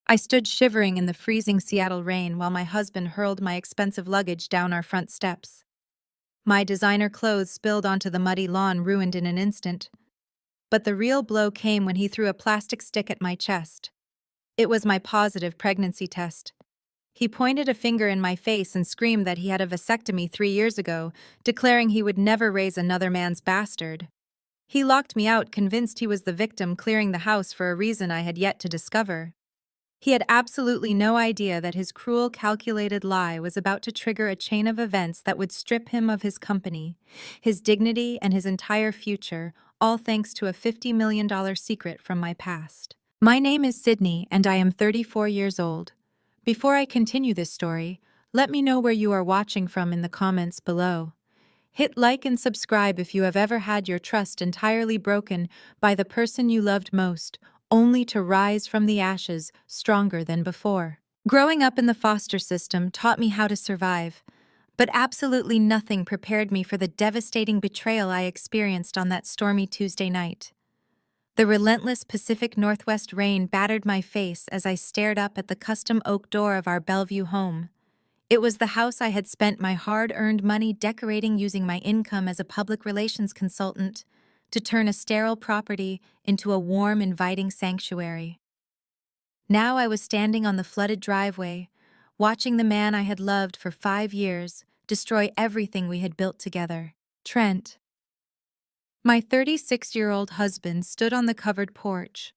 I stood shivering in the freezing Seattle rain while my husband hurled my expensive luggage down our front steps. My designer clothes spilled onto the muddy lawn, ruined in an instant. But the real blow came when he threw a plastic stick at my chest. It was my positive pregnancy test. He pointed a finger in my face and screamed that he had a vasectomy 3 years ago, declaring he would never raise another man's bastard. He locked me out, convinced he was the victim clearing the house for a reason I had yet to discover. He had absolutely no idea that his cruel, calculated lie was about to trigger a chain of events that would strip him of his company, his dignity, and his entire future, all thanks to a $50 million secret from my past. My name is Sydney, and I am 34 years old. Before I continue this story, let me know where you are watching from in the comments below. Hit like and subscribe if you have ever had your trust entirely broken by the person you loved most, only to rise from the ashes stronger than before. Growing up in the foster system taught me how to survive, but absolutely nothing prepared me for the devastating betrayal I experienced on that stormy Tuesday night. The relentless Pacific Northwest rain battered my face as I stared up at the custom oak door of our Bellevue home. It was the house I had spent my hard-earned money decorating using my income as a public relations consultant to turn a sterile property into a warm, inviting sanctuary. Now I was standing on the flooded driveway, watching the man I had loved for 5 years destroy everything we had built together. Trent, my 36-year-old husband, stood on the covered porch.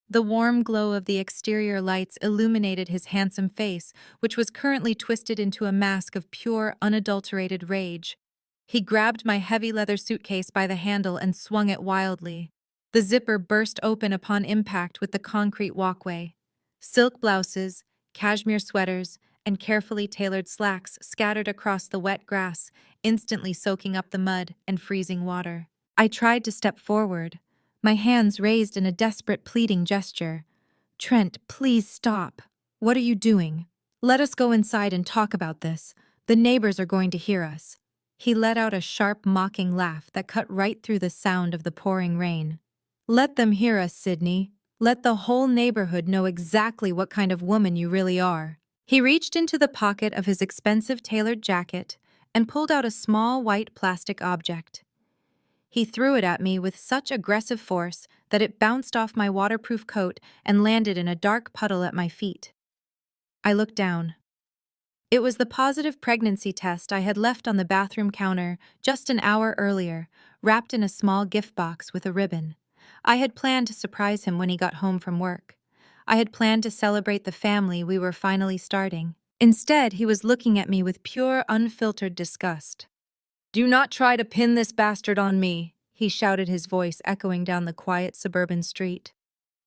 The warm glow of the exterior lights illuminated his handsome face, which was currently twisted into a mask of pure, unadulterated rage. He grabbed my heavy leather suitcase by the handle and swung it wildly. The zipper burst open upon impact with the concrete walkway. Silk blouses, cashmere sweaters, and carefully tailored slacks scattered across the wet grass, instantly soaking up the mud and freezing water. I tried to step forward, my hands raised in a desperate, pleading gesture. "Trent, please stop. What are you doing? Let us go inside and talk about this. The neighbors are going to hear us." He let out a sharp, mocking laugh that cut right through the sound of the pouring rain. "Let them hear us, Sydney. Let the whole neighborhood know exactly what kind of woman you really are." He reached into the pocket of his expensive tailored jacket and pulled out a small white plastic object. He threw it at me with such aggressive force that it bounced off my waterproof coat and landed in a dark puddle at my feet. I looked down. It was the positive pregnancy test I had left on the bathroom counter just an hour earlier, wrapped in a small gift box with a ribbon. I had planned to surprise him when he got home from work. I had planned to celebrate the family we were finally starting. Instead, he was looking at me with pure, unfiltered disgust. "Do not try to pin this bastard on me," he shouted, his voice echoing down the quiet suburban street.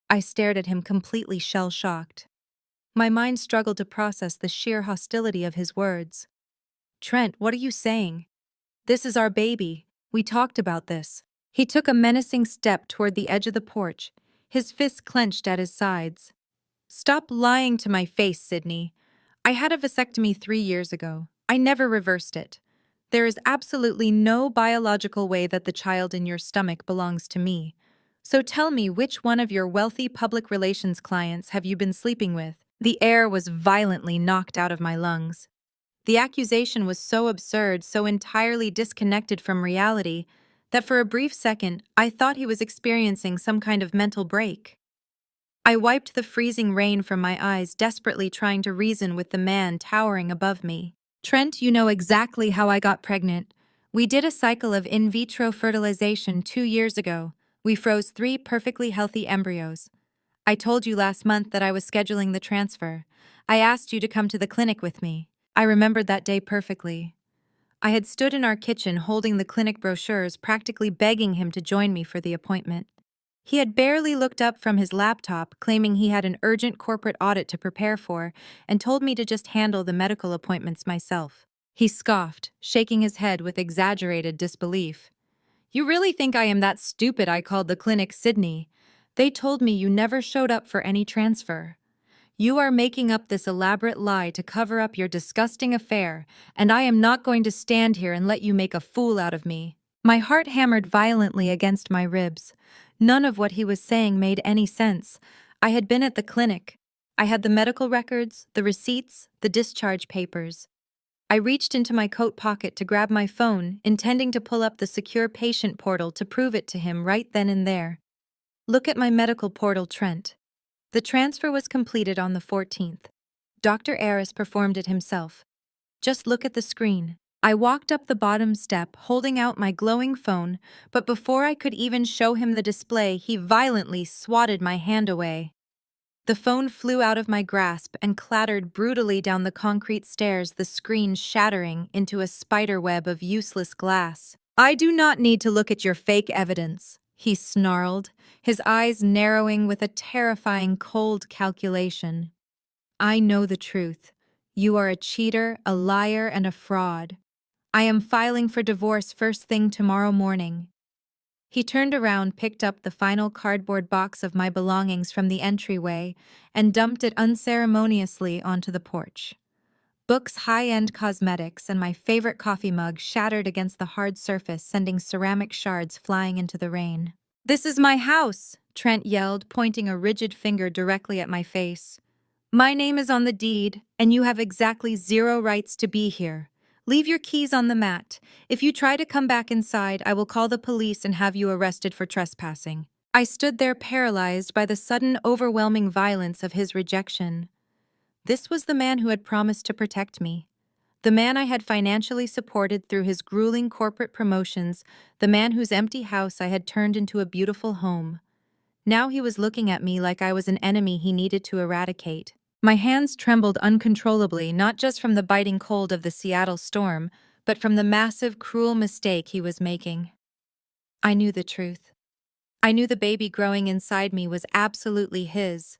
I stared at him, completely shell-shocked. My mind struggled to process the sheer hostility of his words. "Trent, what are you saying? This is our baby. We talked about this." He took a menacing step toward the edge of the porch, his fists clenched at his sides. "Stop lying to my face, Sydney. I had a vasectomy 3 years ago. I never reversed it. There is absolutely no biological way that the child in your stomach belongs to me. So tell me, which one of your wealthy public relations clients have you been sleeping with?" The air was violently knocked out of my lungs. The accusation was so absurd, so entirely disconnected from reality, that for a brief second I thought he was experiencing some kind of mental break. I wiped the freezing rain from my eyes, desperately trying to reason with the man towering above me. "Trent, you know exactly how I got pregnant. We did a cycle of in vitro fertilization 2 years ago. We froze 3 perfectly healthy embryos. I told you last month that I was scheduling the transfer. I asked you to come to the clinic with me. I remembered that day perfectly. I had stood in our kitchen holding the clinic brochures, practically begging him to join me for the appointment. He had barely looked up from his laptop, claiming he had an urgent corporate audit to prepare for, and told me to just handle the medical appointments myself. He scoffed, shaking his head with exaggerated disbelief. "You really think I am that stupid I called the clinic, Sydney? They told me you never showed up for any transfer. You are making up this elaborate lie to cover up your disgusting affair, and I am not going to stand here and let you make a fool out of me." My heart hammered violently against my ribs. None of what he was saying made any sense. I had been at the clinic. I had the medical records, the receipts, the discharge papers. I reached into my coat pocket to grab my phone, intending to pull up the secure patient portal to prove it to him right then and there. Look at my medical portal, Trent. The transfer was completed on the 14th. Dr. Aris performed it himself. Just look at the screen. I walked up the bottom step, holding out my glowing phone, but before I could even show him the display, he violently swatted my hand away. The phone flew out of my grasp and clattered brutally down the concrete stairs, the screen shattering into a spiderweb of useless glass. "I do not need to look at your fake evidence," he snarled, his eyes narrowing with a terrifying cold calculation. "I know the truth. You are a cheater, a liar, and a fraud. I am filing for divorce first thing tomorrow morning." He turned around, picked up the final cardboard box of my belongings from the entryway, and dumped it unceremoniously onto the porch. Books, high-end cosmetics, and my favorite coffee mug shattered against the hard surface, sending ceramic shards flying into the rain. "This is my house," Trent yelled, pointing a rigid finger directly at my face. "My name is on the deed, and you have exactly 0 rights to be here. Leave your keys on the mat. If you try to come back inside, I will call the police and have you arrested for trespassing." I stood there paralyzed by the sudden, overwhelming violence of his rejection. This was the man who had promised to protect me. The man I had financially supported through his grueling corporate promotions, the man whose empty house I had turned into a beautiful home. Now he was looking at me like I was an enemy he needed to eradicate. My hands trembled uncontrollably, not just from the biting cold of the Seattle storm, but from the massive, cruel mistake he was making. I knew the truth. I knew the baby growing inside me was absolutely his.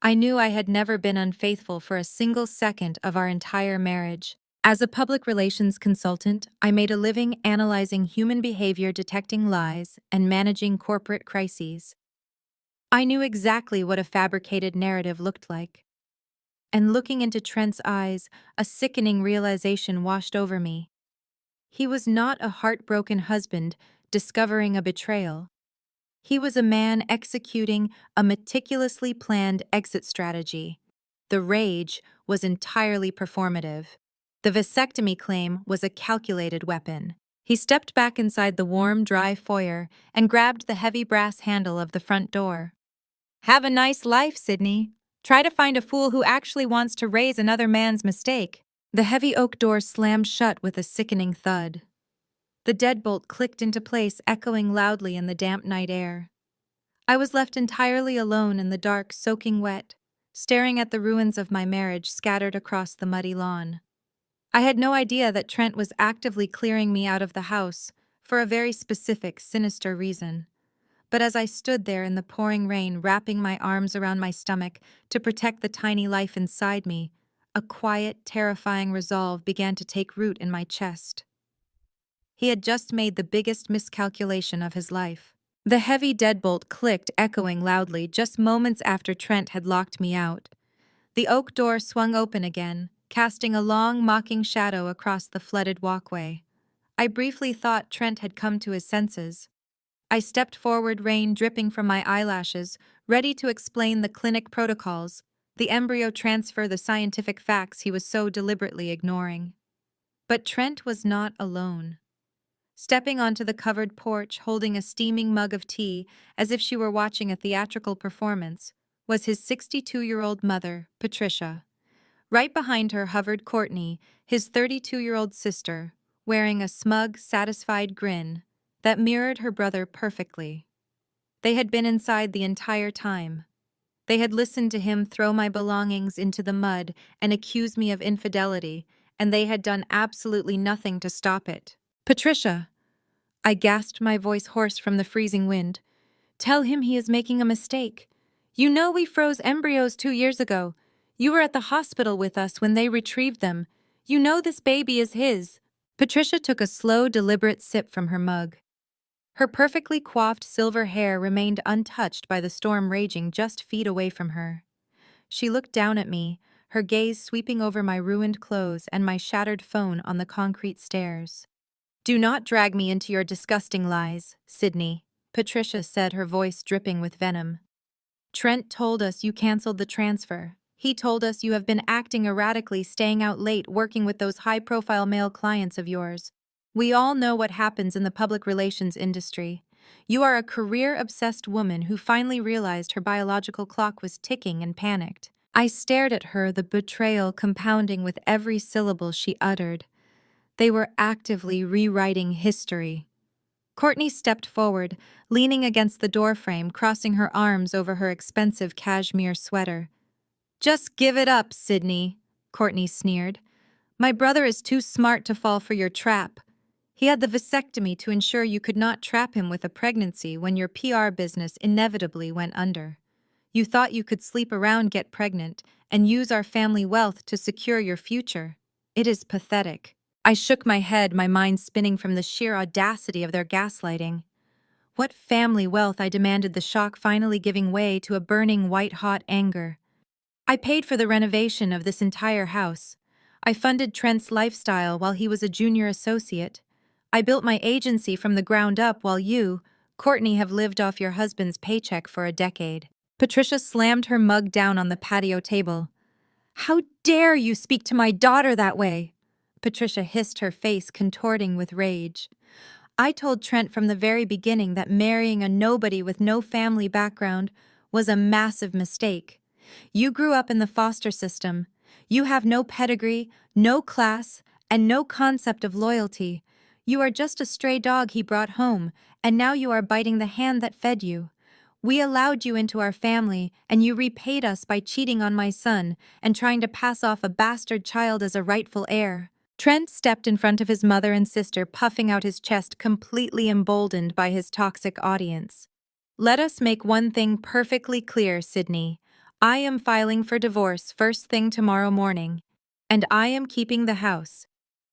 I knew I had never been unfaithful for a single second of our entire marriage. As a public relations consultant, I made a living analyzing human behavior, detecting lies, and managing corporate crises. I knew exactly what a fabricated narrative looked like. And looking into Trent's eyes, a sickening realization washed over me. He was not a heartbroken husband discovering a betrayal. He was a man executing a meticulously planned exit strategy. The rage was entirely performative. The vasectomy claim was a calculated weapon. He stepped back inside the warm, dry foyer and grabbed the heavy brass handle of the front door. "Have a nice life, Sydney. Try to find a fool who actually wants to raise another man's mistake." The heavy oak door slammed shut with a sickening thud. The deadbolt clicked into place, echoing loudly in the damp night air. I was left entirely alone in the dark, soaking wet, staring at the ruins of my marriage scattered across the muddy lawn. I had no idea that Trent was actively clearing me out of the house for a very specific, sinister reason. But as I stood there in the pouring rain, wrapping my arms around my stomach to protect the tiny life inside me, a quiet, terrifying resolve began to take root in my chest. He had just made the biggest miscalculation of his life. The heavy deadbolt clicked, echoing loudly, just moments after Trent had locked me out. The oak door swung open again, casting a long, mocking shadow across the flooded walkway. I briefly thought Trent had come to his senses. I stepped forward, rain dripping from my eyelashes, ready to explain the clinic protocols, the embryo transfer, the scientific facts he was so deliberately ignoring. But Trent was not alone. Stepping onto the covered porch, holding a steaming mug of tea as if she were watching a theatrical performance, was his 62-year-old mother, Patricia. Right behind her hovered Courtney, his 32-year-old sister, wearing a smug, satisfied grin that mirrored her brother perfectly. They had been inside the entire time. They had listened to him throw my belongings into the mud and accuse me of infidelity, and they had done absolutely nothing to stop it. "Patricia," I gasped, my voice hoarse from the freezing wind. "Tell him he is making a mistake. You know we froze embryos 2 years ago. You were at the hospital with us when they retrieved them. You know this baby is his." Patricia took a slow, deliberate sip from her mug. Her perfectly coiffed silver hair remained untouched by the storm raging just feet away from her. She looked down at me, her gaze sweeping over my ruined clothes and my shattered phone on the concrete stairs. "Do not drag me into your disgusting lies, Sydney," Patricia said, her voice dripping with venom. "Trent told us you canceled the transfer. He told us you have been acting erratically, staying out late, working with those high-profile male clients of yours. We all know what happens in the public relations industry. You are a career-obsessed woman who finally realized her biological clock was ticking and panicked. I stared at her, the betrayal compounding with every syllable she uttered. They were actively rewriting history. Courtney stepped forward, leaning against the doorframe, crossing her arms over her expensive cashmere sweater. "Just give it up, Sydney," Courtney sneered. "My brother is too smart to fall for your trap. He had the vasectomy to ensure you could not trap him with a pregnancy when your PR business inevitably went under. You thought you could sleep around, get pregnant, and use our family wealth to secure your future. It is pathetic." I shook my head, my mind spinning from the sheer audacity of their gaslighting. What family wealth? I demanded, the shock finally giving way to a burning white-hot anger. I paid for the renovation of this entire house. I funded Trent's lifestyle while he was a junior associate. I built my agency from the ground up while you, Courtney, have lived off your husband's paycheck for a decade. Patricia slammed her mug down on the patio table. "How dare you speak to my daughter that way?" Patricia hissed, her face contorting with rage. "I told Trent from the very beginning that marrying a nobody with no family background was a massive mistake. You grew up in the foster system. You have no pedigree, no class, and no concept of loyalty. You are just a stray dog he brought home, and now you are biting the hand that fed you. We allowed you into our family, and you repaid us by cheating on my son and trying to pass off a bastard child as a rightful heir." Trent stepped in front of his mother and sister, puffing out his chest, completely emboldened by his toxic audience. "Let us make one thing perfectly clear, Sydney. I am filing for divorce first thing tomorrow morning, and I am keeping the house.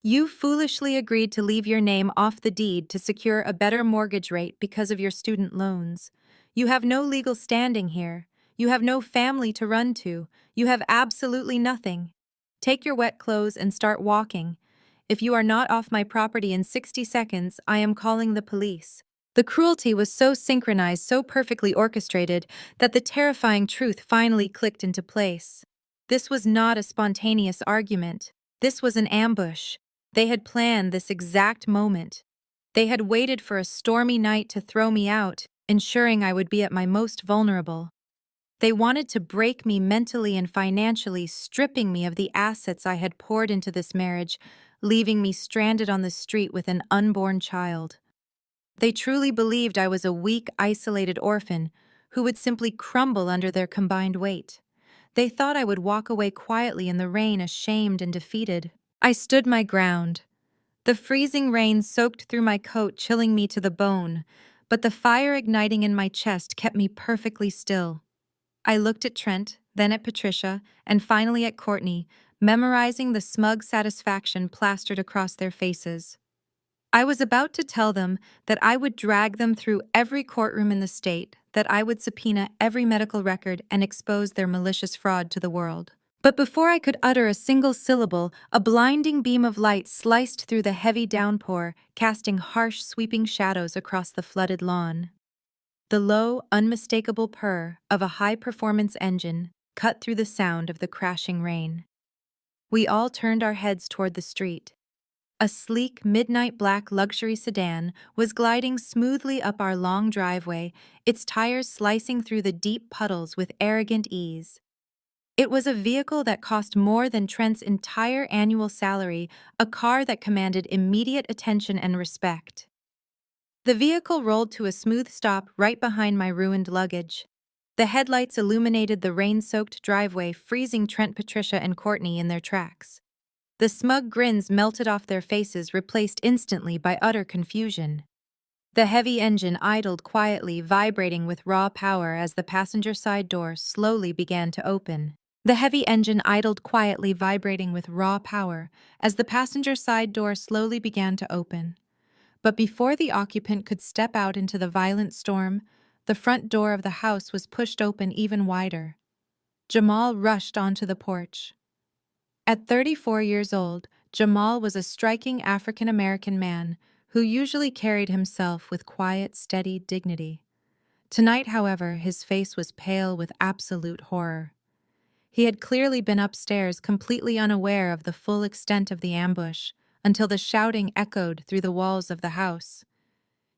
You foolishly agreed to leave your name off the deed to secure a better mortgage rate because of your student loans. You have no legal standing here. You have no family to run to. You have absolutely nothing. Take your wet clothes and start walking. If you are not off my property in 60 seconds, I am calling the police." The cruelty was so synchronized, so perfectly orchestrated, that the terrifying truth finally clicked into place. This was not a spontaneous argument. This was an ambush. They had planned this exact moment. They had waited for a stormy night to throw me out, ensuring I would be at my most vulnerable. They wanted to break me mentally and financially, stripping me of the assets I had poured into this marriage, leaving me stranded on the street with an unborn child. They truly believed I was a weak, isolated orphan who would simply crumble under their combined weight. They thought I would walk away quietly in the rain, ashamed and defeated. I stood my ground. The freezing rain soaked through my coat, chilling me to the bone, but the fire igniting in my chest kept me perfectly still. I looked at Trent, then at Patricia, and finally at Courtney, memorizing the smug satisfaction plastered across their faces. I was about to tell them that I would drag them through every courtroom in the state, that I would subpoena every medical record and expose their malicious fraud to the world. But before I could utter a single syllable, a blinding beam of light sliced through the heavy downpour, casting harsh, sweeping shadows across the flooded lawn. The low, unmistakable purr of a high-performance engine cut through the sound of the crashing rain. We all turned our heads toward the street. A sleek, midnight black luxury sedan was gliding smoothly up our long driveway, its tires slicing through the deep puddles with arrogant ease. It was a vehicle that cost more than Trent's entire annual salary, a car that commanded immediate attention and respect. The vehicle rolled to a smooth stop right behind my ruined luggage. The headlights illuminated the rain-soaked driveway, freezing Trent, Patricia, and Courtney in their tracks. The smug grins melted off their faces, replaced instantly by utter confusion. The heavy engine idled quietly, vibrating with raw power as the passenger side door slowly began to open. The heavy engine idled quietly, vibrating with raw power as the passenger side door slowly began to open. But before the occupant could step out into the violent storm, the front door of the house was pushed open even wider. Jamal rushed onto the porch. At 34 years old, Jamal was a striking African-American man who usually carried himself with quiet, steady dignity. Tonight, however, his face was pale with absolute horror. He had clearly been upstairs, completely unaware of the full extent of the ambush, until the shouting echoed through the walls of the house.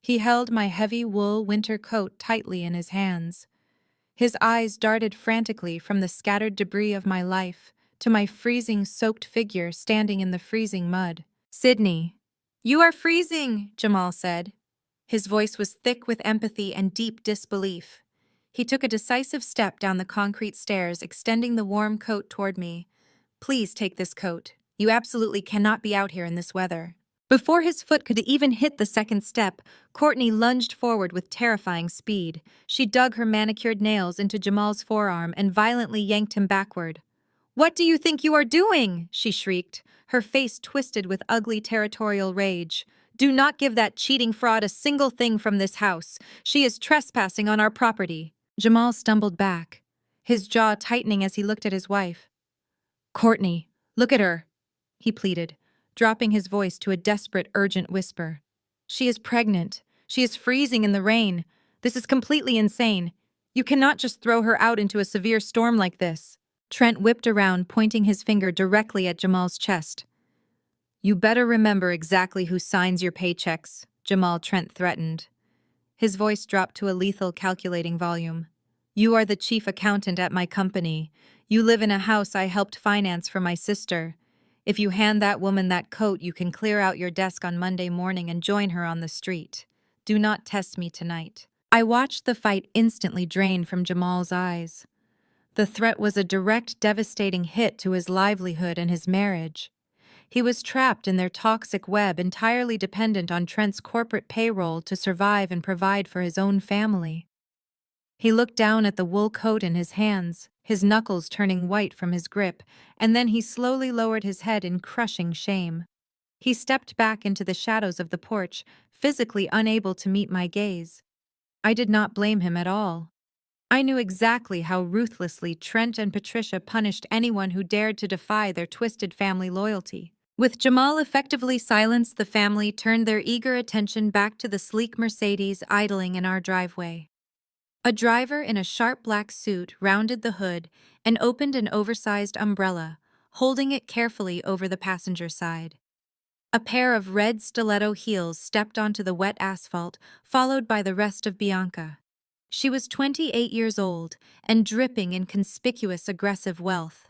He held my heavy wool winter coat tightly in his hands. His eyes darted frantically from the scattered debris of my life to my freezing, soaked figure standing in the freezing mud. "Sydney, you are freezing," Jamal said. His voice was thick with empathy and deep disbelief. He took a decisive step down the concrete stairs, extending the warm coat toward me. "Please take this coat. You absolutely cannot be out here in this weather." Before his foot could even hit the second step, Courtney lunged forward with terrifying speed. She dug her manicured nails into Jamal's forearm and violently yanked him backward. "What do you think you are doing?" she shrieked, her face twisted with ugly territorial rage. "Do not give that cheating fraud a single thing from this house. She is trespassing on our property." Jamal stumbled back, his jaw tightening as he looked at his wife. "Courtney, look at her," he pleaded, dropping his voice to a desperate, urgent whisper. "She is pregnant. She is freezing in the rain. This is completely insane. You cannot just throw her out into a severe storm like this." Trent whipped around, pointing his finger directly at Jamal's chest. "You better remember exactly who signs your paychecks," Trent threatened. His voice dropped to a lethal, calculating volume. "You are the chief accountant at my company. You live in a house I helped finance for my sister. If you hand that woman that coat, you can clear out your desk on Monday morning and join her on the street. Do not test me tonight." I watched the fight instantly drain from Jamal's eyes. The threat was a direct, devastating hit to his livelihood and his marriage. He was trapped in their toxic web, entirely dependent on Trent's corporate payroll to survive and provide for his own family. He looked down at the wool coat in his hands, his knuckles turning white from his grip, and then he slowly lowered his head in crushing shame. He stepped back into the shadows of the porch, physically unable to meet my gaze. I did not blame him at all. I knew exactly how ruthlessly Trent and Patricia punished anyone who dared to defy their twisted family loyalty. With Jamal effectively silenced, the family turned their eager attention back to the sleek Mercedes idling in our driveway. A driver in a sharp black suit rounded the hood and opened an oversized umbrella, holding it carefully over the passenger side. A pair of red stiletto heels stepped onto the wet asphalt, followed by the rest of Bianca. She was 28 years old and dripping in conspicuous aggressive wealth.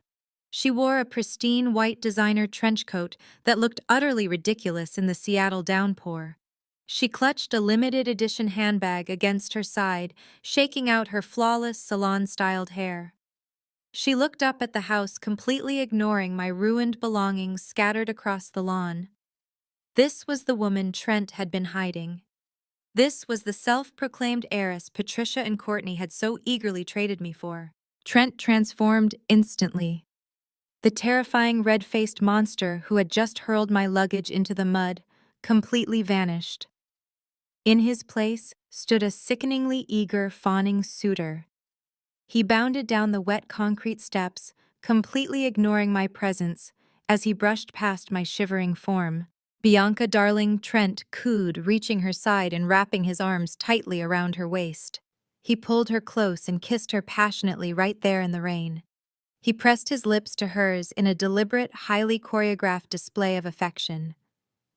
She wore a pristine white designer trench coat that looked utterly ridiculous in the Seattle downpour. She clutched a limited edition handbag against her side, shaking out her flawless salon-styled hair. She looked up at the house, completely ignoring my ruined belongings scattered across the lawn. This was the woman Trent had been hiding. This was the self-proclaimed heiress Patricia and Courtney had so eagerly traded me for. Trent transformed instantly. The terrifying red-faced monster who had just hurled my luggage into the mud completely vanished. In his place stood a sickeningly eager, fawning suitor. He bounded down the wet concrete steps, completely ignoring my presence, as he brushed past my shivering form. "Bianca, darling," Trent cooed, reaching her side and wrapping his arms tightly around her waist. He pulled her close and kissed her passionately right there in the rain. He pressed his lips to hers in a deliberate, highly choreographed display of affection.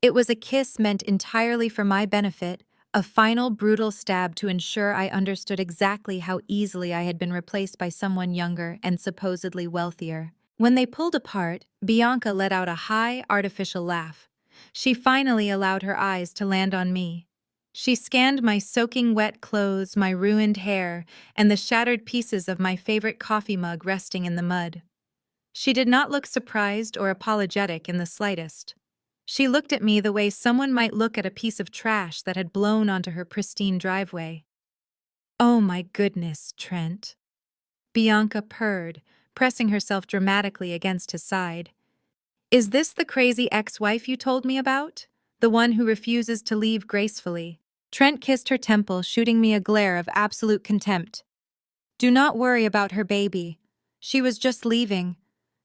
It was a kiss meant entirely for my benefit, a final brutal stab to ensure I understood exactly how easily I had been replaced by someone younger and supposedly wealthier. When they pulled apart, Bianca let out a high, artificial laugh. She finally allowed her eyes to land on me. She scanned my soaking wet clothes, my ruined hair, and the shattered pieces of my favorite coffee mug resting in the mud. She did not look surprised or apologetic in the slightest. She looked at me the way someone might look at a piece of trash that had blown onto her pristine driveway. "Oh my goodness, Trent," Bianca purred, pressing herself dramatically against his side. "Is this the crazy ex-wife you told me about? The one who refuses to leave gracefully?" Trent kissed her temple, shooting me a glare of absolute contempt. "Do not worry about her, baby. She was just leaving.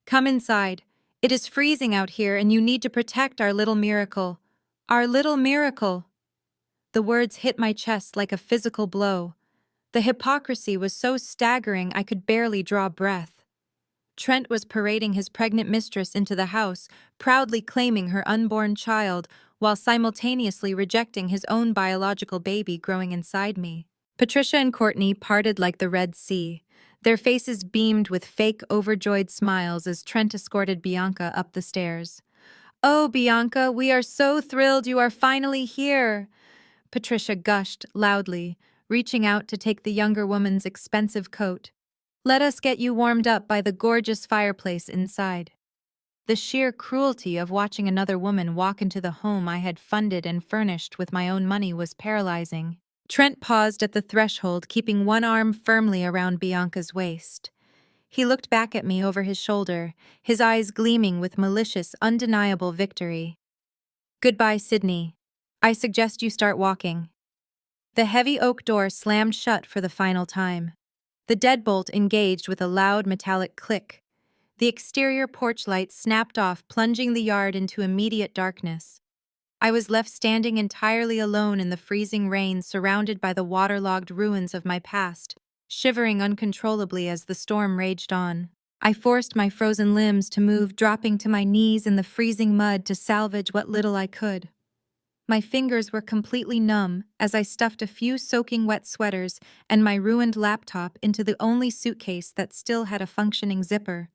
Come inside. It is freezing out here and you need to protect our little miracle. Our little miracle." The words hit my chest like a physical blow. The hypocrisy was so staggering I could barely draw breath. Trent was parading his pregnant mistress into the house, proudly claiming her unborn child, while simultaneously rejecting his own biological baby growing inside me. Patricia and Courtney parted like the Red Sea. Their faces beamed with fake, overjoyed smiles as Trent escorted Bianca up the stairs. "Oh, Bianca, we are so thrilled you are finally here!" Patricia gushed loudly, reaching out to take the younger woman's expensive coat. "Let us get you warmed up by the gorgeous fireplace inside." The sheer cruelty of watching another woman walk into the home I had funded and furnished with my own money was paralyzing. Trent paused at the threshold, keeping one arm firmly around Bianca's waist. He looked back at me over his shoulder, his eyes gleaming with malicious, undeniable victory. "Goodbye, Sydney. I suggest you start walking." The heavy oak door slammed shut for the final time. The deadbolt engaged with a loud metallic click. The exterior porch light snapped off, plunging the yard into immediate darkness. I was left standing entirely alone in the freezing rain, surrounded by the waterlogged ruins of my past, shivering uncontrollably as the storm raged on. I forced my frozen limbs to move, dropping to my knees in the freezing mud to salvage what little I could. My fingers were completely numb as I stuffed a few soaking wet sweaters and my ruined laptop into the only suitcase that still had a functioning zipper.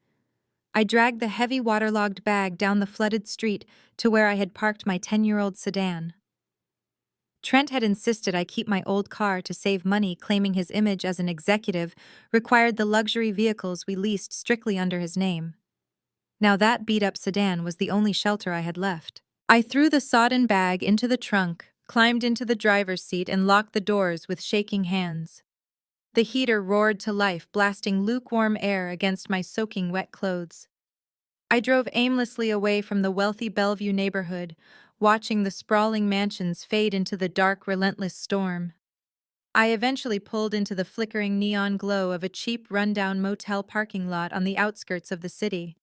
I dragged the heavy waterlogged bag down the flooded street to where I had parked my 10-year-old sedan. Trent had insisted I keep my old car to save money, claiming his image as an executive required the luxury vehicles we leased strictly under his name. Now that beat-up sedan was the only shelter I had left. I threw the sodden bag into the trunk, climbed into the driver's seat, and locked the doors with shaking hands. The heater roared to life, blasting lukewarm air against my soaking wet clothes. I drove aimlessly away from the wealthy Bellevue neighborhood, watching the sprawling mansions fade into the dark, relentless storm. I eventually pulled into the flickering neon glow of a cheap, rundown motel parking lot on the outskirts of the city.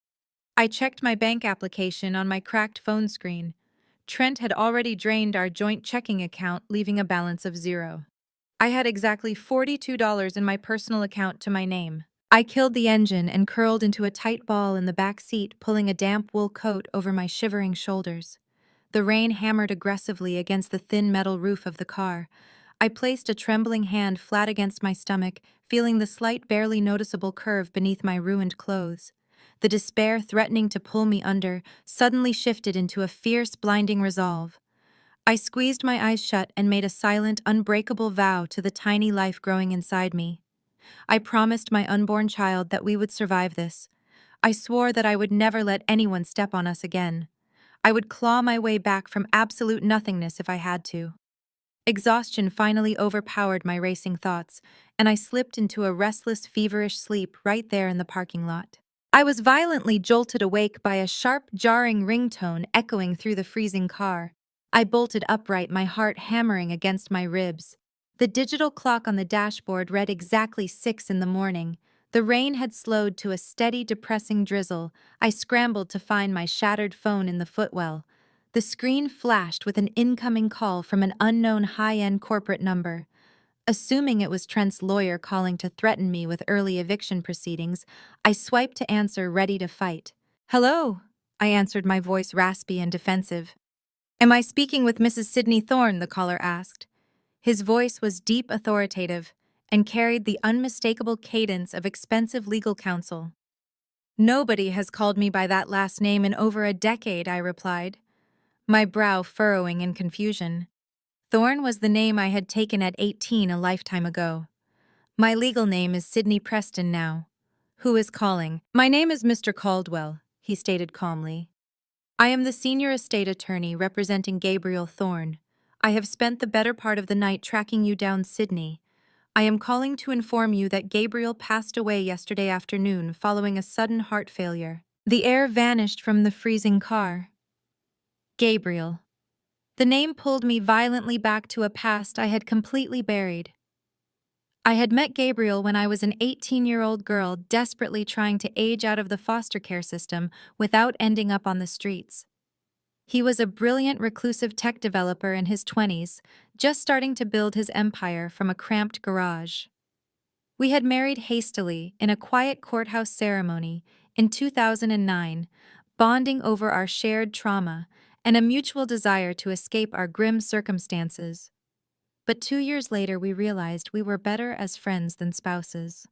I checked my bank application on my cracked phone screen. Trent had already drained our joint checking account, leaving a balance of 0. I had exactly $42 in my personal account to my name. I killed the engine and curled into a tight ball in the back seat, pulling a damp wool coat over my shivering shoulders. The rain hammered aggressively against the thin metal roof of the car. I placed a trembling hand flat against my stomach, feeling the slight, barely noticeable curve beneath my ruined clothes. The despair threatening to pull me under suddenly shifted into a fierce, blinding resolve. I squeezed my eyes shut and made a silent, unbreakable vow to the tiny life growing inside me. I promised my unborn child that we would survive this. I swore that I would never let anyone step on us again. I would claw my way back from absolute nothingness if I had to. Exhaustion finally overpowered my racing thoughts, and I slipped into a restless, feverish sleep right there in the parking lot. I was violently jolted awake by a sharp, jarring ringtone echoing through the freezing car. I bolted upright, my heart hammering against my ribs. The digital clock on the dashboard read exactly 6 in the morning. The rain had slowed to a steady, depressing drizzle. I scrambled to find my shattered phone in the footwell. The screen flashed with an incoming call from an unknown high-end corporate number. Assuming it was Trent's lawyer calling to threaten me with early eviction proceedings, I swiped to answer, ready to fight. "Hello," I answered, my voice raspy and defensive. "Am I speaking with Mrs. Sydney Thorne?" the caller asked. His voice was deep, authoritative, and carried the unmistakable cadence of expensive legal counsel. "Nobody has called me by that last name in over a decade," I replied, my brow furrowing in confusion. Thorne was the name I had taken at 18 a lifetime ago. "My legal name is Sydney Preston now." "Who is calling?" "My name is Mr. Caldwell," he stated calmly. "I am the senior estate attorney representing Gabriel Thorne. I have spent the better part of the night tracking you down, Sydney. I am calling to inform you that Gabriel passed away yesterday afternoon following a sudden heart failure." The air vanished from the freezing car. Gabriel. The name pulled me violently back to a past I had completely buried. I had met Gabriel when I was an 18-year-old girl desperately trying to age out of the foster care system without ending up on the streets. He was a brilliant, reclusive tech developer in his 20s, just starting to build his empire from a cramped garage. We had married hastily in a quiet courthouse ceremony, In 2009, bonding over our shared trauma and a mutual desire to escape our grim circumstances. But 2 years later, we realized we were better as friends than spouses.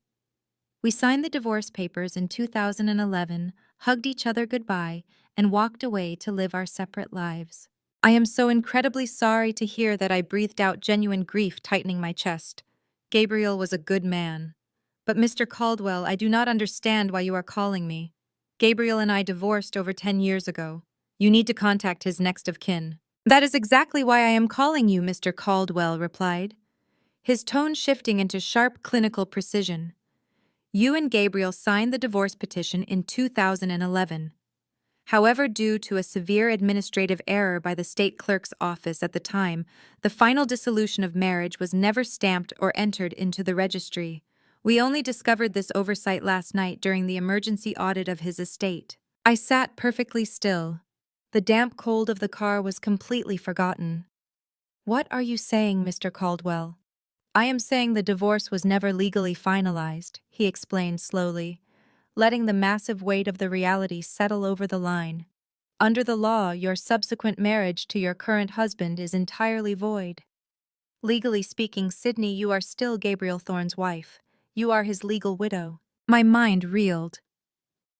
We signed the divorce papers in 2011, hugged each other goodbye, and walked away to live our separate lives. I am so incredibly sorry to hear that I breathed out genuine grief, tightening my chest. Gabriel was a good man. But Mr. Caldwell, I do not understand why you are calling me. Gabriel and I divorced over 10 years ago. You need to contact his next of kin. That is exactly why I am calling you, Mr. Caldwell replied, his tone shifting into sharp clinical precision. You and Gabriel signed the divorce petition in 2011. However, due to a severe administrative error by the state clerk's office at the time, the final dissolution of marriage was never stamped or entered into the registry. We only discovered this oversight last night during the emergency audit of his estate. I sat perfectly still. The damp cold of the car was completely forgotten. What are you saying, Mr. Caldwell? I am saying the divorce was never legally finalized, he explained slowly, letting the massive weight of the reality settle over the line. Under the law, your subsequent marriage to your current husband is entirely void. Legally speaking, Sydney, you are still Gabriel Thorne's wife. You are his legal widow. My mind reeled.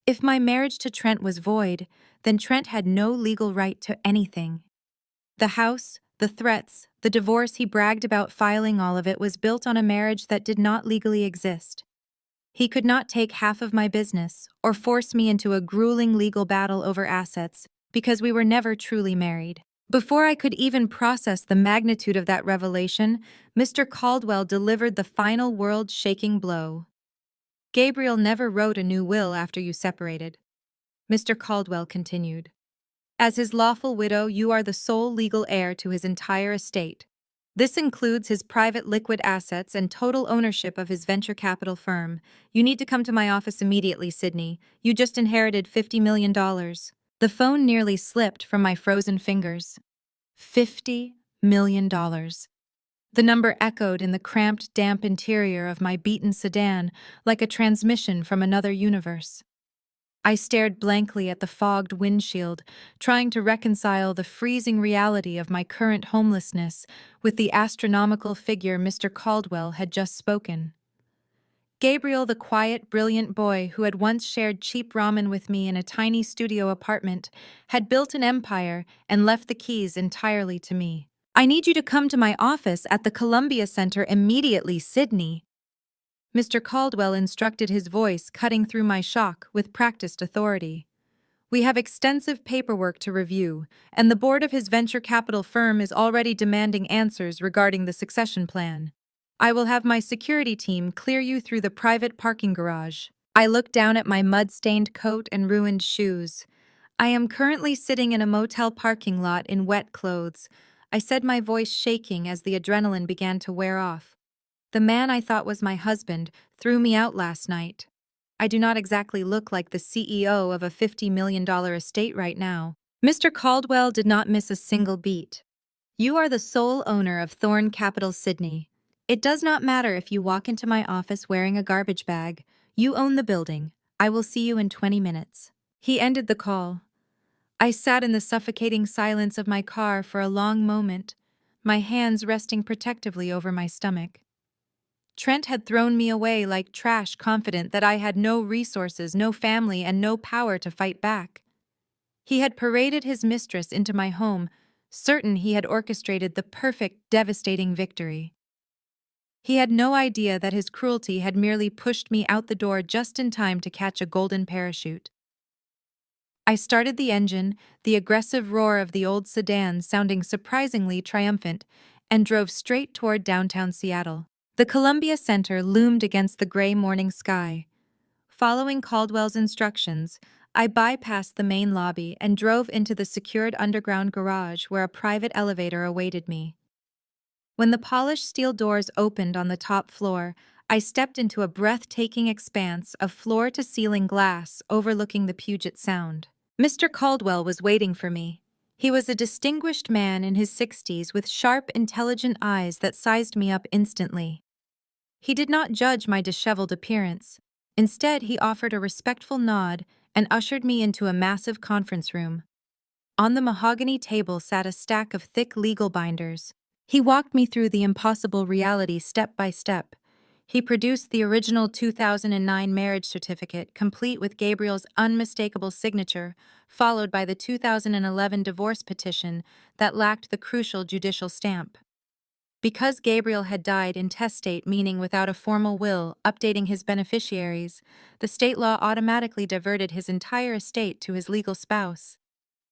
If my marriage to Trent was void, then Trent had no legal right to anything. The house, the threats, the divorce he bragged about filing, all of it was built on a marriage that did not legally exist. He could not take half of my business or force me into a grueling legal battle over assets because we were never truly married. Before I could even process the magnitude of that revelation, Mr. Caldwell delivered the final world-shaking blow. Gabriel never wrote a new will after you separated. Mr. Caldwell continued. As his lawful widow, you are the sole legal heir to his entire estate. This includes his private liquid assets and total ownership of his venture capital firm. You need to come to my office immediately, Sydney. You just inherited $50 million. The phone nearly slipped from my frozen fingers. $50 million. The number echoed in the cramped, damp interior of my beaten sedan like a transmission from another universe. I stared blankly at the fogged windshield, trying to reconcile the freezing reality of my current homelessness with the astronomical figure Mr. Caldwell had just spoken. Gabriel, the quiet, brilliant boy who had once shared cheap ramen with me in a tiny studio apartment, had built an empire and left the keys entirely to me. I need you to come to my office at the Columbia Center immediately, Sydney. Mr. Caldwell instructed, his voice cutting through my shock with practiced authority. We have extensive paperwork to review, and the board of his venture capital firm is already demanding answers regarding the succession plan. I will have my security team clear you through the private parking garage. I looked down at my mud-stained coat and ruined shoes. I am currently sitting in a motel parking lot in wet clothes. I said, my voice shaking as the adrenaline began to wear off. The man I thought was my husband threw me out last night. I do not exactly look like the CEO of a $50 million estate right now. Mr. Caldwell did not miss a single beat. You are the sole owner of Thorne Capital Sydney. It does not matter if you walk into my office wearing a garbage bag. You own the building. I will see you in 20 minutes. He ended the call. I sat in the suffocating silence of my car for a long moment, my hands resting protectively over my stomach. Trent had thrown me away like trash, confident that I had no resources, no family, and no power to fight back. He had paraded his mistress into my home, certain he had orchestrated the perfect, devastating victory. He had no idea that his cruelty had merely pushed me out the door just in time to catch a golden parachute. I started the engine, the aggressive roar of the old sedan sounding surprisingly triumphant, and drove straight toward downtown Seattle. The Columbia Center loomed against the gray morning sky. Following Caldwell's instructions, I bypassed the main lobby and drove into the secured underground garage where a private elevator awaited me. When the polished steel doors opened on the top floor, I stepped into a breathtaking expanse of floor-to-ceiling glass overlooking the Puget Sound. Mr. Caldwell was waiting for me. He was a distinguished man in his 60s with sharp, intelligent eyes that sized me up instantly. He did not judge my disheveled appearance. Instead, he offered a respectful nod and ushered me into a massive conference room. On the mahogany table sat a stack of thick legal binders. He walked me through the impossible reality step by step. He produced the original 2009 marriage certificate, complete with Gabriel's unmistakable signature, followed by the 2011 divorce petition that lacked the crucial judicial stamp. Because Gabriel had died intestate, meaning without a formal will updating his beneficiaries, the state law automatically diverted his entire estate to his legal spouse.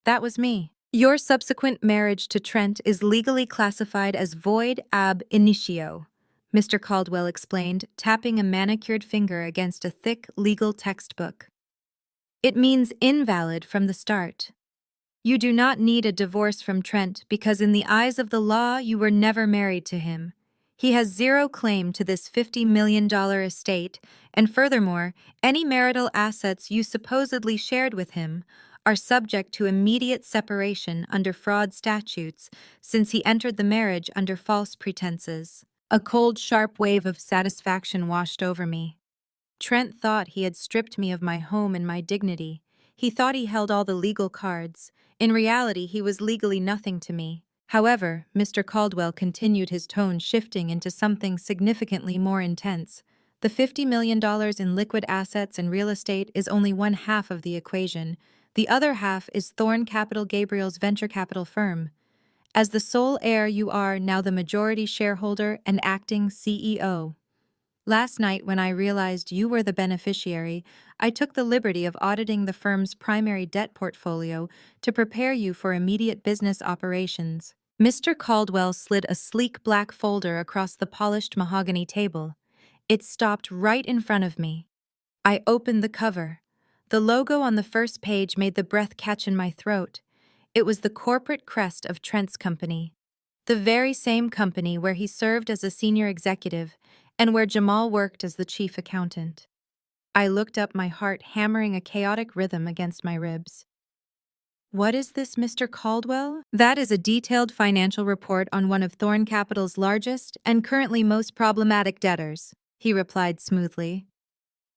That was me. Your subsequent marriage to Trent is legally classified as void ab initio, Mr. Caldwell explained, tapping a manicured finger against a thick legal textbook. It means invalid from the start. You do not need a divorce from Trent because in the eyes of the law you were never married to him. He has zero claim to this $50 million estate, and furthermore, any marital assets you supposedly shared with him are subject to immediate separation under fraud statutes since he entered the marriage under false pretenses. A cold, sharp wave of satisfaction washed over me. Trent thought he had stripped me of my home and my dignity. He thought he held all the legal cards. In reality, he was legally nothing to me. However, Mr. Caldwell continued, his tone shifting into something significantly more intense. The $50 million in liquid assets and real estate is only one half of the equation. The other half is Thorn Capital, Gabriel's venture capital firm. As the sole heir, you are now the majority shareholder and acting CEO. Last night, when I realized you were the beneficiary, I took the liberty of auditing the firm's primary debt portfolio to prepare you for immediate business operations. Mr. Caldwell slid a sleek black folder across the polished mahogany table. It stopped right in front of me. I opened the cover. The logo on the first page made the breath catch in my throat. It was the corporate crest of Trent's company. The very same company where he served as a senior executive and where Jamal worked as the chief accountant. I looked up, my heart hammering a chaotic rhythm against my ribs. What is this, Mr. Caldwell? That is a detailed financial report on one of Thorn Capital's largest and currently most problematic debtors, he replied smoothly.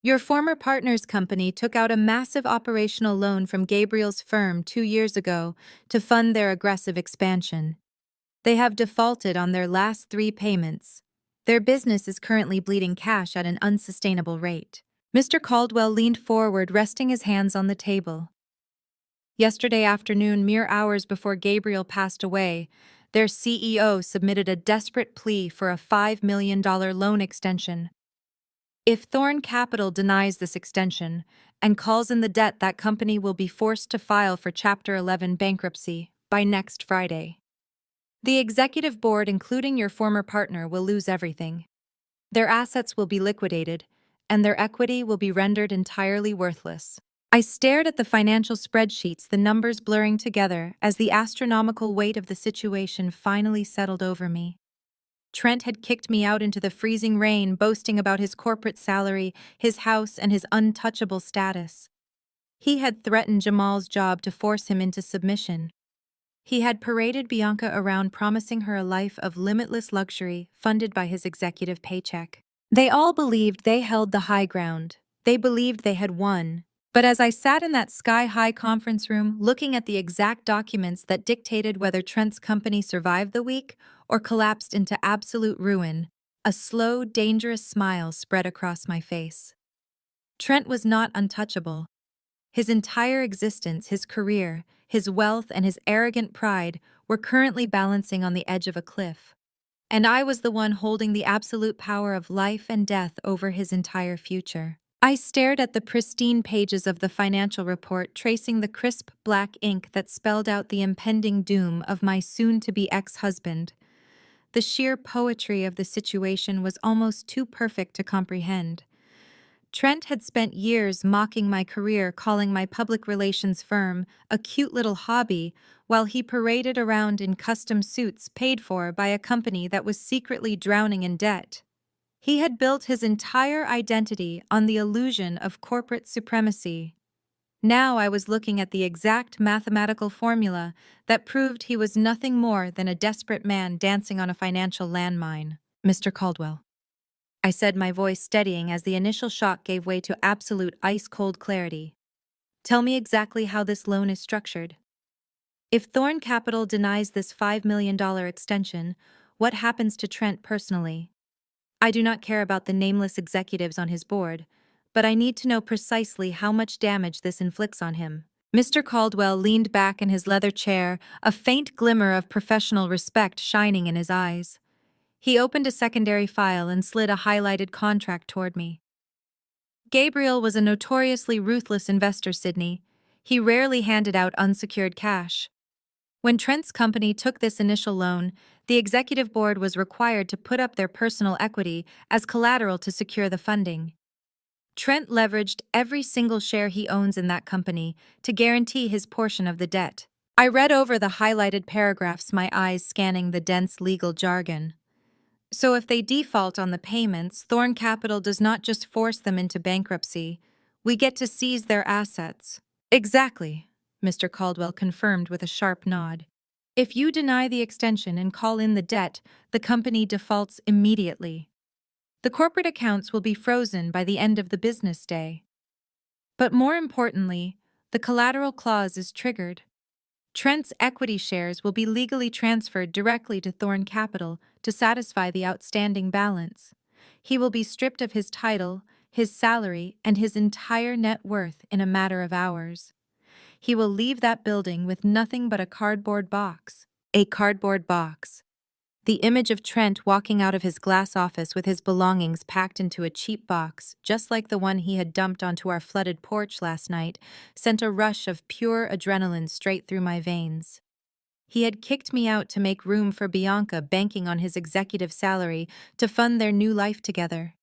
Your former partner's company took out a massive operational loan from Gabriel's firm 2 years ago to fund their aggressive expansion. They have defaulted on their last 3 payments. Their business is currently bleeding cash at an unsustainable rate. Mr. Caldwell leaned forward, resting his hands on the table. Yesterday afternoon, mere hours before Gabriel passed away, their CEO submitted a desperate plea for a $5 million loan extension. If Thorn Capital denies this extension and calls in the debt, that company will be forced to file for Chapter 11 bankruptcy by next Friday. The executive board, including your former partner, will lose everything. Their assets will be liquidated, and their equity will be rendered entirely worthless. I stared at the financial spreadsheets, the numbers blurring together as the astronomical weight of the situation finally settled over me. Trent had kicked me out into the freezing rain, boasting about his corporate salary, his house, and his untouchable status. He had threatened Jamal's job to force him into submission. He had paraded Bianca around, promising her a life of limitless luxury funded by his executive paycheck. They all believed they held the high ground. They believed they had won. But as I sat in that sky-high conference room, looking at the exact documents that dictated whether Trent's company survived the week or collapsed into absolute ruin, a slow, dangerous smile spread across my face. Trent was not untouchable. His entire existence, his career, his wealth, and his arrogant pride were currently balancing on the edge of a cliff. And I was the one holding the absolute power of life and death over his entire future. I stared at the pristine pages of the financial report, tracing the crisp black ink that spelled out the impending doom of my soon-to-be ex-husband. The sheer poetry of the situation was almost too perfect to comprehend. Trent had spent years mocking my career, calling my public relations firm a cute little hobby, while he paraded around in custom suits paid for by a company that was secretly drowning in debt. He had built his entire identity on the illusion of corporate supremacy. Now I was looking at the exact mathematical formula that proved he was nothing more than a desperate man dancing on a financial landmine. Mr. Caldwell. I said, my voice steadying as the initial shock gave way to absolute ice-cold clarity. Tell me exactly how this loan is structured. If Thorn Capital denies this $5 million extension, what happens to Trent personally? I do not care about the nameless executives on his board, but I need to know precisely how much damage this inflicts on him. Mr. Caldwell leaned back in his leather chair, a faint glimmer of professional respect shining in his eyes. He opened a secondary file and slid a highlighted contract toward me. Gabriel was a notoriously ruthless investor, Sydney. He rarely handed out unsecured cash. When Trent's company took this initial loan, the executive board was required to put up their personal equity as collateral to secure the funding. Trent leveraged every single share he owns in that company to guarantee his portion of the debt. I read over the highlighted paragraphs, my eyes scanning the dense legal jargon. So if they default on the payments, Thorn Capital does not just force them into bankruptcy. We get to seize their assets. Exactly, Mr. Caldwell confirmed with a sharp nod. If you deny the extension and call in the debt, the company defaults immediately. The corporate accounts will be frozen by the end of the business day. But more importantly, the collateral clause is triggered. Trent's equity shares will be legally transferred directly to Thorn Capital to satisfy the outstanding balance. He will be stripped of his title, his salary, and his entire net worth in a matter of hours. He will leave that building with nothing but a cardboard box. A cardboard box. The image of Trent walking out of his glass office with his belongings packed into a cheap box, just like the one he had dumped onto our flooded porch last night, sent a rush of pure adrenaline straight through my veins. He had kicked me out to make room for Bianca, banking on his executive salary to fund their new life together.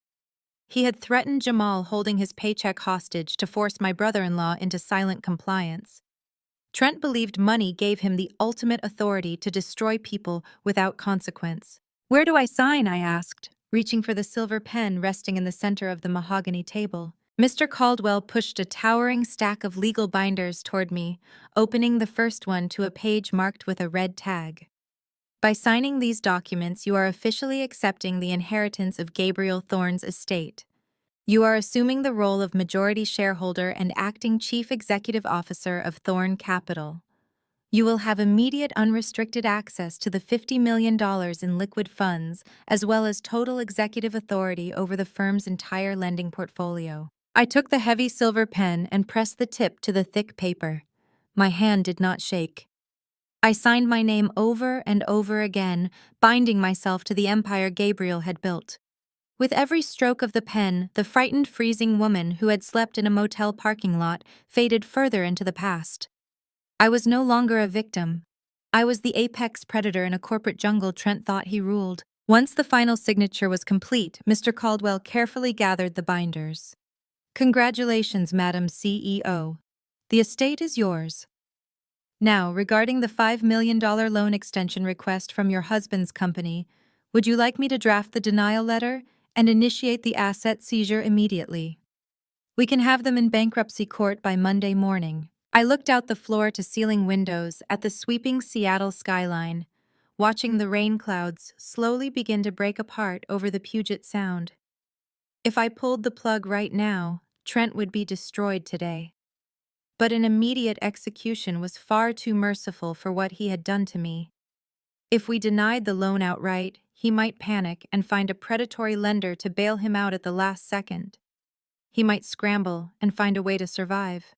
He had threatened Jamal holding his paycheck hostage to force my brother-in-law into silent compliance. Trent believed money gave him the ultimate authority to destroy people without consequence. Where do I sign? I asked, reaching for the silver pen resting in the center of the mahogany table. Mr. Caldwell pushed a towering stack of legal binders toward me, opening the first one to a page marked with a red tag. By signing these documents, you are officially accepting the inheritance of Gabriel Thorne's estate. You are assuming the role of majority shareholder and acting chief executive officer of Thorn Capital. You will have immediate unrestricted access to the $50 million in liquid funds, as well as total executive authority over the firm's entire lending portfolio. I took the heavy silver pen and pressed the tip to the thick paper. My hand did not shake. I signed my name over and over again, binding myself to the empire Gabriel had built. With every stroke of the pen, the frightened, freezing woman who had slept in a motel parking lot faded further into the past. I was no longer a victim. I was the apex predator in a corporate jungle Trent thought he ruled. Once the final signature was complete, Mr. Caldwell carefully gathered the binders. Congratulations, Madam CEO. The estate is yours. Now, regarding the $5 million loan extension request from your husband's company, would you like me to draft the denial letter and initiate the asset seizure immediately? We can have them in bankruptcy court by Monday morning. I looked out the floor-to-ceiling windows at the sweeping Seattle skyline, watching the rain clouds slowly begin to break apart over the Puget Sound. If I pulled the plug right now, Trent would be destroyed today. But an immediate execution was far too merciful for what he had done to me. If we denied the loan outright, he might panic and find a predatory lender to bail him out at the last second. He might scramble and find a way to survive.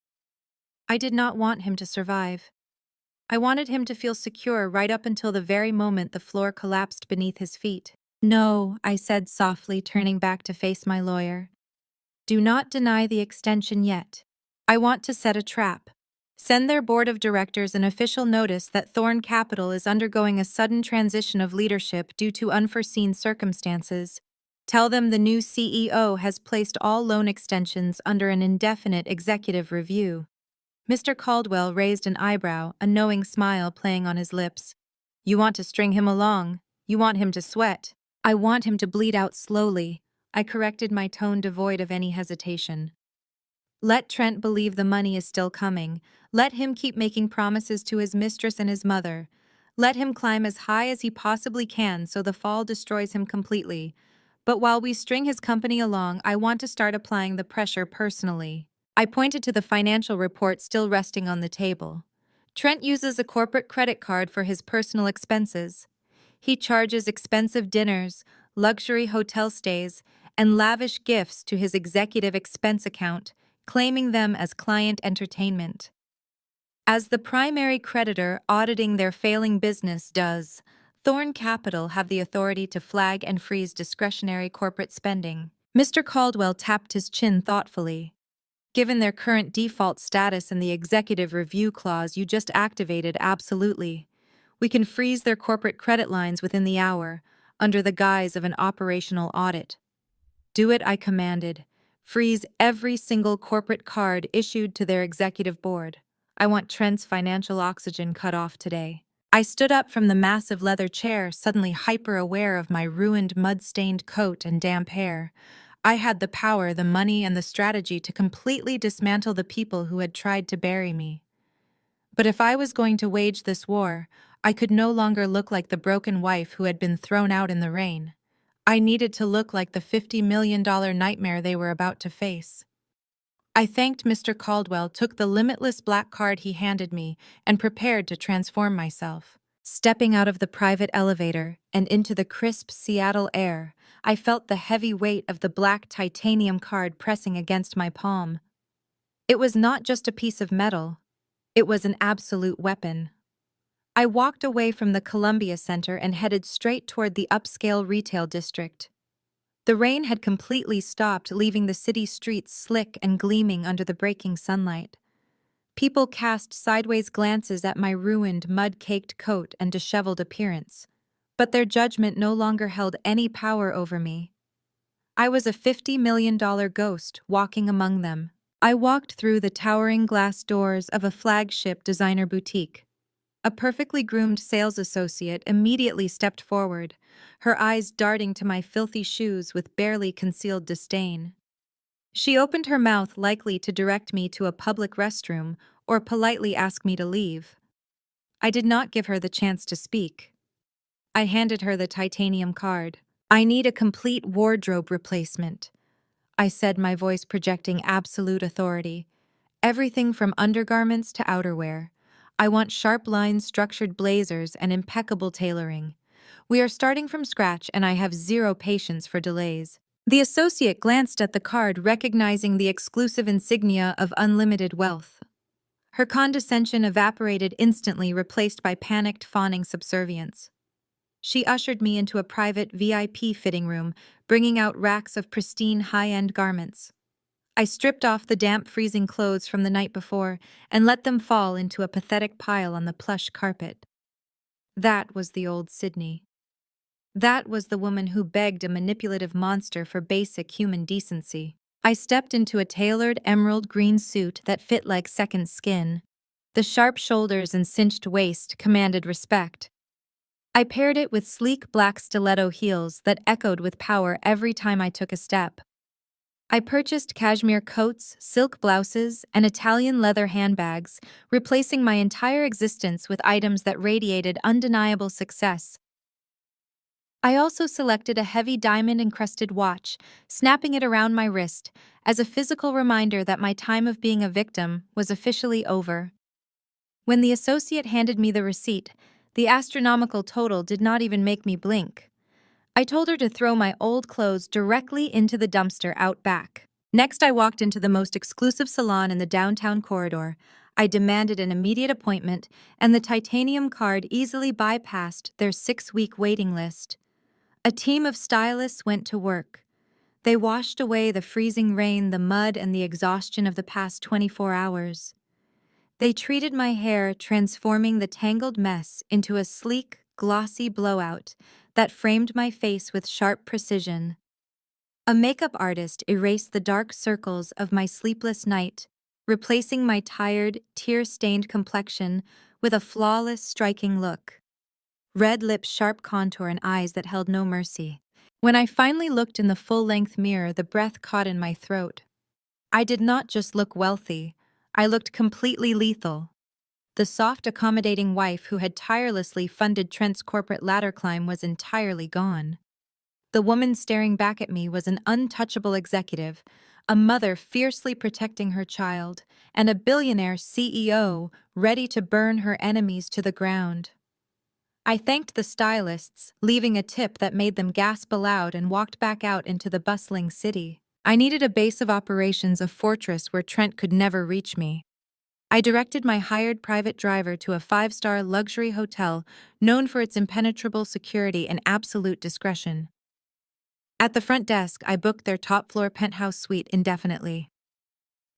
I did not want him to survive. I wanted him to feel secure right up until the very moment the floor collapsed beneath his feet. No, I said softly, turning back to face my lawyer. Do not deny the extension yet. I want to set a trap. Send their board of directors an official notice that Thorn Capital is undergoing a sudden transition of leadership due to unforeseen circumstances. Tell them the new CEO has placed all loan extensions under an indefinite executive review. Mr. Caldwell raised an eyebrow, a knowing smile playing on his lips. You want to string him along. You want him to sweat. I want him to bleed out slowly. I corrected my tone devoid of any hesitation. Let Trent believe the money is still coming. Let him keep making promises to his mistress and his mother. Let him climb as high as he possibly can so the fall destroys him completely. But while we string his company along, I want to start applying the pressure personally. I pointed to the financial report still resting on the table. Trent uses a corporate credit card for his personal expenses. He charges expensive dinners, luxury hotel stays, and lavish gifts to his executive expense account, claiming them as client entertainment. As the primary creditor auditing their failing business does, Thorn Capital have the authority to flag and freeze discretionary corporate spending. Mr. Caldwell tapped his chin thoughtfully. Given their current default status and the executive review clause you just activated, absolutely. We can freeze their corporate credit lines within the hour, under the guise of an operational audit. Do it, I commanded. Freeze every single corporate card issued to their executive board. I want Trent's financial oxygen cut off today. I stood up from the massive leather chair, suddenly hyper-aware of my ruined, mud-stained coat and damp hair. I had the power, the money, and the strategy to completely dismantle the people who had tried to bury me. But if I was going to wage this war, I could no longer look like the broken wife who had been thrown out in the rain. I needed to look like the $50 million nightmare they were about to face. I thanked Mr. Caldwell, took the limitless black card he handed me, and prepared to transform myself. Stepping out of the private elevator and into the crisp Seattle air, I felt the heavy weight of the black titanium card pressing against my palm. It was not just a piece of metal. It was an absolute weapon. I walked away from the Columbia Center and headed straight toward the upscale retail district. The rain had completely stopped, leaving the city streets slick and gleaming under the breaking sunlight. People cast sideways glances at my ruined, mud-caked coat and disheveled appearance, but their judgment no longer held any power over me. I was a $50 million ghost walking among them. I walked through the towering glass doors of a flagship designer boutique. A perfectly groomed sales associate immediately stepped forward, her eyes darting to my filthy shoes with barely concealed disdain. She opened her mouth, likely to direct me to a public restroom or politely ask me to leave. I did not give her the chance to speak. I handed her the titanium card. I need a complete wardrobe replacement, I said, my voice projecting absolute authority. Everything from undergarments to outerwear. I want sharp lines, structured blazers, and impeccable tailoring. We are starting from scratch, and I have zero patience for delays. The associate glanced at the card, recognizing the exclusive insignia of unlimited wealth. Her condescension evaporated instantly, replaced by panicked, fawning subservience. She ushered me into a private VIP fitting room, bringing out racks of pristine, high-end garments. I stripped off the damp, freezing clothes from the night before and let them fall into a pathetic pile on the plush carpet. That was the old Sydney. That was the woman who begged a manipulative monster for basic human decency. I stepped into a tailored emerald green suit that fit like second skin. The sharp shoulders and cinched waist commanded respect. I paired it with sleek black stiletto heels that echoed with power every time I took a step. I purchased cashmere coats, silk blouses, and Italian leather handbags, replacing my entire existence with items that radiated undeniable success. I also selected a heavy diamond-encrusted watch, snapping it around my wrist, as a physical reminder that my time of being a victim was officially over. When the associate handed me the receipt, the astronomical total did not even make me blink. I told her to throw my old clothes directly into the dumpster out back. Next, I walked into the most exclusive salon in the downtown corridor. I demanded an immediate appointment, and the titanium card easily bypassed their 6-week waiting list. A team of stylists went to work. They washed away the freezing rain, the mud, and the exhaustion of the past 24 hours. They treated my hair, transforming the tangled mess into a sleek, glossy blowout that framed my face with sharp precision. A makeup artist erased the dark circles of my sleepless night, replacing my tired, tear-stained complexion with a flawless, striking look. Red lips, sharp contour, and eyes that held no mercy. When I finally looked in the full-length mirror, the breath caught in my throat. I did not just look wealthy, I looked completely lethal. The soft, accommodating wife who had tirelessly funded Trent's corporate ladder climb was entirely gone. The woman staring back at me was an untouchable executive, a mother fiercely protecting her child, and a billionaire CEO ready to burn her enemies to the ground. I thanked the stylists, leaving a tip that made them gasp aloud, and walked back out into the bustling city. I needed a base of operations, a fortress where Trent could never reach me. I directed my hired private driver to a five-star luxury hotel known for its impenetrable security and absolute discretion. At the front desk, I booked their top-floor penthouse suite indefinitely.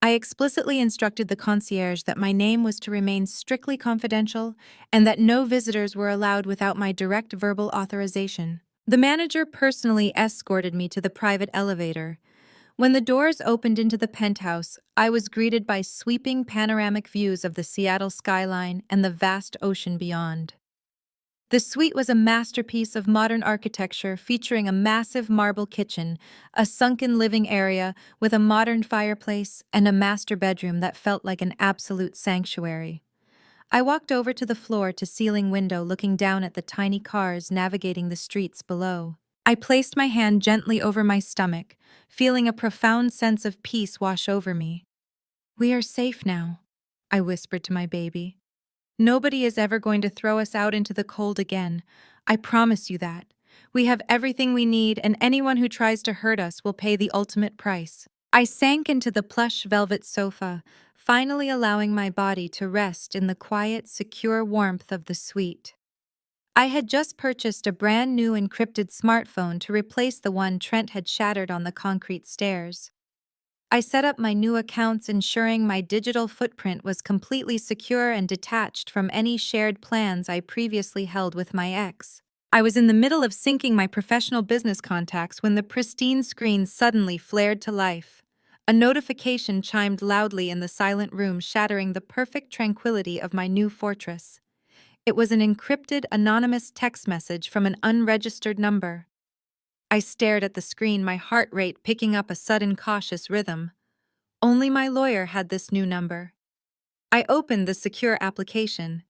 I explicitly instructed the concierge that my name was to remain strictly confidential and that no visitors were allowed without my direct verbal authorization. The manager personally escorted me to the private elevator. When the doors opened into the penthouse, I was greeted by sweeping panoramic views of the Seattle skyline and the vast ocean beyond. The suite was a masterpiece of modern architecture, featuring a massive marble kitchen, a sunken living area with a modern fireplace, and a master bedroom that felt like an absolute sanctuary. I walked over to the floor-to-ceiling window, looking down at the tiny cars navigating the streets below. I placed my hand gently over my stomach, feeling a profound sense of peace wash over me. "We are safe now," I whispered to my baby. "Nobody is ever going to throw us out into the cold again. I promise you that. We have everything we need, and anyone who tries to hurt us will pay the ultimate price." I sank into the plush velvet sofa, finally allowing my body to rest in the quiet, secure warmth of the suite. I had just purchased a brand new encrypted smartphone to replace the one Trent had shattered on the concrete stairs. I set up my new accounts, ensuring my digital footprint was completely secure and detached from any shared plans I previously held with my ex. I was in the middle of syncing my professional business contacts when the pristine screen suddenly flared to life. A notification chimed loudly in the silent room, shattering the perfect tranquility of my new fortress. It was an encrypted, anonymous text message from an unregistered number. I stared at the screen, my heart rate picking up a sudden cautious rhythm. Only my lawyer had this new number. I opened the secure application.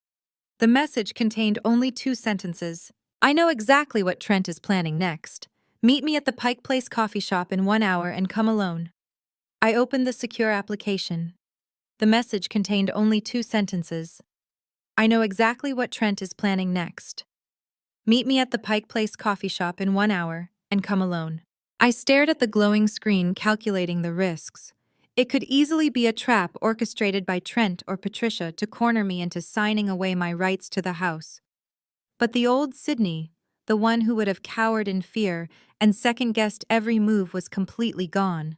The message contained only 2 sentences. "I know exactly what Trent is planning next. Meet me at the Pike Place coffee shop in 1 hour and come alone." I opened the secure application. The message contained only 2 sentences. "I know exactly what Trent is planning next. Meet me at the Pike Place coffee shop in 1 hour and come alone." I stared at the glowing screen, calculating the risks. It could easily be a trap orchestrated by Trent or Patricia to corner me into signing away my rights to the house. But the old Sydney, the one who would have cowered in fear and second-guessed every move, was completely gone.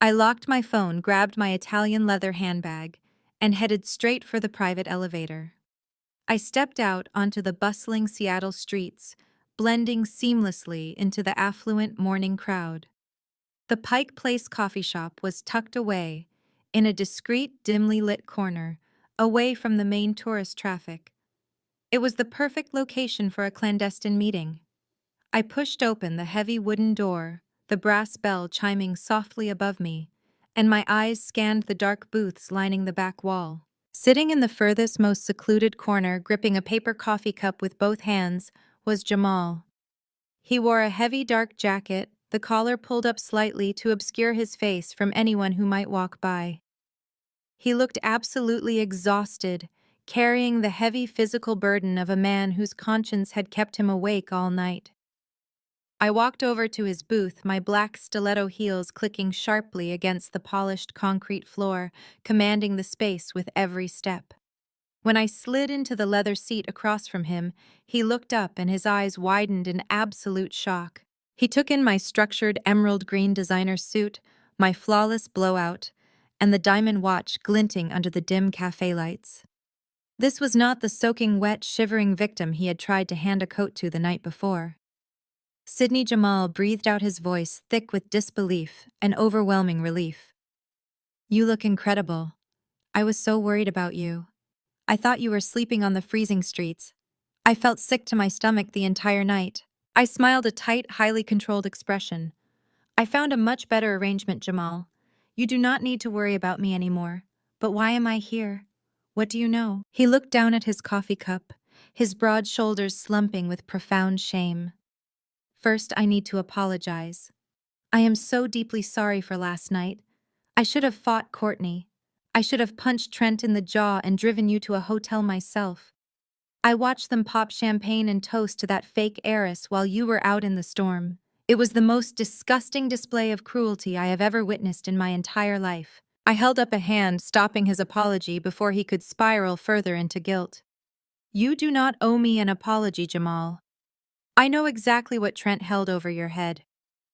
I locked my phone, grabbed my Italian leather handbag, and headed straight for the private elevator. I stepped out onto the bustling Seattle streets, blending seamlessly into the affluent morning crowd. The Pike Place coffee shop was tucked away, in a discreet, dimly lit corner, away from the main tourist traffic. It was the perfect location for a clandestine meeting. I pushed open the heavy wooden door, the brass bell chiming softly above me, and my eyes scanned the dark booths lining the back wall. Sitting in the furthest, most secluded corner, gripping a paper coffee cup with both hands, was Jamal. He wore a heavy dark jacket, the collar pulled up slightly to obscure his face from anyone who might walk by. He looked absolutely exhausted, carrying the heavy physical burden of a man whose conscience had kept him awake all night. I walked over to his booth, my black stiletto heels clicking sharply against the polished concrete floor, commanding the space with every step. When I slid into the leather seat across from him, he looked up and his eyes widened in absolute shock. He took in my structured emerald green designer suit, my flawless blowout, and the diamond watch glinting under the dim cafe lights. This was not the soaking wet, shivering victim he had tried to hand a coat to the night before. Sydney Jamal breathed out, his voice thick with disbelief and overwhelming relief. "You look incredible. I was so worried about you. I thought you were sleeping on the freezing streets. I felt sick to my stomach the entire night." I smiled, a tight, highly controlled expression. "I found a much better arrangement, Jamal. You do not need to worry about me anymore. But why am I here? What do you know?" He looked down at his coffee cup, his broad shoulders slumping with profound shame. First, I need to apologize. I am so deeply sorry for last night. I should have fought Courtney. I should have punched Trent in the jaw and driven you to a hotel myself. I watched them pop champagne and toast to that fake heiress while you were out in the storm. It was the most disgusting display of cruelty I have ever witnessed in my entire life. I held up a hand, stopping his apology before he could spiral further into guilt. You do not owe me an apology, Jamal. I know exactly what Trent held over your head.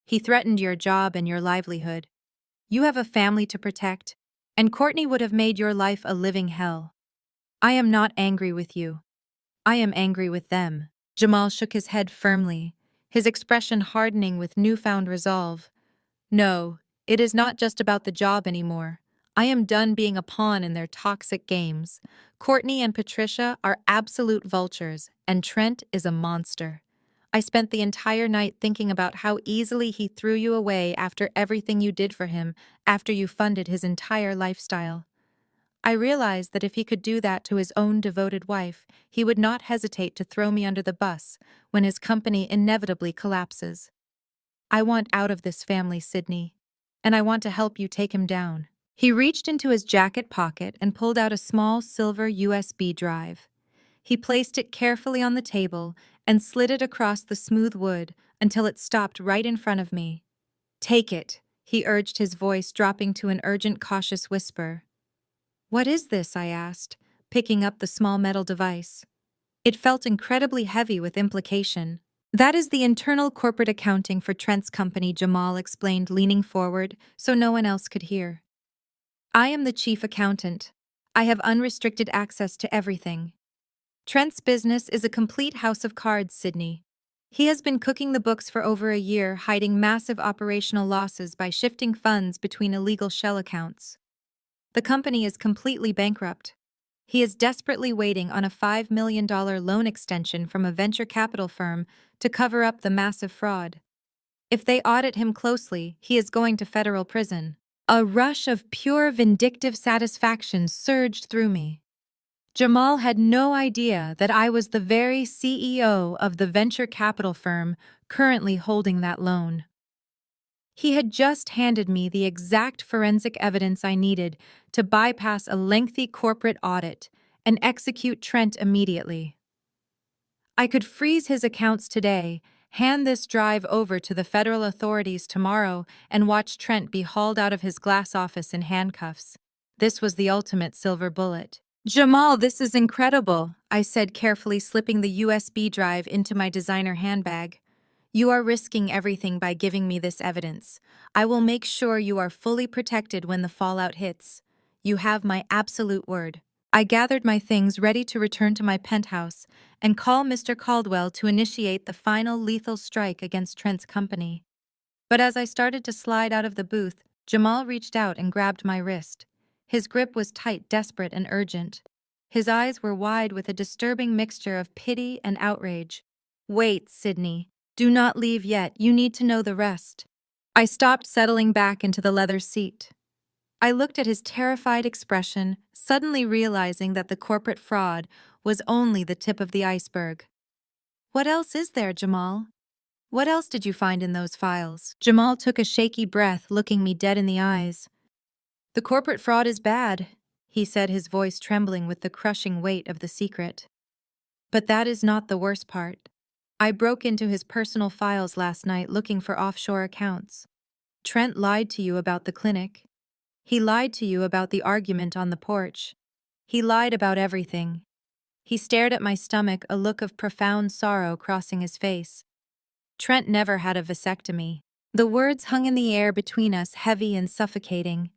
He threatened your job and your livelihood. You have a family to protect, and Courtney would have made your life a living hell. I am not angry with you. I am angry with them. Jamal shook his head firmly, his expression hardening with newfound resolve. No, it is not just about the job anymore. I am done being a pawn in their toxic games. Courtney and Patricia are absolute vultures, and Trent is a monster. I spent the entire night thinking about how easily he threw you away after everything you did for him, after you funded his entire lifestyle. I realized that if he could do that to his own devoted wife, he would not hesitate to throw me under the bus when his company inevitably collapses. I want out of this family, Sydney, and I want to help you take him down. He reached into his jacket pocket and pulled out a small silver USB drive. He placed it carefully on the table and slid it across the smooth wood until it stopped right in front of me. Take it, he urged, his voice dropping to an urgent, cautious whisper. What is this? I asked, picking up the small metal device. It felt incredibly heavy with implication. That is the internal corporate accounting for Trent's company, Jamal explained, leaning forward so no one else could hear. I am the chief accountant. I have unrestricted access to everything. Trent's business is a complete house of cards, Sydney. He has been cooking the books for over a year, hiding massive operational losses by shifting funds between illegal shell accounts. The company is completely bankrupt. He is desperately waiting on a $5 million loan extension from a venture capital firm to cover up the massive fraud. If they audit him closely, he is going to federal prison. A rush of pure vindictive satisfaction surged through me. Jamal had no idea that I was the very CEO of the venture capital firm currently holding that loan. He had just handed me the exact forensic evidence I needed to bypass a lengthy corporate audit and execute Trent immediately. I could freeze his accounts today, hand this drive over to the federal authorities tomorrow, and watch Trent be hauled out of his glass office in handcuffs. This was the ultimate silver bullet. Jamal, this is incredible, I said, carefully slipping the USB drive into my designer handbag. You are risking everything by giving me this evidence. I will make sure you are fully protected when the fallout hits. You have my absolute word. I gathered my things, ready to return to my penthouse and call Mr. Caldwell to initiate the final lethal strike against Trent's company. But as I started to slide out of the booth, Jamal reached out and grabbed my wrist. His grip was tight, desperate, and urgent. His eyes were wide with a disturbing mixture of pity and outrage. Wait, Sydney. Do not leave yet. You need to know the rest. I stopped, settling back into the leather seat. I looked at his terrified expression, suddenly realizing that the corporate fraud was only the tip of the iceberg. What else is there, Jamal? What else did you find in those files? Jamal took a shaky breath, looking me dead in the eyes. The corporate fraud is bad, he said, his voice trembling with the crushing weight of the secret. But that is not the worst part. I broke into his personal files last night looking for offshore accounts. Trent lied to you about the clinic. He lied to you about the argument on the porch. He lied about everything. He stared at my stomach, a look of profound sorrow crossing his face. Trent never had a vasectomy. The words hung in the air between us, heavy and suffocating.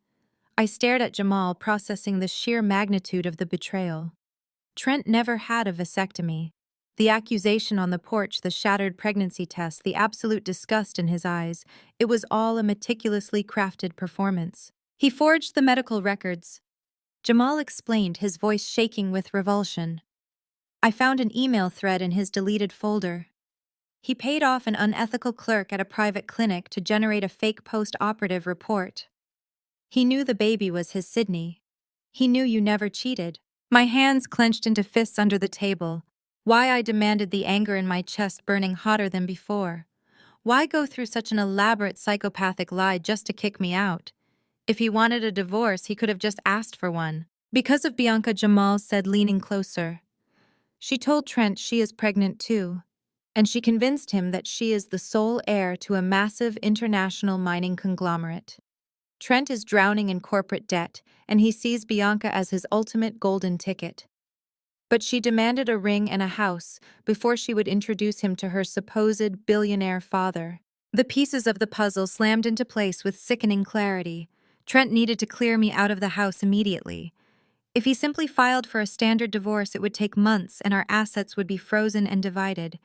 I stared at Jamal, processing the sheer magnitude of the betrayal. Trent never had a vasectomy. The accusation on the porch, the shattered pregnancy test, the absolute disgust in his eyes, it was all a meticulously crafted performance. He forged the medical records. Jamal explained, his voice shaking with revulsion. I found an email thread in his deleted folder. He paid off an unethical clerk at a private clinic to generate a fake post-operative report. He knew the baby was his, Sydney. He knew you never cheated. My hands clenched into fists under the table. Why, I demanded, the anger in my chest burning hotter than before. Why go through such an elaborate psychopathic lie just to kick me out? If he wanted a divorce, he could have just asked for one. Because of Bianca, Jamal said, leaning closer. She told Trent she is pregnant too, and she convinced him that she is the sole heir to a massive international mining conglomerate. Trent is drowning in corporate debt, and he sees Bianca as his ultimate golden ticket. But she demanded a ring and a house before she would introduce him to her supposed billionaire father. The pieces of the puzzle slammed into place with sickening clarity. Trent needed to clear me out of the house immediately. If he simply filed for a standard divorce, it would take months and our assets would be frozen and divided.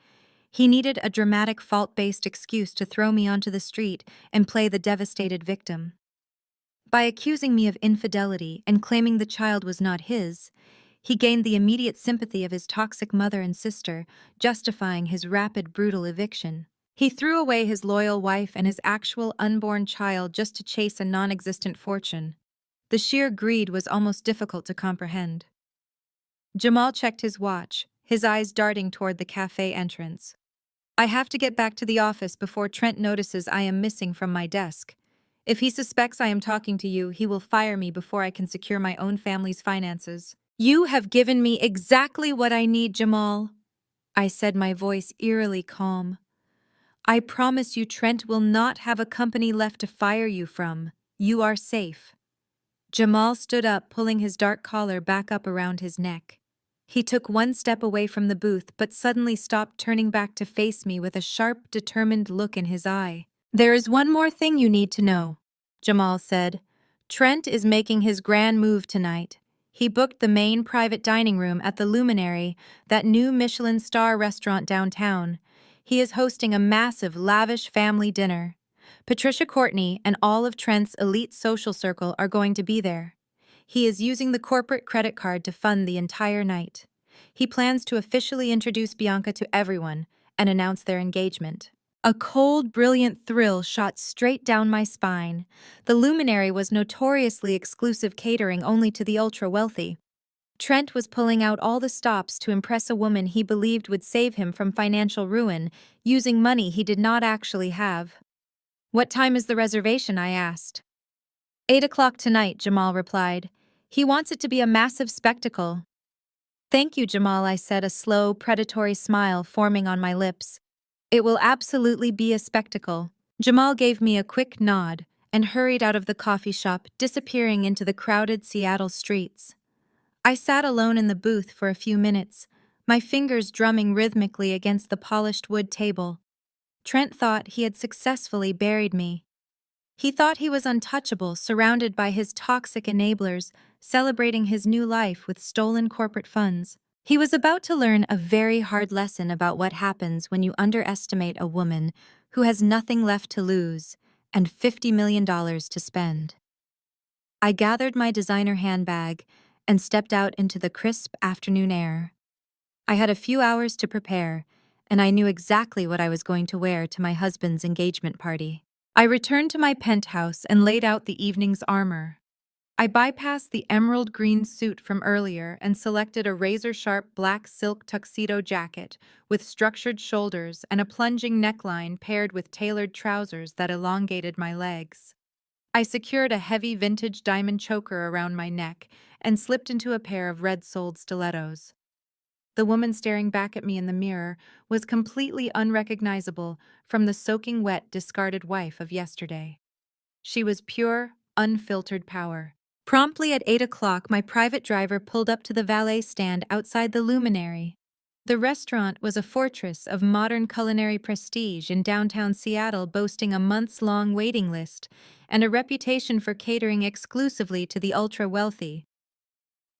He needed a dramatic fault-based excuse to throw me onto the street and play the devastated victim. By accusing me of infidelity and claiming the child was not his, he gained the immediate sympathy of his toxic mother and sister, justifying his rapid, brutal eviction. He threw away his loyal wife and his actual unborn child just to chase a non-existent fortune. The sheer greed was almost difficult to comprehend. Jamal checked his watch, his eyes darting toward the cafe entrance. I have to get back to the office before Trent notices I am missing from my desk. If he suspects I am talking to you, he will fire me before I can secure my own family's finances. You have given me exactly what I need, Jamal, I said, my voice eerily calm. I promise you Trent will not have a company left to fire you from. You are safe. Jamal stood up, pulling his dark collar back up around his neck. He took one step away from the booth, but suddenly stopped, turning back to face me with a sharp, determined look in his eye. There is one more thing you need to know, Jamal said. Trent is making his grand move tonight. He booked the main private dining room at the Luminary, that new Michelin star restaurant downtown. He is hosting a massive, lavish family dinner. Patricia Courtney and all of Trent's elite social circle are going to be there. He is using the corporate credit card to fund the entire night. He plans to officially introduce Bianca to everyone and announce their engagement. A cold, brilliant thrill shot straight down my spine. The Luminary was notoriously exclusive, catering only to the ultra-wealthy. Trent was pulling out all the stops to impress a woman he believed would save him from financial ruin, using money he did not actually have. What time is the reservation? I asked. 8 o'clock tonight, Jamal replied. He wants it to be a massive spectacle. Thank you, Jamal, I said, a slow, predatory smile forming on my lips. It will absolutely be a spectacle. Jamal gave me a quick nod and hurried out of the coffee shop, disappearing into the crowded Seattle streets. I sat alone in the booth for a few minutes, my fingers drumming rhythmically against the polished wood table. Trent thought he had successfully buried me. He thought he was untouchable, surrounded by his toxic enablers, celebrating his new life with stolen corporate funds. He was about to learn a very hard lesson about what happens when you underestimate a woman who has nothing left to lose and $50 million to spend. I gathered my designer handbag and stepped out into the crisp afternoon air. I had a few hours to prepare, and I knew exactly what I was going to wear to my husband's engagement party. I returned to my penthouse and laid out the evening's armor. I bypassed the emerald green suit from earlier and selected a razor-sharp black silk tuxedo jacket with structured shoulders and a plunging neckline paired with tailored trousers that elongated my legs. I secured a heavy vintage diamond choker around my neck and slipped into a pair of red-soled stilettos. The woman staring back at me in the mirror was completely unrecognizable from the soaking wet, discarded wife of yesterday. She was pure, unfiltered power. Promptly at 8 o'clock, my private driver pulled up to the valet stand outside the Luminary. The restaurant was a fortress of modern culinary prestige in downtown Seattle, boasting a months-long waiting list and a reputation for catering exclusively to the ultra-wealthy.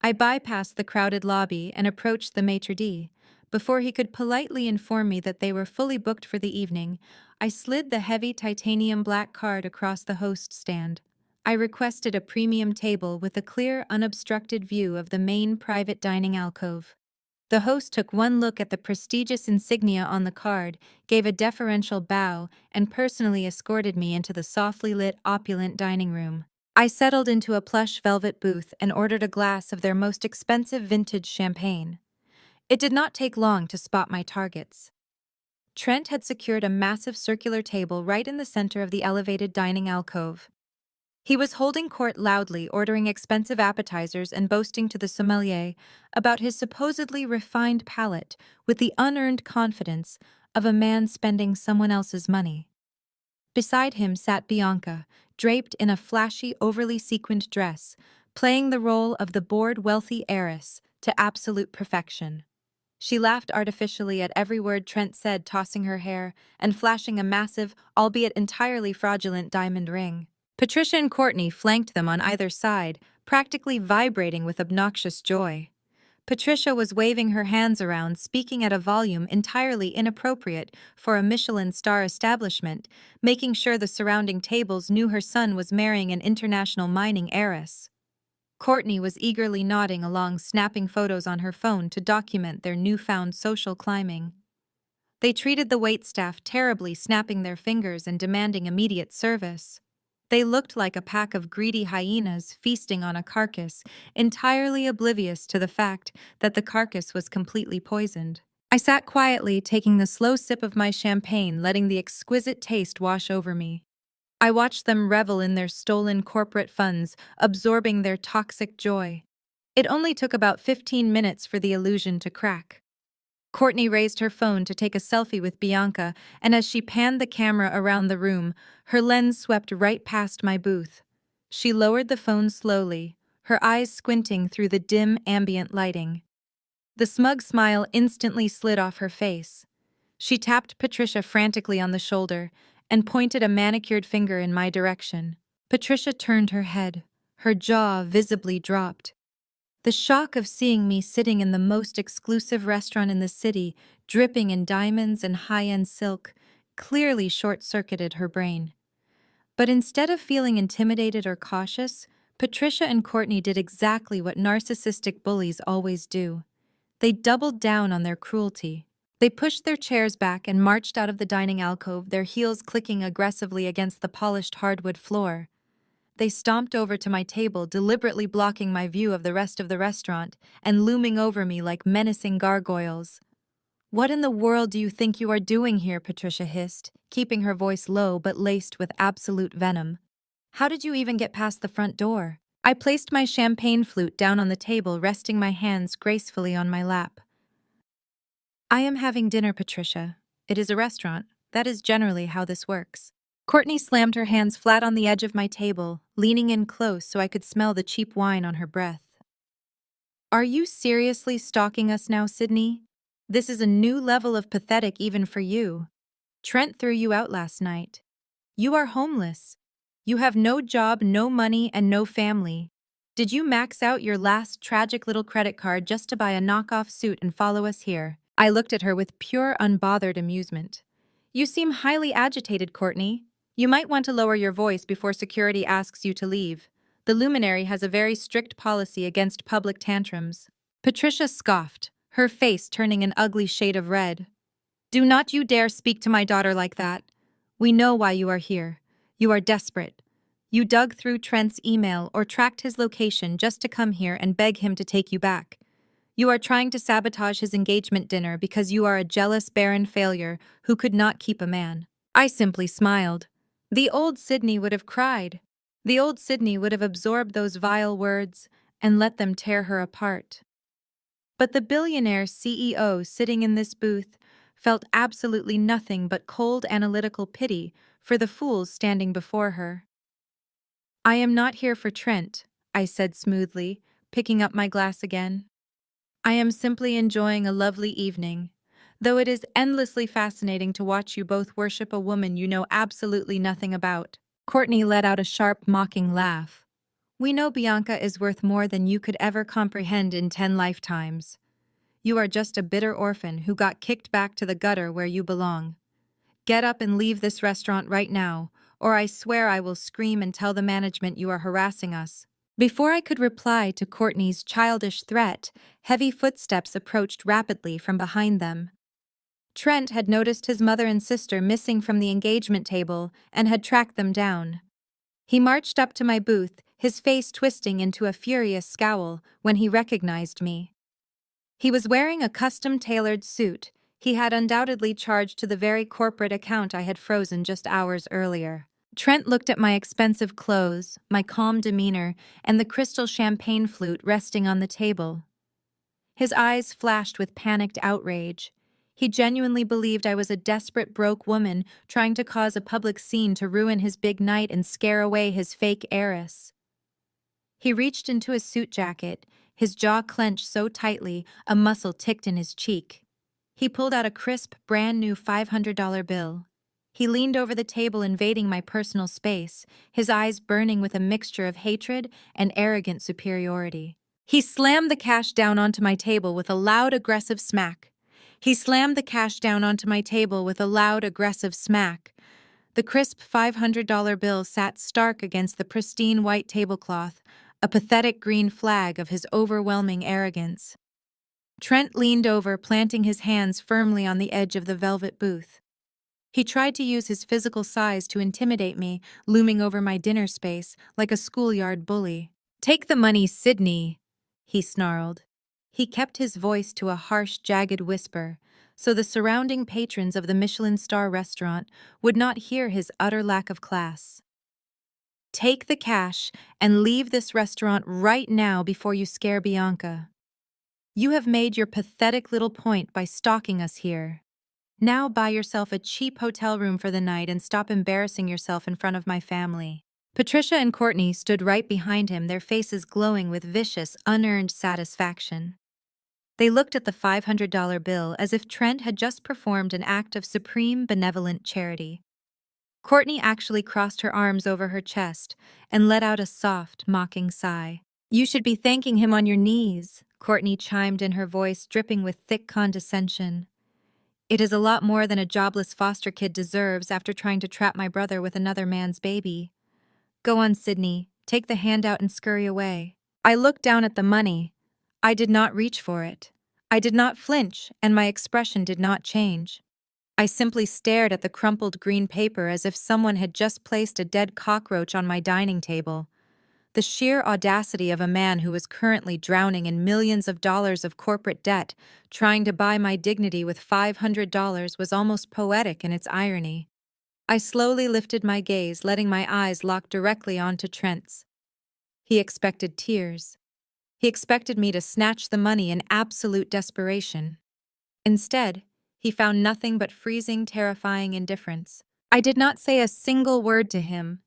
I bypassed the crowded lobby and approached the maitre d'. Before he could politely inform me that they were fully booked for the evening, I slid the heavy titanium black card across the host stand. I requested a premium table with a clear, unobstructed view of the main private dining alcove. The host took one look at the prestigious insignia on the card, gave a deferential bow, and personally escorted me into the softly lit, opulent dining room. I settled into a plush velvet booth and ordered a glass of their most expensive vintage champagne. It did not take long to spot my targets. Trent had secured a massive circular table right in the center of the elevated dining alcove. He was holding court loudly, ordering expensive appetizers and boasting to the sommelier about his supposedly refined palate with the unearned confidence of a man spending someone else's money. Beside him sat Bianca, draped in a flashy, overly sequined dress, playing the role of the bored wealthy heiress to absolute perfection. She laughed artificially at every word Trent said, tossing her hair and flashing a massive, albeit entirely fraudulent diamond ring. Patricia and Courtney flanked them on either side, practically vibrating with obnoxious joy. Patricia was waving her hands around, speaking at a volume entirely inappropriate for a Michelin star establishment, making sure the surrounding tables knew her son was marrying an international mining heiress. Courtney was eagerly nodding along, snapping photos on her phone to document their newfound social climbing. They treated the waitstaff terribly, snapping their fingers and demanding immediate service. They looked like a pack of greedy hyenas feasting on a carcass, entirely oblivious to the fact that the carcass was completely poisoned. I sat quietly, taking the slow sip of my champagne, letting the exquisite taste wash over me. I watched them revel in their stolen corporate funds, absorbing their toxic joy. It only took about 15 minutes for the illusion to crack. Courtney raised her phone to take a selfie with Bianca, and as she panned the camera around the room, her lens swept right past my booth. She lowered the phone slowly, her eyes squinting through the dim ambient lighting. The smug smile instantly slid off her face. She tapped Patricia frantically on the shoulder and pointed a manicured finger in my direction. Patricia turned her head, her jaw visibly dropped. The shock of seeing me sitting in the most exclusive restaurant in the city, dripping in diamonds and high-end silk, clearly short-circuited her brain. But instead of feeling intimidated or cautious, Patricia and Courtney did exactly what narcissistic bullies always do. They doubled down on their cruelty. They pushed their chairs back and marched out of the dining alcove, their heels clicking aggressively against the polished hardwood floor. They stomped over to my table, deliberately blocking my view of the rest of the restaurant and looming over me like menacing gargoyles. "What in the world do you think you are doing here?" Patricia hissed, keeping her voice low but laced with absolute venom. "How did you even get past the front door?" I placed my champagne flute down on the table, resting my hands gracefully on my lap. "I am having dinner, Patricia. It is a restaurant. That is generally how this works." Courtney slammed her hands flat on the edge of my table, leaning in close so I could smell the cheap wine on her breath. "Are you seriously stalking us now, Sydney? This is a new level of pathetic even for you. Trent threw you out last night. You are homeless. You have no job, no money, and no family. Did you max out your last tragic little credit card just to buy a knockoff suit and follow us here?" I looked at her with pure, unbothered amusement. "You seem highly agitated, Courtney. You might want to lower your voice before security asks you to leave. The luminary has a very strict policy against public tantrums." Patricia scoffed, her face turning an ugly shade of red. "Do not you dare speak to my daughter like that. We know why you are here. You are desperate. You dug through Trent's email or tracked his location just to come here and beg him to take you back. You are trying to sabotage his engagement dinner because you are a jealous, barren failure who could not keep a man." I simply smiled. The old Sydney would have cried. The old Sydney would have absorbed those vile words and let them tear her apart. But the billionaire CEO sitting in this booth felt absolutely nothing but cold analytical pity for the fools standing before her. "I am not here for Trent," I said smoothly, picking up my glass again. "I am simply enjoying a lovely evening, though it is endlessly fascinating to watch you both worship a woman you know absolutely nothing about." Courtney let out a sharp, mocking laugh. "We know Bianca is worth more than you could ever comprehend in 10 lifetimes. You are just a bitter orphan who got kicked back to the gutter where you belong. Get up and leave this restaurant right now, or I swear I will scream and tell the management you are harassing us." Before I could reply to Courtney's childish threat, heavy footsteps approached rapidly from behind them. Trent had noticed his mother and sister missing from the engagement table and had tracked them down. He marched up to my booth, his face twisting into a furious scowl when he recognized me. He was wearing a custom-tailored suit, He had undoubtedly charged to the very corporate account I had frozen just hours earlier. Trent looked at my expensive clothes, my calm demeanor, and the crystal champagne flute resting on the table. His eyes flashed with panicked outrage. He genuinely believed I was a desperate broke woman trying to cause a public scene to ruin his big night and scare away his fake heiress. He reached into his suit jacket, his jaw clenched so tightly a muscle ticked in his cheek. He pulled out a crisp, brand-new $500 bill. He leaned over the table, invading my personal space, his eyes burning with a mixture of hatred and arrogant superiority. He slammed the cash down onto my table with a loud, aggressive smack. He slammed the cash down onto my table with a loud, aggressive smack. The crisp $500 bill sat stark against the pristine white tablecloth, a pathetic green flag of his overwhelming arrogance. Trent leaned over, planting his hands firmly on the edge of the velvet booth. He tried to use his physical size to intimidate me, looming over my dinner space like a schoolyard bully. "Take the money, Sydney," he snarled. He kept his voice to a harsh, jagged whisper, so the surrounding patrons of the Michelin star restaurant would not hear his utter lack of class. "Take the cash and leave this restaurant right now before you scare Bianca. You have made your pathetic little point by stalking us here. Now buy yourself a cheap hotel room for the night and stop embarrassing yourself in front of my family." Patricia and Courtney stood right behind him, their faces glowing with vicious, unearned satisfaction. They looked at the $500 bill as if Trent had just performed an act of supreme benevolent charity. Courtney actually crossed her arms over her chest and let out a soft, mocking sigh. "You should be thanking him on your knees," Courtney chimed in, her voice dripping with thick condescension. "It is a lot more than a jobless foster kid deserves after trying to trap my brother with another man's baby. Go on, Sydney, take the handout and scurry away." I looked down at the money. I did not reach for it. I did not flinch, and my expression did not change. I simply stared at the crumpled green paper as if someone had just placed a dead cockroach on my dining table. The sheer audacity of a man who was currently drowning in millions of dollars of corporate debt, trying to buy my dignity with $500, was almost poetic in its irony. I slowly lifted my gaze, letting my eyes lock directly onto Trent's. He expected tears. He expected me to snatch the money in absolute desperation. Instead, he found nothing but freezing, terrifying indifference. I did not say a single word to him.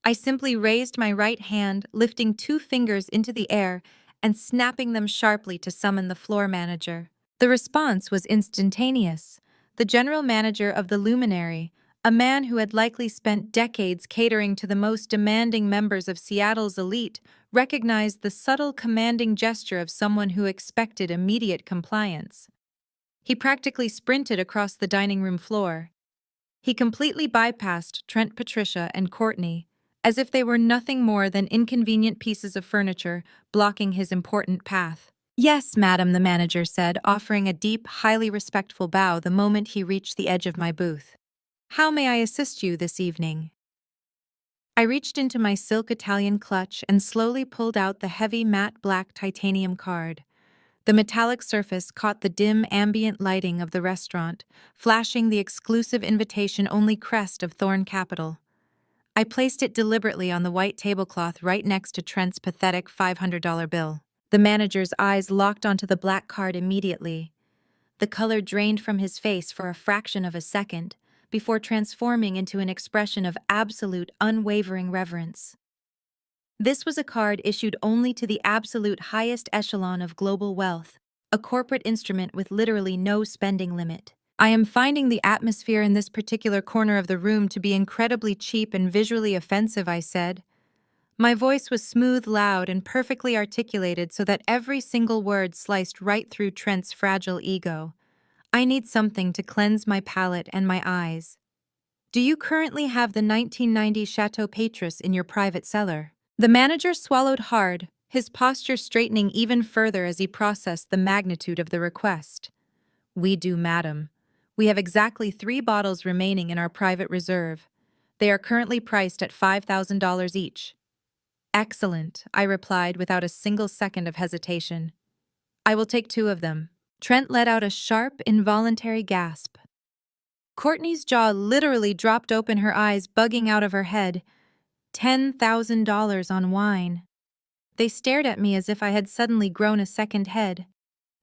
I simply raised my right hand, lifting 2 fingers into the air and snapping them sharply to summon the floor manager. The response was instantaneous. The general manager of the Luminary, a man who had likely spent decades catering to the most demanding members of Seattle's elite, recognized the subtle, commanding gesture of someone who expected immediate compliance. He practically sprinted across the dining room floor. He completely bypassed Trent, Patricia, and Courtney, as if they were nothing more than inconvenient pieces of furniture blocking his important path. "Yes, madam," the manager said, offering a deep, highly respectful bow the moment he reached the edge of my booth. "How may I assist you this evening?" I reached into my silk Italian clutch and slowly pulled out the heavy matte black titanium card. The metallic surface caught the dim ambient lighting of the restaurant, flashing the exclusive invitation-only crest of Thorn Capital. I placed it deliberately on the white tablecloth right next to Trent's pathetic $500 bill. The manager's eyes locked onto the black card immediately. The color drained from his face for a fraction of a second, before transforming into an expression of absolute, unwavering reverence. This was a card issued only to the absolute highest echelon of global wealth, a corporate instrument with literally no spending limit. "I am finding the atmosphere in this particular corner of the room to be incredibly cheap and visually offensive," I said. My voice was smooth, loud, and perfectly articulated so that every single word sliced right through Trent's fragile ego. "I need something to cleanse my palate and my eyes. Do you currently have the 1990 Chateau Petrus in your private cellar?" The manager swallowed hard, his posture straightening even further as he processed the magnitude of the request. "We do, madam. We have exactly 3 bottles remaining in our private reserve. They are currently priced at $5,000 each." "Excellent," I replied without a single second of hesitation. "I will take 2 of them." Trent let out a sharp, involuntary gasp. Courtney's jaw literally dropped open, her eyes bugging out of her head. $10,000 on wine. They stared at me as if I had suddenly grown a second head.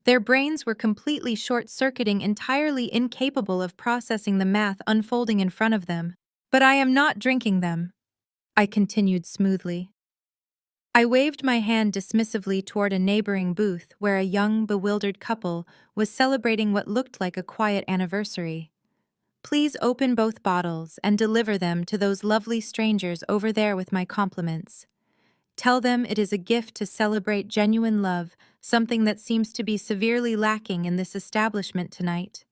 Their brains were completely short-circuiting, entirely incapable of processing the math unfolding in front of them. But I am not drinking them, I continued smoothly. I waved my hand dismissively toward a neighboring booth where a young, bewildered couple was celebrating what looked like a quiet anniversary. Please open both bottles and deliver them to those lovely strangers over there with my compliments. Tell them it is a gift to celebrate genuine love, something that seems to be severely lacking in this establishment tonight.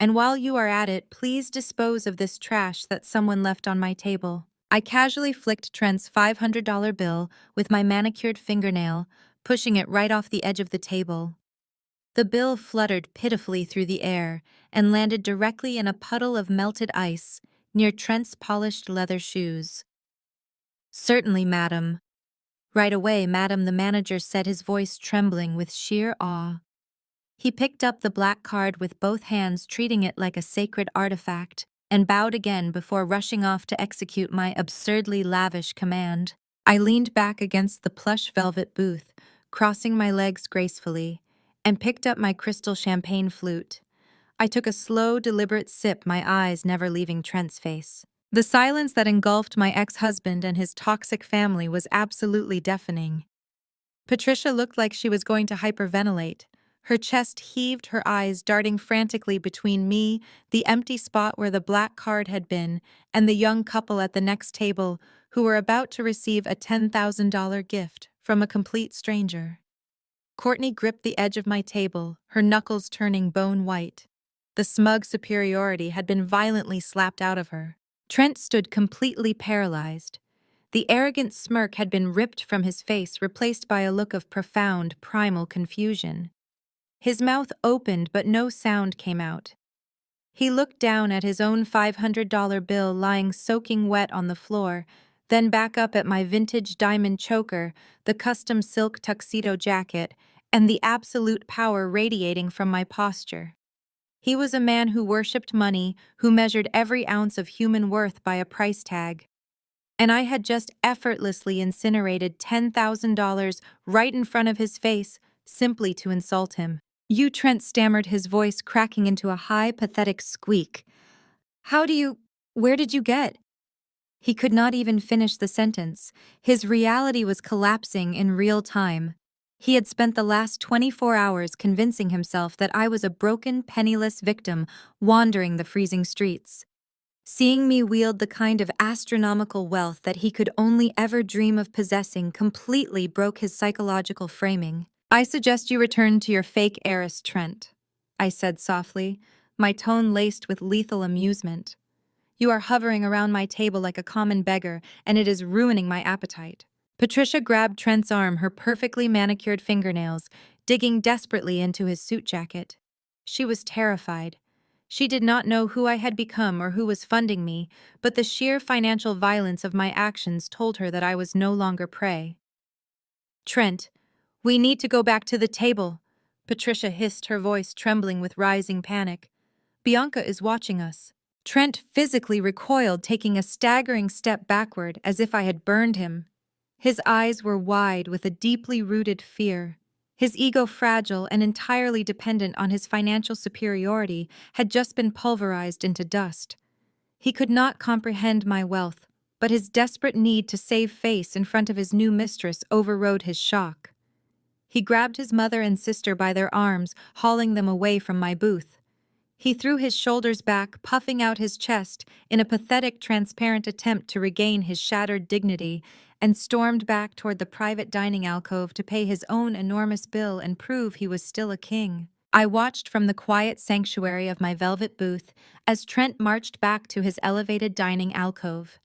And while you are at it, please dispose of this trash that someone left on my table. I casually flicked Trent's $500 bill with my manicured fingernail, pushing it right off the edge of the table. The bill fluttered pitifully through the air and landed directly in a puddle of melted ice near Trent's polished leather shoes. Certainly, madam. Right away, madam, the manager said, his voice trembling with sheer awe. He picked up the black card with both hands, treating it like a sacred artifact, and bowed again before rushing off to execute my absurdly lavish command. I leaned back against the plush velvet booth, crossing my legs gracefully, and picked up my crystal champagne flute. I took a slow, deliberate sip, my eyes never leaving Trent's face. The silence that engulfed my ex-husband and his toxic family was absolutely deafening. Patricia looked like she was going to hyperventilate. Her chest heaved, her eyes darting frantically between me, the empty spot where the black card had been, and the young couple at the next table who were about to receive a $10,000 gift from a complete stranger. Courtney gripped the edge of my table, her knuckles turning bone white. The smug superiority had been violently slapped out of her. Trent stood completely paralyzed. The arrogant smirk had been ripped from his face, replaced by a look of profound, primal confusion. His mouth opened, but no sound came out. He looked down at his own $500 bill lying soaking wet on the floor, then back up at my vintage diamond choker, the custom silk tuxedo jacket, and the absolute power radiating from my posture. He was a man who worshipped money, who measured every ounce of human worth by a price tag. And I had just effortlessly incinerated $10,000 right in front of his face, simply to insult him. You, Trent stammered, his voice cracking into a high, pathetic squeak. Where did you get? He could not even finish the sentence. His reality was collapsing in real time. He had spent the last 24 hours convincing himself that I was a broken, penniless victim wandering the freezing streets. Seeing me wield the kind of astronomical wealth that he could only ever dream of possessing completely broke his psychological framing. I suggest you return to your fake heiress, Trent, I said softly, my tone laced with lethal amusement. You are hovering around my table like a common beggar, and it is ruining my appetite. Patricia grabbed Trent's arm, her perfectly manicured fingernails, digging desperately into his suit jacket. She was terrified. She did not know who I had become or who was funding me, but the sheer financial violence of my actions told her that I was no longer prey. Trent, we need to go back to the table, Patricia hissed, her voice trembling with rising panic. Bianca is watching us. Trent physically recoiled, taking a staggering step backward as if I had burned him. His eyes were wide with a deeply rooted fear. His ego, fragile and entirely dependent on his financial superiority, had just been pulverized into dust. He could not comprehend my wealth, but his desperate need to save face in front of his new mistress overrode his shock. He grabbed his mother and sister by their arms, hauling them away from my booth. He threw his shoulders back, puffing out his chest in a pathetic, transparent attempt to regain his shattered dignity, and stormed back toward the private dining alcove to pay his own enormous bill and prove he was still a king. I watched from the quiet sanctuary of my velvet booth as Trent marched back to his elevated dining alcove.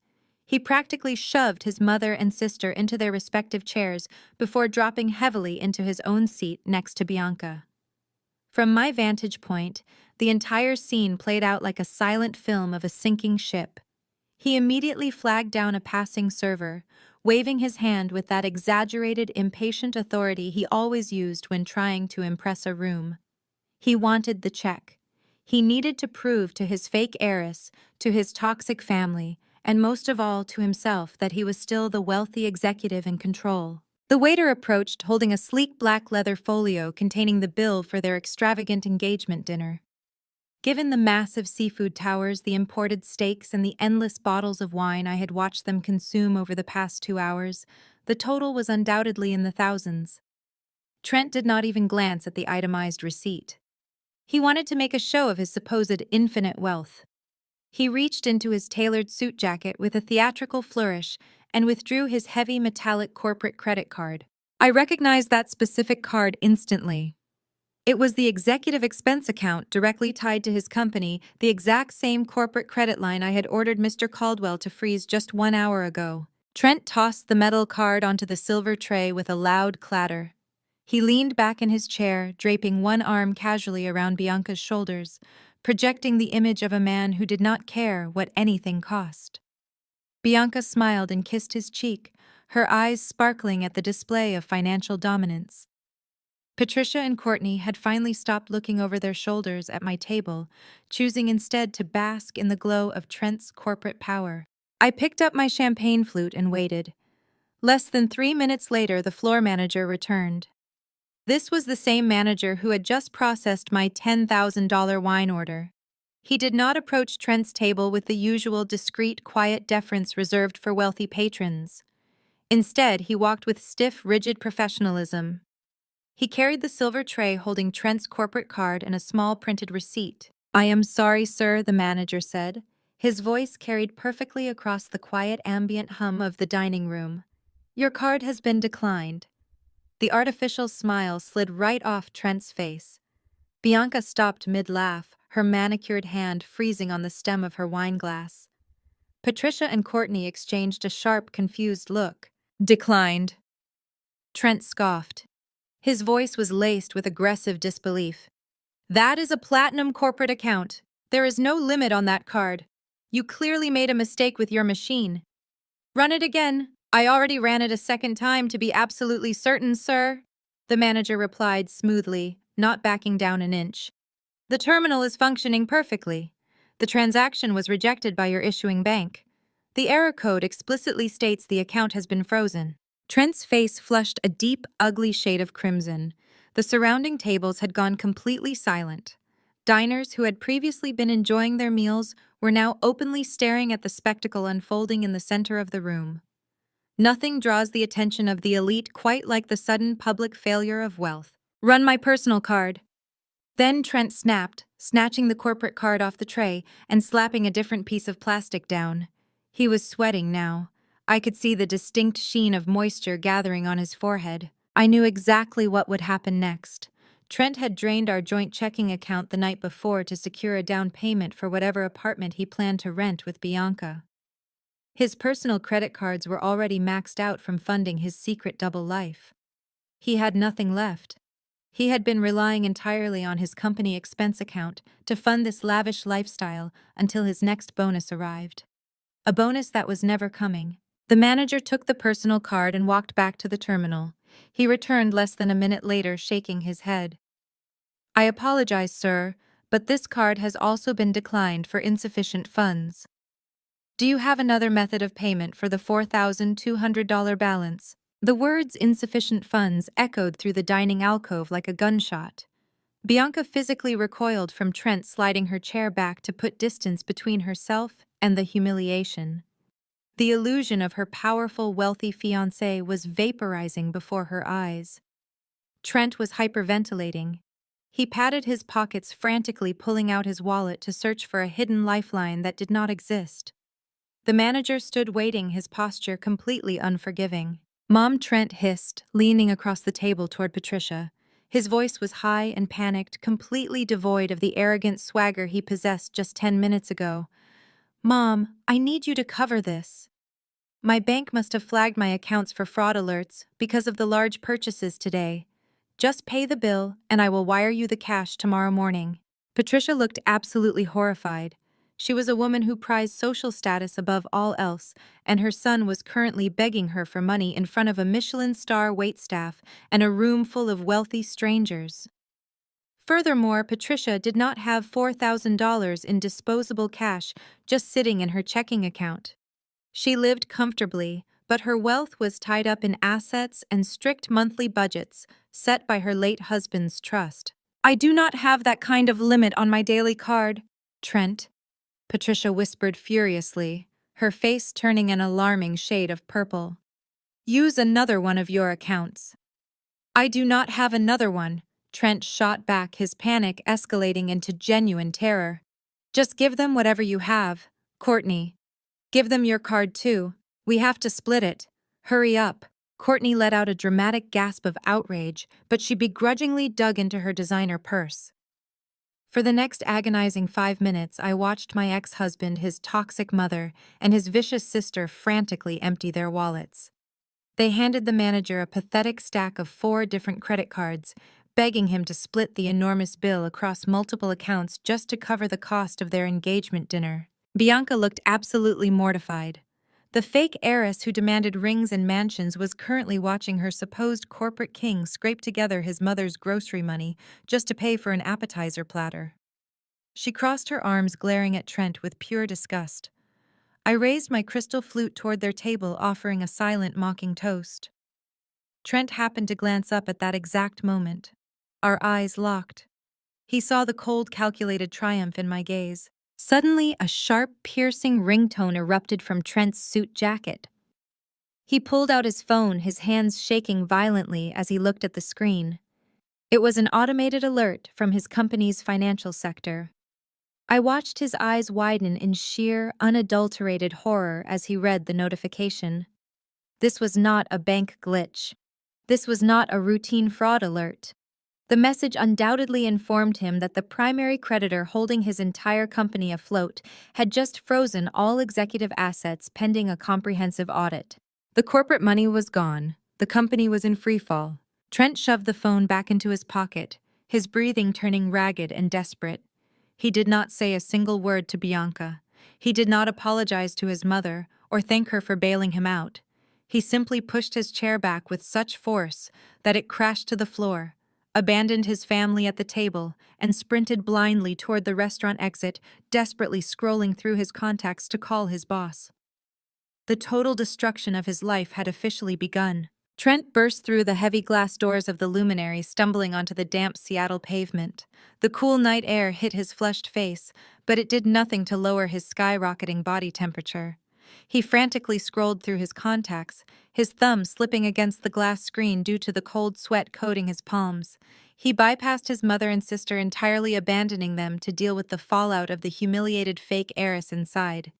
He practically shoved his mother and sister into their respective chairs before dropping heavily into his own seat next to Bianca. From my vantage point, the entire scene played out like a silent film of a sinking ship. He immediately flagged down a passing server, waving his hand with that exaggerated, impatient authority he always used when trying to impress a room. He wanted the check. He needed to prove to his fake heiress, to his toxic family, and most of all to himself that he was still the wealthy executive in control. The waiter approached holding a sleek black leather folio containing the bill for their extravagant engagement dinner. Given the massive seafood towers, the imported steaks, and the endless bottles of wine I had watched them consume over the past 2 hours, the total was undoubtedly in the thousands. Trent did not even glance at the itemized receipt. He wanted to make a show of his supposed infinite wealth. He reached into his tailored suit jacket with a theatrical flourish and withdrew his heavy metallic corporate credit card. I recognized that specific card instantly. It was the executive expense account directly tied to his company, the exact same corporate credit line I had ordered Mr. Caldwell to freeze just 1 hour ago. Trent tossed the metal card onto the silver tray with a loud clatter. He leaned back in his chair, draping one arm casually around Bianca's shoulders, projecting the image of a man who did not care what anything cost. Bianca smiled and kissed his cheek, her eyes sparkling at the display of financial dominance. Patricia and Courtney had finally stopped looking over their shoulders at my table, choosing instead to bask in the glow of Trent's corporate power. I picked up my champagne flute and waited. Less than 3 minutes later, the floor manager returned. This was the same manager who had just processed my $10,000 wine order. He did not approach Trent's table with the usual discreet, quiet deference reserved for wealthy patrons. Instead, he walked with stiff, rigid professionalism. He carried the silver tray holding Trent's corporate card and a small printed receipt. "I am sorry, sir," the manager said. His voice carried perfectly across the quiet ambient hum of the dining room. "Your card has been declined." The artificial smile slid right off Trent's face. Bianca stopped mid-laugh, her manicured hand freezing on the stem of her wineglass. Patricia and Courtney exchanged a sharp, confused look. "Declined." Trent scoffed. His voice was laced with aggressive disbelief. "That is a platinum corporate account. There is no limit on that card. You clearly made a mistake with your machine. Run it again. I already ran it a second time to be absolutely certain, sir," the manager replied smoothly, not backing down an inch. "The terminal is functioning perfectly. The transaction was rejected by your issuing bank. The error code explicitly states the account has been frozen." Trent's face flushed a deep, ugly shade of crimson. The surrounding tables had gone completely silent. Diners who had previously been enjoying their meals were now openly staring at the spectacle unfolding in the center of the room. Nothing draws the attention of the elite quite like the sudden public failure of wealth. "Run my personal card." Then Trent snapped, snatching the corporate card off the tray and slapping a different piece of plastic down. He was sweating now. I could see the distinct sheen of moisture gathering on his forehead. I knew exactly what would happen next. Trent had drained our joint checking account the night before to secure a down payment for whatever apartment he planned to rent with Bianca. His personal credit cards were already maxed out from funding his secret double life. He had nothing left. He had been relying entirely on his company expense account to fund this lavish lifestyle until his next bonus arrived. A bonus that was never coming. The manager took the personal card and walked back to the terminal. He returned less than a minute later, shaking his head. "I apologize, sir, but this card has also been declined for insufficient funds. Do you have another method of payment for the $4,200 balance?" The words "insufficient funds" echoed through the dining alcove like a gunshot. Bianca physically recoiled from Trent, sliding her chair back to put distance between herself and the humiliation. The illusion of her powerful, wealthy fiancé was vaporizing before her eyes. Trent was hyperventilating. He patted his pockets frantically, pulling out his wallet to search for a hidden lifeline that did not exist. The manager stood waiting, his posture completely unforgiving. "Mom," Trent hissed, leaning across the table toward Patricia. His voice was high and panicked, completely devoid of the arrogant swagger he possessed just 10 minutes ago. "Mom, I need you to cover this. My bank must have flagged my accounts for fraud alerts because of the large purchases today. Just pay the bill, and I will wire you the cash tomorrow morning." Patricia looked absolutely horrified. She was a woman who prized social status above all else, and her son was currently begging her for money in front of a Michelin star waitstaff and a room full of wealthy strangers. Furthermore, Patricia did not have $4,000 in disposable cash just sitting in her checking account. She lived comfortably, but her wealth was tied up in assets and strict monthly budgets set by her late husband's trust. "I do not have that kind of limit on my daily card, Trent," Patricia whispered furiously, her face turning an alarming shade of purple. "Use another one of your accounts." "I do not have another one," Trent shot back, his panic escalating into genuine terror. "Just give them whatever you have, Courtney. Give them your card too. We have to split it. Hurry up." Courtney let out a dramatic gasp of outrage, but she begrudgingly dug into her designer purse. For the next agonizing 5 minutes, I watched my ex-husband, his toxic mother, and his vicious sister frantically empty their wallets. They handed the manager a pathetic stack of 4 different credit cards, begging him to split the enormous bill across multiple accounts just to cover the cost of their engagement dinner. Bianca looked absolutely mortified. The fake heiress who demanded rings and mansions was currently watching her supposed corporate king scrape together his mother's grocery money just to pay for an appetizer platter. She crossed her arms, glaring at Trent with pure disgust. I raised my crystal flute toward their table, offering a silent, mocking toast. Trent happened to glance up at that exact moment. Our eyes locked. He saw the cold, calculated triumph in my gaze. Suddenly, a sharp, piercing ringtone erupted from Trent's suit jacket. He pulled out his phone, his hands shaking violently as he looked at the screen. It was an automated alert from his company's financial sector. I watched his eyes widen in sheer, unadulterated horror as he read the notification. This was not a bank glitch. This was not a routine fraud alert. The message undoubtedly informed him that the primary creditor holding his entire company afloat had just frozen all executive assets pending a comprehensive audit. The corporate money was gone. The company was in freefall. Trent shoved the phone back into his pocket, his breathing turning ragged and desperate. He did not say a single word to Bianca. He did not apologize to his mother or thank her for bailing him out. He simply pushed his chair back with such force that it crashed to the floor, abandoned his family at the table, and sprinted blindly toward the restaurant exit, desperately scrolling through his contacts to call his boss. The total destruction of his life had officially begun. Trent burst through the heavy glass doors of the luminary, stumbling onto the damp Seattle pavement. The cool night air hit his flushed face, but it did nothing to lower his skyrocketing body temperature. He frantically scrolled through his contacts, his thumb slipping against the glass screen due to the cold sweat coating his palms. He bypassed his mother and sister, entirely abandoning them to deal with the fallout of the humiliated fake heiress inside.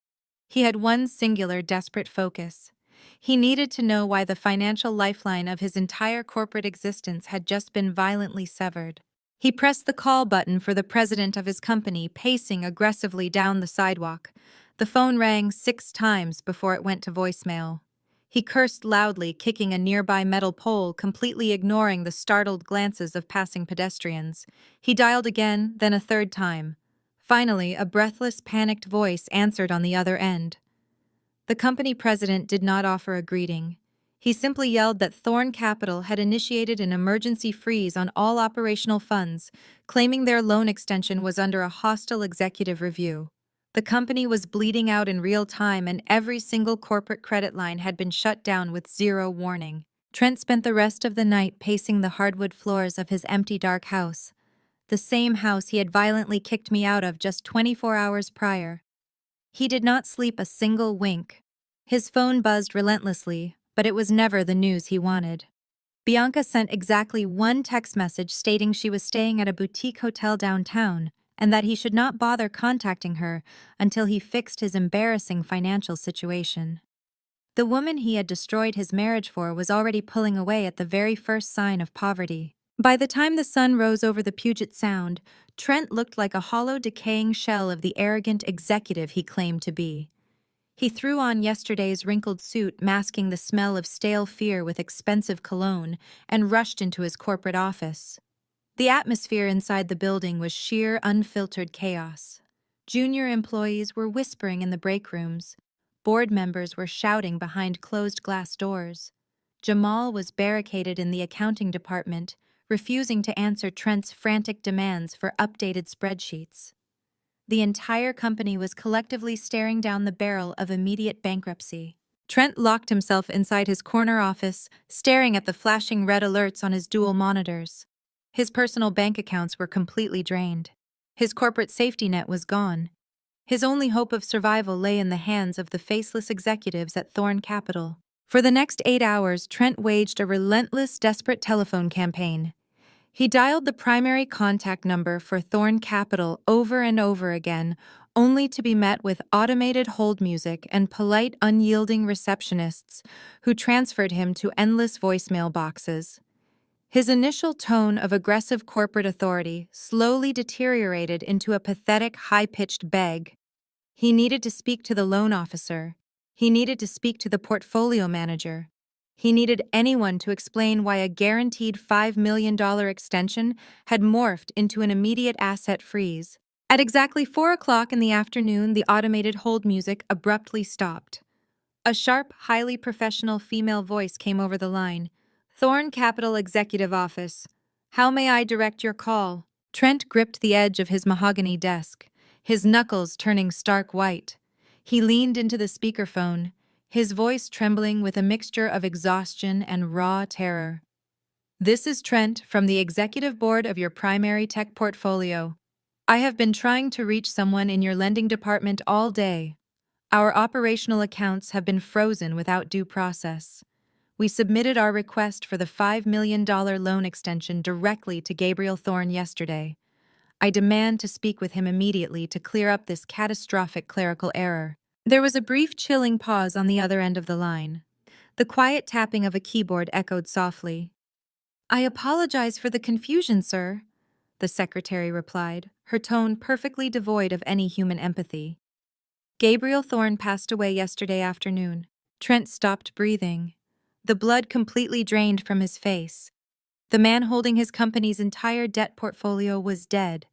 He had one singular, desperate focus. He needed to know why the financial lifeline of his entire corporate existence had just been violently severed. He pressed the call button for the president of his company, pacing aggressively down the sidewalk. The phone rang 6 times before it went to voicemail. He cursed loudly, kicking a nearby metal pole, completely ignoring the startled glances of passing pedestrians. He dialed again, then a 3rd time. Finally, a breathless, panicked voice answered on the other end. The company president did not offer a greeting. He simply yelled that Thorn Capital had initiated an emergency freeze on all operational funds, claiming their loan extension was under a hostile executive review. The company was bleeding out in real time, and every single corporate credit line had been shut down with 0 warning. Trent spent the rest of the night pacing the hardwood floors of his empty, dark house, the same house he had violently kicked me out of just 24 hours prior. He did not sleep a single wink. His phone buzzed relentlessly, but it was never the news he wanted. Bianca sent exactly 1 text message stating she was staying at a boutique hotel downtown and that he should not bother contacting her until he fixed his embarrassing financial situation. The woman he had destroyed his marriage for was already pulling away at the very first sign of poverty. By the time the sun rose over the Puget Sound, Trent looked like a hollow, decaying shell of the arrogant executive he claimed to be. He threw on yesterday's wrinkled suit, masking the smell of stale fear with expensive cologne, and rushed into his corporate office. The atmosphere inside the building was sheer, unfiltered chaos. Junior employees were whispering in the break rooms. Board members were shouting behind closed glass doors. Jamal was barricaded in the accounting department, refusing to answer Trent's frantic demands for updated spreadsheets. The entire company was collectively staring down the barrel of immediate bankruptcy. Trent locked himself inside his corner office, staring at the flashing red alerts on his dual monitors. His personal bank accounts were completely drained. His corporate safety net was gone. His only hope of survival lay in the hands of the faceless executives at Thorn Capital. For the next 8 hours, Trent waged a relentless, desperate telephone campaign. He dialed the primary contact number for Thorn Capital over and over again, only to be met with automated hold music and polite, unyielding receptionists who transferred him to endless voicemail boxes. His initial tone of aggressive corporate authority slowly deteriorated into a pathetic, high-pitched beg. He needed to speak to the loan officer. He needed to speak to the portfolio manager. He needed anyone to explain why a guaranteed $5 million extension had morphed into an immediate asset freeze. At exactly 4 o'clock in the afternoon, the automated hold music abruptly stopped. A sharp, highly professional female voice came over the line. "Thorn Capital Executive Office. How may I direct your call?" Trent gripped the edge of his mahogany desk, his knuckles turning stark white. He leaned into the speakerphone, his voice trembling with a mixture of exhaustion and raw terror. "This is Trent from the executive board of your primary tech portfolio. I have been trying to reach someone in your lending department all day. Our operational accounts have been frozen without due process. We submitted our request for the $5 million loan extension directly to Gabriel Thorne yesterday. I demand to speak with him immediately to clear up this catastrophic clerical error." There was a brief, chilling pause on the other end of the line. The quiet tapping of a keyboard echoed softly. "I apologize for the confusion, sir," the secretary replied, her tone perfectly devoid of any human empathy. "Gabriel Thorne passed away yesterday afternoon." Trent stopped breathing. The blood completely drained from his face. The man holding his company's entire debt portfolio was dead.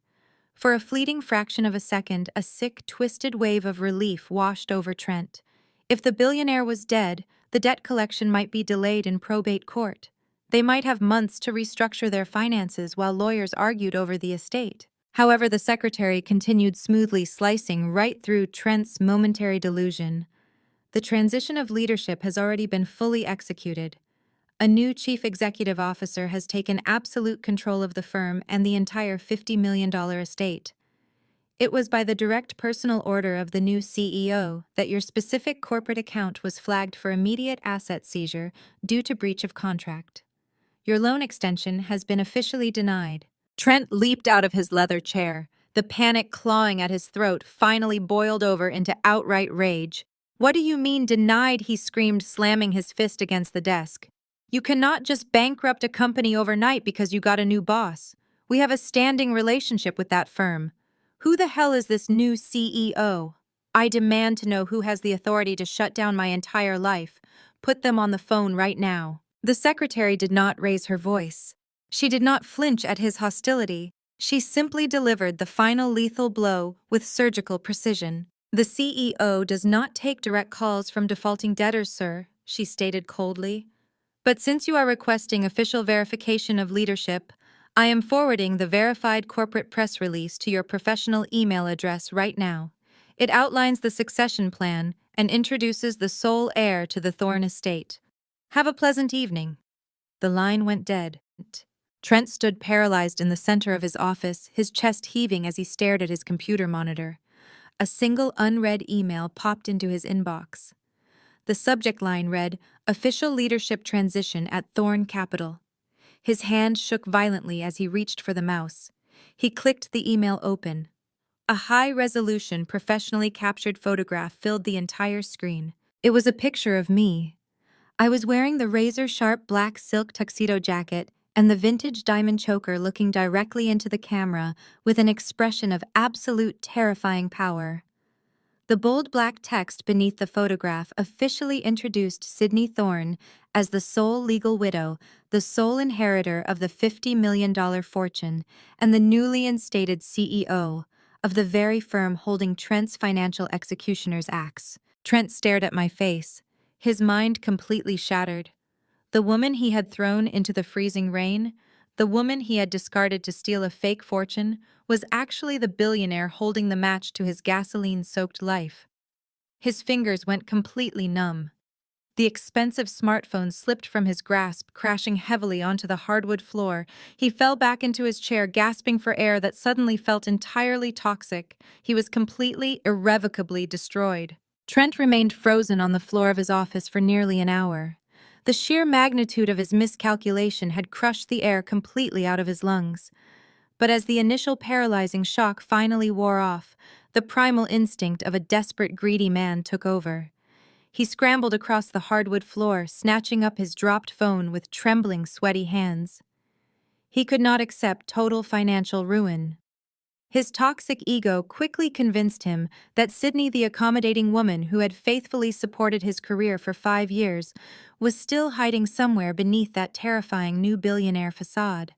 For a fleeting fraction of a second, a sick, twisted wave of relief washed over Trent. If the billionaire was dead, the debt collection might be delayed in probate court. They might have months to restructure their finances while lawyers argued over the estate. However, the secretary continued smoothly slicing right through Trent's momentary delusion. The transition of leadership has already been fully executed. A new chief executive officer has taken absolute control of the firm and the entire $50 million estate. It was by the direct personal order of the new CEO that your specific corporate account was flagged for immediate asset seizure due to breach of contract. Your loan extension has been officially denied. Trent leaped out of his leather chair. The panic clawing at his throat finally boiled over into outright rage. "What do you mean denied?" he screamed, slamming his fist against the desk. "You cannot just bankrupt a company overnight because you got a new boss. We have a standing relationship with that firm. Who the hell is this new CEO? I demand to know who has the authority to shut down my entire life. Put them on the phone right now." The secretary did not raise her voice. She did not flinch at his hostility. She simply delivered the final lethal blow with surgical precision. "The CEO does not take direct calls from defaulting debtors, sir," she stated coldly. "But since you are requesting official verification of leadership, I am forwarding the verified corporate press release to your professional email address right now. It outlines the succession plan and introduces the sole heir to the Thorne estate. Have a pleasant evening." The line went dead. Trent stood paralyzed in the center of his office, his chest heaving as he stared at his computer monitor. A single unread email popped into his inbox. The subject line read, "Official Leadership Transition at Thorn Capital." His hand shook violently as he reached for the mouse. He clicked the email open. A high-resolution, professionally captured photograph filled the entire screen. It was a picture of me. I was wearing the razor-sharp black silk tuxedo jacket and the vintage diamond choker, looking directly into the camera with an expression of absolute terrifying power. The bold black text beneath the photograph officially introduced Sydney Thorne as the sole legal widow, the sole inheritor of the $50 million fortune, and the newly instated CEO of the very firm holding Trent's financial executioner's axe. Trent stared at my face, his mind completely shattered. The woman he had thrown into the freezing rain, The woman he had discarded to steal a fake fortune was actually the billionaire holding the match to his gasoline-soaked life. His fingers went completely numb. The expensive smartphone slipped from his grasp, crashing heavily onto the hardwood floor. He fell back into his chair, gasping for air that suddenly felt entirely toxic. He was completely, irrevocably destroyed. Trent remained frozen on the floor of his office for nearly an hour. The sheer magnitude of his miscalculation had crushed the air completely out of his lungs. But as the initial paralyzing shock finally wore off, the primal instinct of a desperate, greedy man took over. He scrambled across the hardwood floor, snatching up his dropped phone with trembling, sweaty hands. He could not accept total financial ruin. His toxic ego quickly convinced him that Sydney, the accommodating woman who had faithfully supported his career for 5 years, was still hiding somewhere beneath that terrifying new billionaire facade.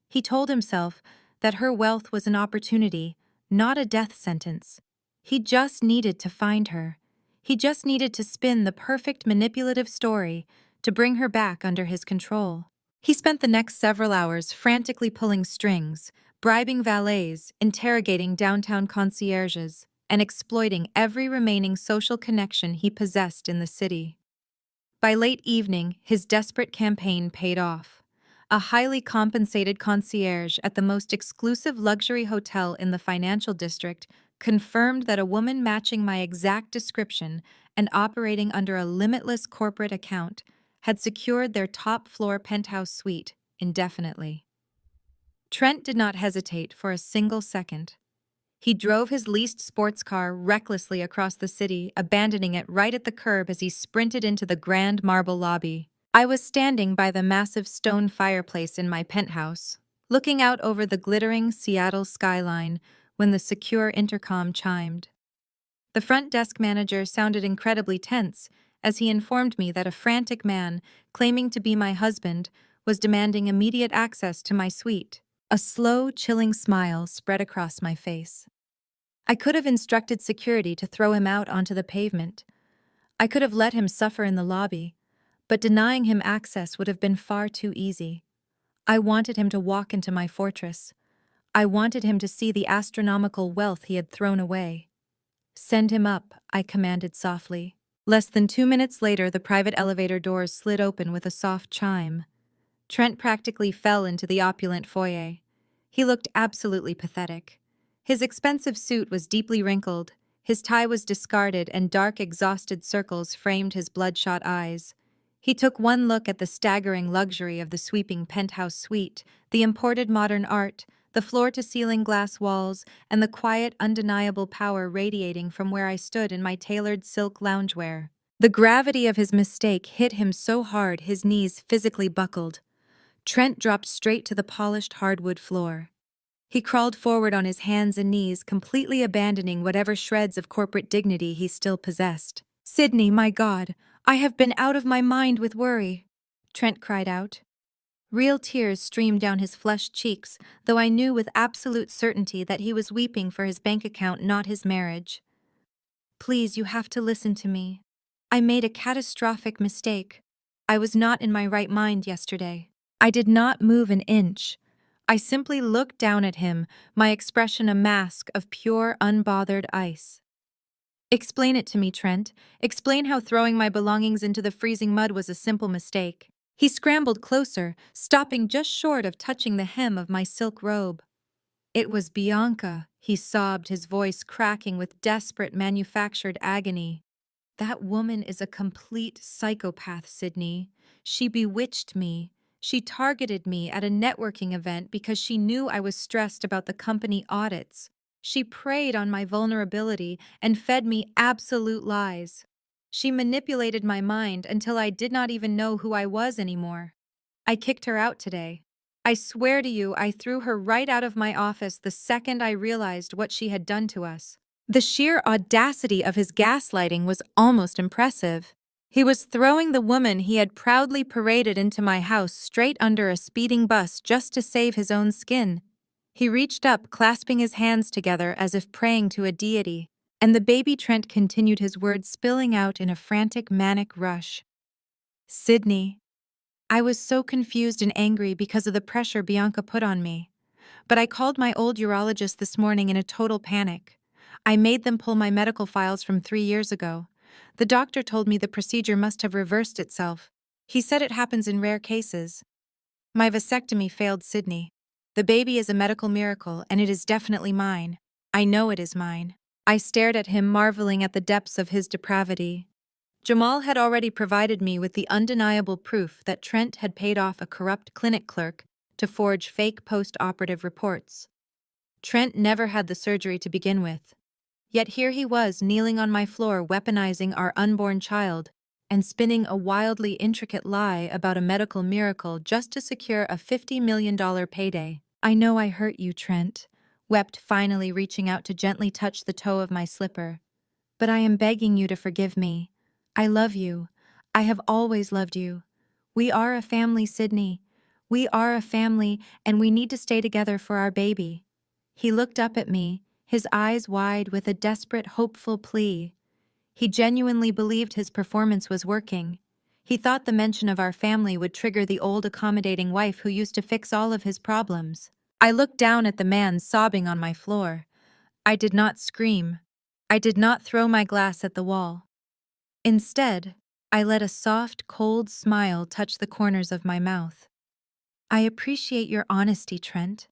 He told himself that her wealth was an opportunity, not a death sentence. He just needed to find her. He just needed to spin the perfect manipulative story to bring her back under his control. He spent the next several hours frantically pulling strings, bribing valets, interrogating downtown concierges, and exploiting every remaining social connection he possessed in the city. By late evening, his desperate campaign paid off. A highly compensated concierge at the most exclusive luxury hotel in the financial district confirmed that a woman matching my exact description and operating under a limitless corporate account had secured their top-floor penthouse suite indefinitely. Trent did not hesitate for a single second. He drove his leased sports car recklessly across the city, abandoning it right at the curb as he sprinted into the grand marble lobby. I was standing by the massive stone fireplace in my penthouse, looking out over the glittering Seattle skyline when the secure intercom chimed. The front desk manager sounded incredibly tense as he informed me that a frantic man, claiming to be my husband, was demanding immediate access to my suite. A slow, chilling smile spread across my face. I could have instructed security to throw him out onto the pavement. I could have let him suffer in the lobby, but denying him access would have been far too easy. I wanted him to walk into my fortress. I wanted him to see the astronomical wealth he had thrown away. "Send him up," I commanded softly. Less than 2 minutes later, the private elevator doors slid open with a soft chime. Trent practically fell into the opulent foyer. He looked absolutely pathetic. His expensive suit was deeply wrinkled, his tie was discarded, and dark, exhausted circles framed his bloodshot eyes. He took one look at the staggering luxury of the sweeping penthouse suite, the imported modern art, the floor-to-ceiling glass walls, and the quiet, undeniable power radiating from where I stood in my tailored silk loungewear. The gravity of his mistake hit him so hard his knees physically buckled. Trent dropped straight to the polished hardwood floor. He crawled forward on his hands and knees, completely abandoning whatever shreds of corporate dignity he still possessed. "Sydney, my God, I have been out of my mind with worry," Trent cried out. Real tears streamed down his flushed cheeks, though I knew with absolute certainty that he was weeping for his bank account, not his marriage. "Please, you have to listen to me. I made a catastrophic mistake. I was not in my right mind yesterday. I did not move an inch. I simply looked down at him, my expression a mask of pure, unbothered ice." "Explain it to me, Trent. Explain how throwing my belongings into the freezing mud was a simple mistake." He scrambled closer, stopping just short of touching the hem of my silk robe. "It was Bianca," he sobbed, his voice cracking with desperate manufactured agony. "That woman is a complete psychopath, Sydney. She bewitched me. She targeted me at a networking event because she knew I was stressed about the company audits. She preyed on my vulnerability and fed me absolute lies. She manipulated my mind until I did not even know who I was anymore. I kicked her out today. I swear to you, I threw her right out of my office the second I realized what she had done to us." The sheer audacity of his gaslighting was almost impressive. He was throwing the woman he had proudly paraded into my house straight under a speeding bus just to save his own skin. He reached up, clasping his hands together as if praying to a deity, and the baby Trent continued his words, spilling out in a frantic, manic rush. "Sydney, I was so confused and angry because of the pressure Bianca put on me. But I called my old urologist this morning in a total panic. I made them pull my medical files from 3 years ago. The doctor told me the procedure must have reversed itself. He said it happens in rare cases. My vasectomy failed Sydney. The baby is a medical miracle, and it is definitely mine. I know it is mine. I stared at him, marveling at the depths of his depravity. Jamal had already provided me with the undeniable proof that Trent had paid off a corrupt clinic clerk to forge fake post-operative reports. Trent never had the surgery to begin with. Yet here he was, kneeling on my floor, weaponizing our unborn child and spinning a wildly intricate lie about a medical miracle just to secure a $50 million payday. I know I hurt you, Trent, wept, finally reaching out to gently touch the toe of my slipper. But I am begging you to forgive me. I love you. I have always loved you. We are a family, Sydney. We are a family, and we need to stay together for our baby. He looked up at me, his eyes wide with a desperate, hopeful plea. He genuinely believed his performance was working. He thought the mention of our family would trigger the old accommodating wife who used to fix all of his problems. I looked down at the man sobbing on my floor. I did not scream. I did not throw my glass at the wall. Instead, I let a soft, cold smile touch the corners of my mouth. I appreciate your honesty, Trent.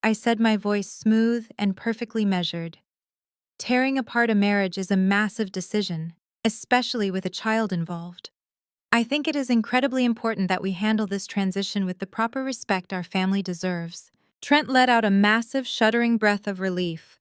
I said, my voice smooth and perfectly measured. Tearing apart a marriage is a massive decision, especially with a child involved. I think it is incredibly important that we handle this transition with the proper respect our family deserves. Trent let out a massive, shuddering breath of relief.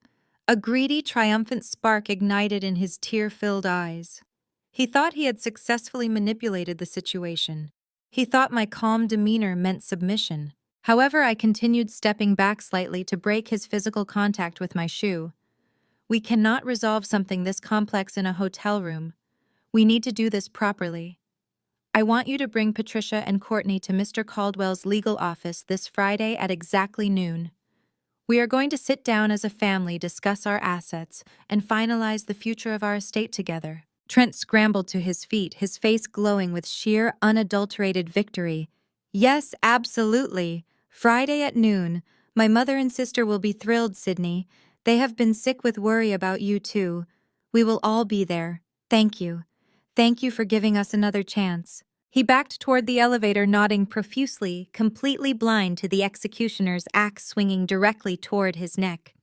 A greedy, triumphant spark ignited in his tear-filled eyes. He thought he had successfully manipulated the situation. He thought my calm demeanor meant submission. However, I continued, stepping back slightly to break his physical contact with my shoe. We cannot resolve something this complex in a hotel room. We need to do this properly. I want you to bring Patricia and Courtney to Mr. Caldwell's legal office this Friday at exactly noon. We are going to sit down as a family, discuss our assets, and finalize the future of our estate together. Trent scrambled to his feet, his face glowing with sheer, unadulterated victory. Yes, absolutely. Friday at noon. My mother and sister will be thrilled, Sydney. They have been sick with worry about you, too. We will all be there. Thank you. Thank you for giving us another chance. He backed toward the elevator, nodding profusely, completely blind to the executioner's axe swinging directly toward his neck.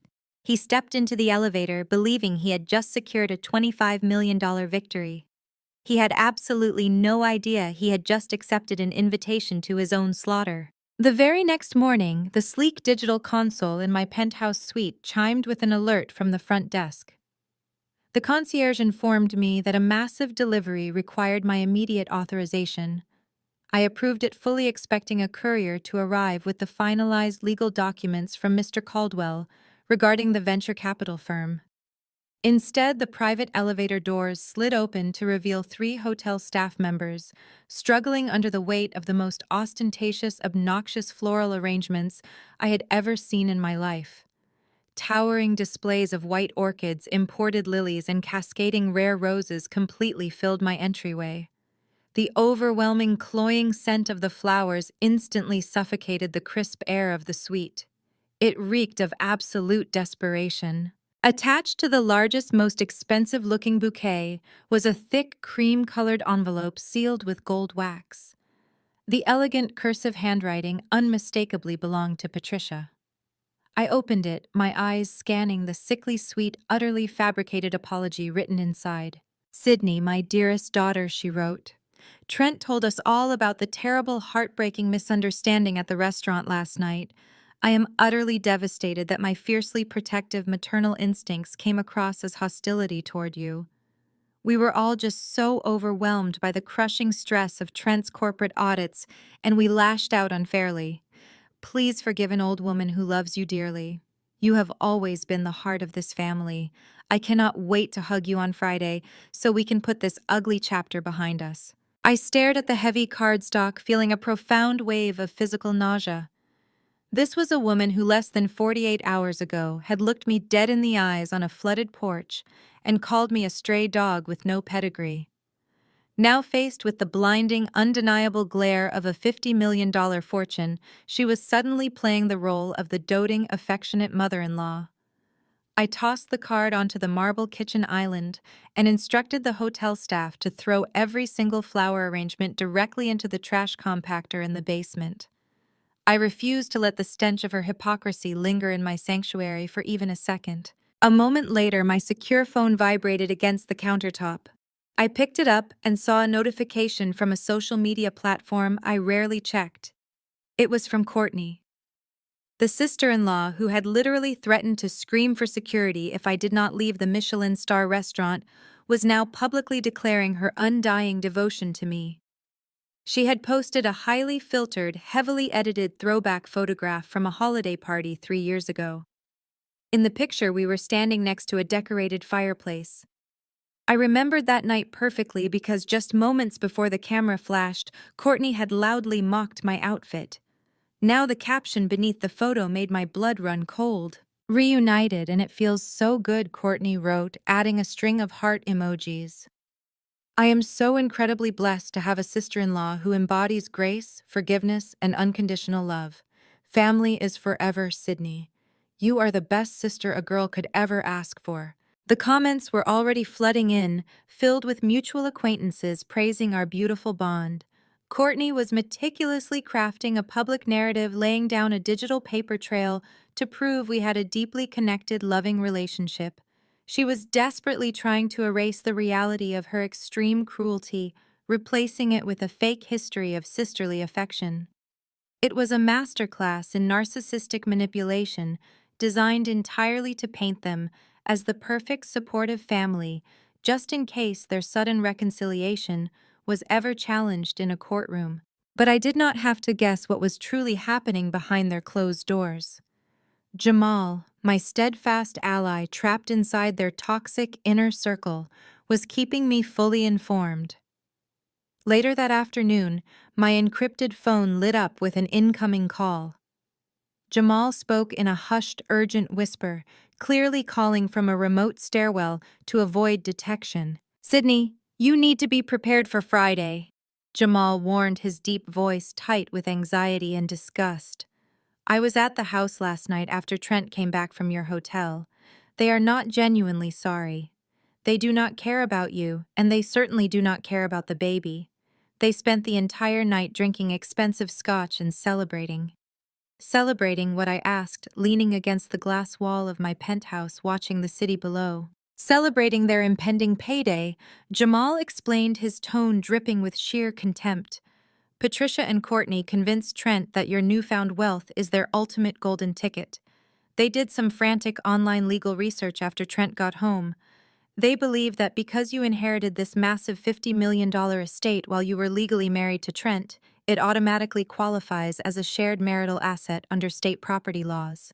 He stepped into the elevator, believing he had just secured a $25 million victory. He had absolutely no idea he had just accepted an invitation to his own slaughter. The very next morning, the sleek digital console in my penthouse suite chimed with an alert from the front desk. The concierge informed me that a massive delivery required my immediate authorization. I approved it, fully expecting a courier to arrive with the finalized legal documents from Mr. Caldwell regarding the venture capital firm. Instead, the private elevator doors slid open to reveal 3 hotel staff members, struggling under the weight of the most ostentatious, obnoxious floral arrangements I had ever seen in my life. Towering displays of white orchids, imported lilies, and cascading rare roses completely filled my entryway. The overwhelming, cloying scent of the flowers instantly suffocated the crisp air of the suite. It reeked of absolute desperation. Attached to the largest, most expensive-looking bouquet was a thick, cream-colored envelope sealed with gold wax. The elegant cursive handwriting unmistakably belonged to Patricia. I opened it, my eyes scanning the sickly sweet, utterly fabricated apology written inside. "Sydney, my dearest daughter," she wrote. "Trent told us all about the terrible, heartbreaking misunderstanding at the restaurant last night. I am utterly devastated that my fiercely protective maternal instincts came across as hostility toward you. We were all just so overwhelmed by the crushing stress of Trent's corporate audits, and we lashed out unfairly. Please forgive an old woman who loves you dearly. You have always been the heart of this family. I cannot wait to hug you on Friday so we can put this ugly chapter behind us." I stared at the heavy cardstock, feeling a profound wave of physical nausea. This was a woman who less than 48 hours ago had looked me dead in the eyes on a flooded porch and called me a stray dog with no pedigree. Now faced with the blinding, undeniable glare of a $50 million fortune, she was suddenly playing the role of the doting, affectionate mother-in-law. I tossed the card onto the marble kitchen island and instructed the hotel staff to throw every single flower arrangement directly into the trash compactor in the basement. I refused to let the stench of her hypocrisy linger in my sanctuary for even a second. A moment later, my secure phone vibrated against the countertop. I picked it up and saw a notification from a social media platform I rarely checked. It was from Courtney. The sister-in-law who had literally threatened to scream for security if I did not leave the Michelin star restaurant was now publicly declaring her undying devotion to me. She had posted a highly filtered, heavily edited throwback photograph from a holiday party 3 years ago. In the picture, we were standing next to a decorated fireplace. I remembered that night perfectly because just moments before the camera flashed, Courtney had loudly mocked my outfit. Now the caption beneath the photo made my blood run cold. "Reunited, and it feels so good," Courtney wrote, adding a string of heart emojis. I am so incredibly blessed to have a sister-in-law who embodies grace, forgiveness, and unconditional love. Family is forever, Sydney. You are the best sister a girl could ever ask for. The comments were already flooding in, filled with mutual acquaintances praising our beautiful bond. Courtney was meticulously crafting a public narrative, laying down a digital paper trail to prove we had a deeply connected, loving relationship. She was desperately trying to erase the reality of her extreme cruelty, replacing it with a fake history of sisterly affection. It was a masterclass in narcissistic manipulation, designed entirely to paint them as the perfect supportive family, just in case their sudden reconciliation was ever challenged in a courtroom. But I did not have to guess what was truly happening behind their closed doors. Jamal, my steadfast ally trapped inside their toxic inner circle, was keeping me fully informed. Later that afternoon, my encrypted phone lit up with an incoming call. Jamal spoke in a hushed, urgent whisper, clearly calling from a remote stairwell to avoid detection. "Sydney, you need to be prepared for Friday," Jamal warned, his deep voice tight with anxiety and disgust. "I was at the house last night after Trent came back from your hotel. They are not genuinely sorry. They do not care about you, and they certainly do not care about the baby. They spent the entire night drinking expensive scotch and celebrating." Celebrating what? I asked, leaning against the glass wall of my penthouse watching the city below. Celebrating their impending payday, Jamal explained, his tone dripping with sheer contempt. "Patricia and Courtney convinced Trent that your newfound wealth is their ultimate golden ticket. They did some frantic online legal research after Trent got home. They believe that because you inherited this massive $50 million estate while you were legally married to Trent, it automatically qualifies as a shared marital asset under state property laws."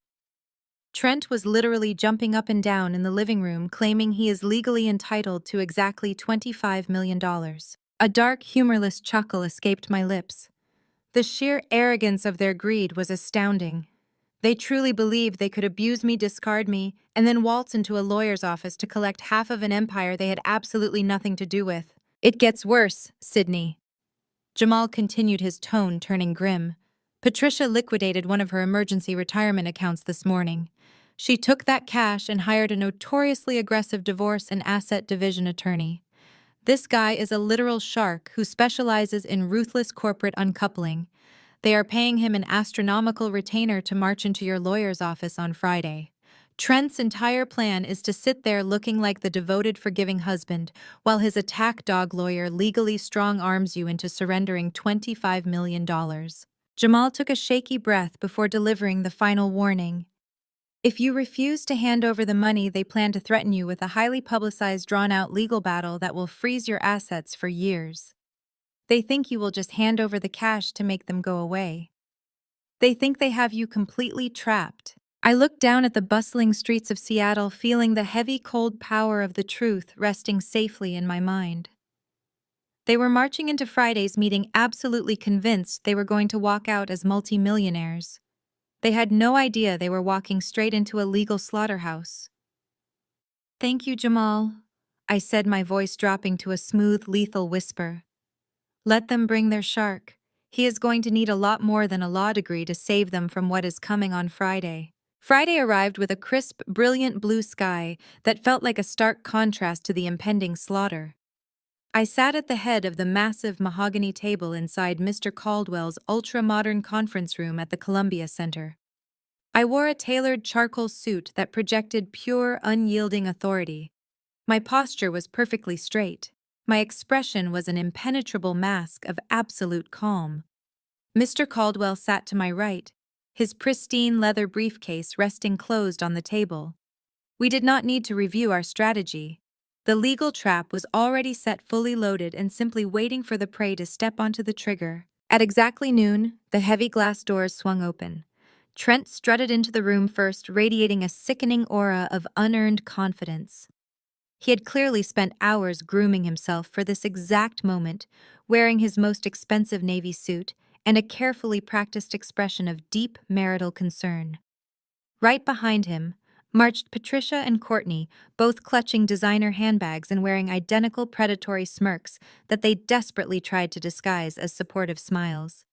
Trent was literally jumping up and down in the living room, claiming he is legally entitled to exactly $25 million. A dark, humorless chuckle escaped my lips. The sheer arrogance of their greed was astounding. They truly believed they could abuse me, discard me, and then waltz into a lawyer's office to collect half of an empire they had absolutely nothing to do with. "It gets worse, Sydney." Jamal continued, his tone turning grim. "Patricia liquidated one of her emergency retirement accounts this morning. She took that cash and hired a notoriously aggressive divorce and asset division attorney. This guy is a literal shark who specializes in ruthless corporate uncoupling. They are paying him an astronomical retainer to march into your lawyer's office on Friday. Trent's entire plan is to sit there looking like the devoted, forgiving husband, while his attack dog lawyer legally strong-arms you into surrendering $25 million. Jamal took a shaky breath before delivering the final warning. "If you refuse to hand over the money, they plan to threaten you with a highly publicized, drawn-out legal battle that will freeze your assets for years. They think you will just hand over the cash to make them go away. They think they have you completely trapped." I looked down at the bustling streets of Seattle, feeling the heavy, cold power of the truth resting safely in my mind. They were marching into Friday's meeting absolutely convinced they were going to walk out as multimillionaires. They had no idea they were walking straight into a legal slaughterhouse. "Thank you, Jamal." I said, my voice dropping to a smooth, lethal whisper. Let them bring their shark. He is going to need a lot more than a law degree to save them from what is coming on Friday. Friday arrived with a crisp, brilliant blue sky that felt like a stark contrast to the impending slaughter. I sat at the head of the massive mahogany table inside Mr. Caldwell's ultra-modern conference room at the Columbia Center. I wore a tailored charcoal suit that projected pure, unyielding authority. My posture was perfectly straight. My expression was an impenetrable mask of absolute calm. Mr. Caldwell sat to my right, his pristine leather briefcase resting closed on the table. We did not need to review our strategy. The legal trap was already set, fully loaded, and simply waiting for the prey to step onto the trigger. At exactly noon, the heavy glass doors swung open. Trent strutted into the room first, radiating a sickening aura of unearned confidence. He had clearly spent hours grooming himself for this exact moment, wearing his most expensive navy suit and a carefully practiced expression of deep marital concern. Right behind him marched Patricia and Courtney, both clutching designer handbags and wearing identical predatory smirks that they desperately tried to disguise as supportive smiles.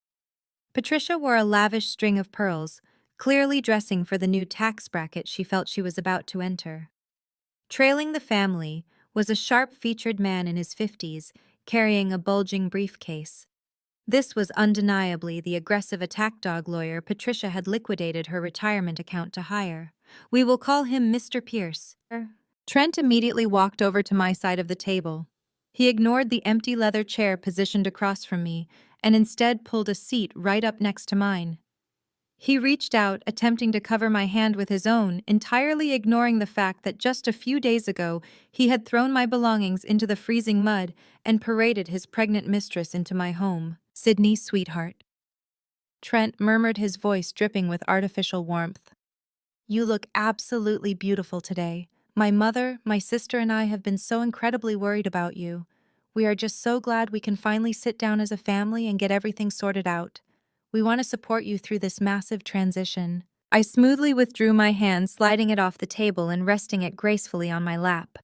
Patricia wore a lavish string of pearls, clearly dressing for the new tax bracket she felt she was about to enter. Trailing the family was a sharp-featured man in his 50s, carrying a bulging briefcase. This was undeniably the aggressive attack dog lawyer Patricia had liquidated her retirement account to hire. We will call him Mr. Pierce. Trent immediately walked over to my side of the table. He ignored the empty leather chair positioned across from me and instead pulled a seat right up next to mine. He reached out, attempting to cover my hand with his own, entirely ignoring the fact that just a few days ago he had thrown my belongings into the freezing mud and paraded his pregnant mistress into my home. Sydney, sweetheart. Trent murmured, his voice dripping with artificial warmth. You look absolutely beautiful today. My mother, my sister, and I have been so incredibly worried about you. We are just so glad we can finally sit down as a family and get everything sorted out. We want to support you through this massive transition. I smoothly withdrew my hand, sliding it off the table and resting it gracefully on my lap.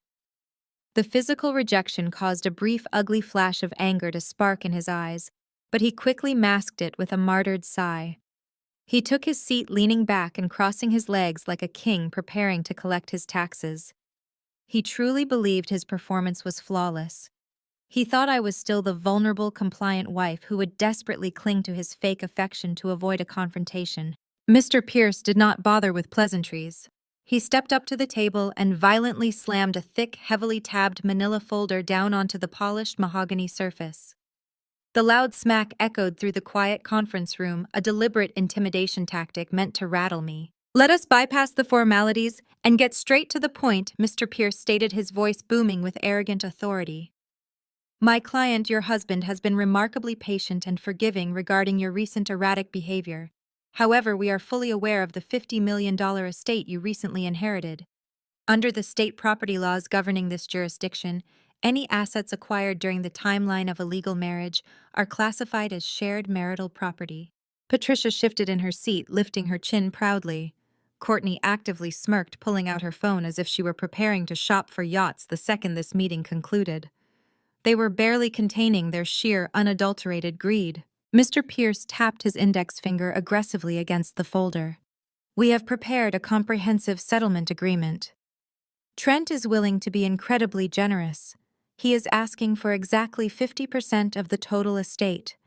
The physical rejection caused a brief, ugly flash of anger to spark in his eyes, but he quickly masked it with a martyred sigh. He took his seat, leaning back and crossing his legs like a king preparing to collect his taxes. He truly believed his performance was flawless. He thought I was still the vulnerable, compliant wife who would desperately cling to his fake affection to avoid a confrontation. Mr. Pierce did not bother with pleasantries. He stepped up to the table and violently slammed a thick, heavily tabbed manila folder down onto the polished mahogany surface. The loud smack echoed through the quiet conference room, a deliberate intimidation tactic meant to rattle me. Let us bypass the formalities and get straight to the point, Mr. Pierce stated, his voice booming with arrogant authority. My client, your husband, has been remarkably patient and forgiving regarding your recent erratic behavior. However, we are fully aware of the $50 million estate you recently inherited. Under the state property laws governing this jurisdiction, any assets acquired during the timeline of a legal marriage are classified as shared marital property. Patricia shifted in her seat, lifting her chin proudly. Courtney actively smirked, pulling out her phone as if she were preparing to shop for yachts the second this meeting concluded. They were barely containing their sheer, unadulterated greed. Mr. Pierce tapped his index finger aggressively against the folder. We have prepared a comprehensive settlement agreement. Trent is willing to be incredibly generous. He is asking for exactly 50% of the total estate,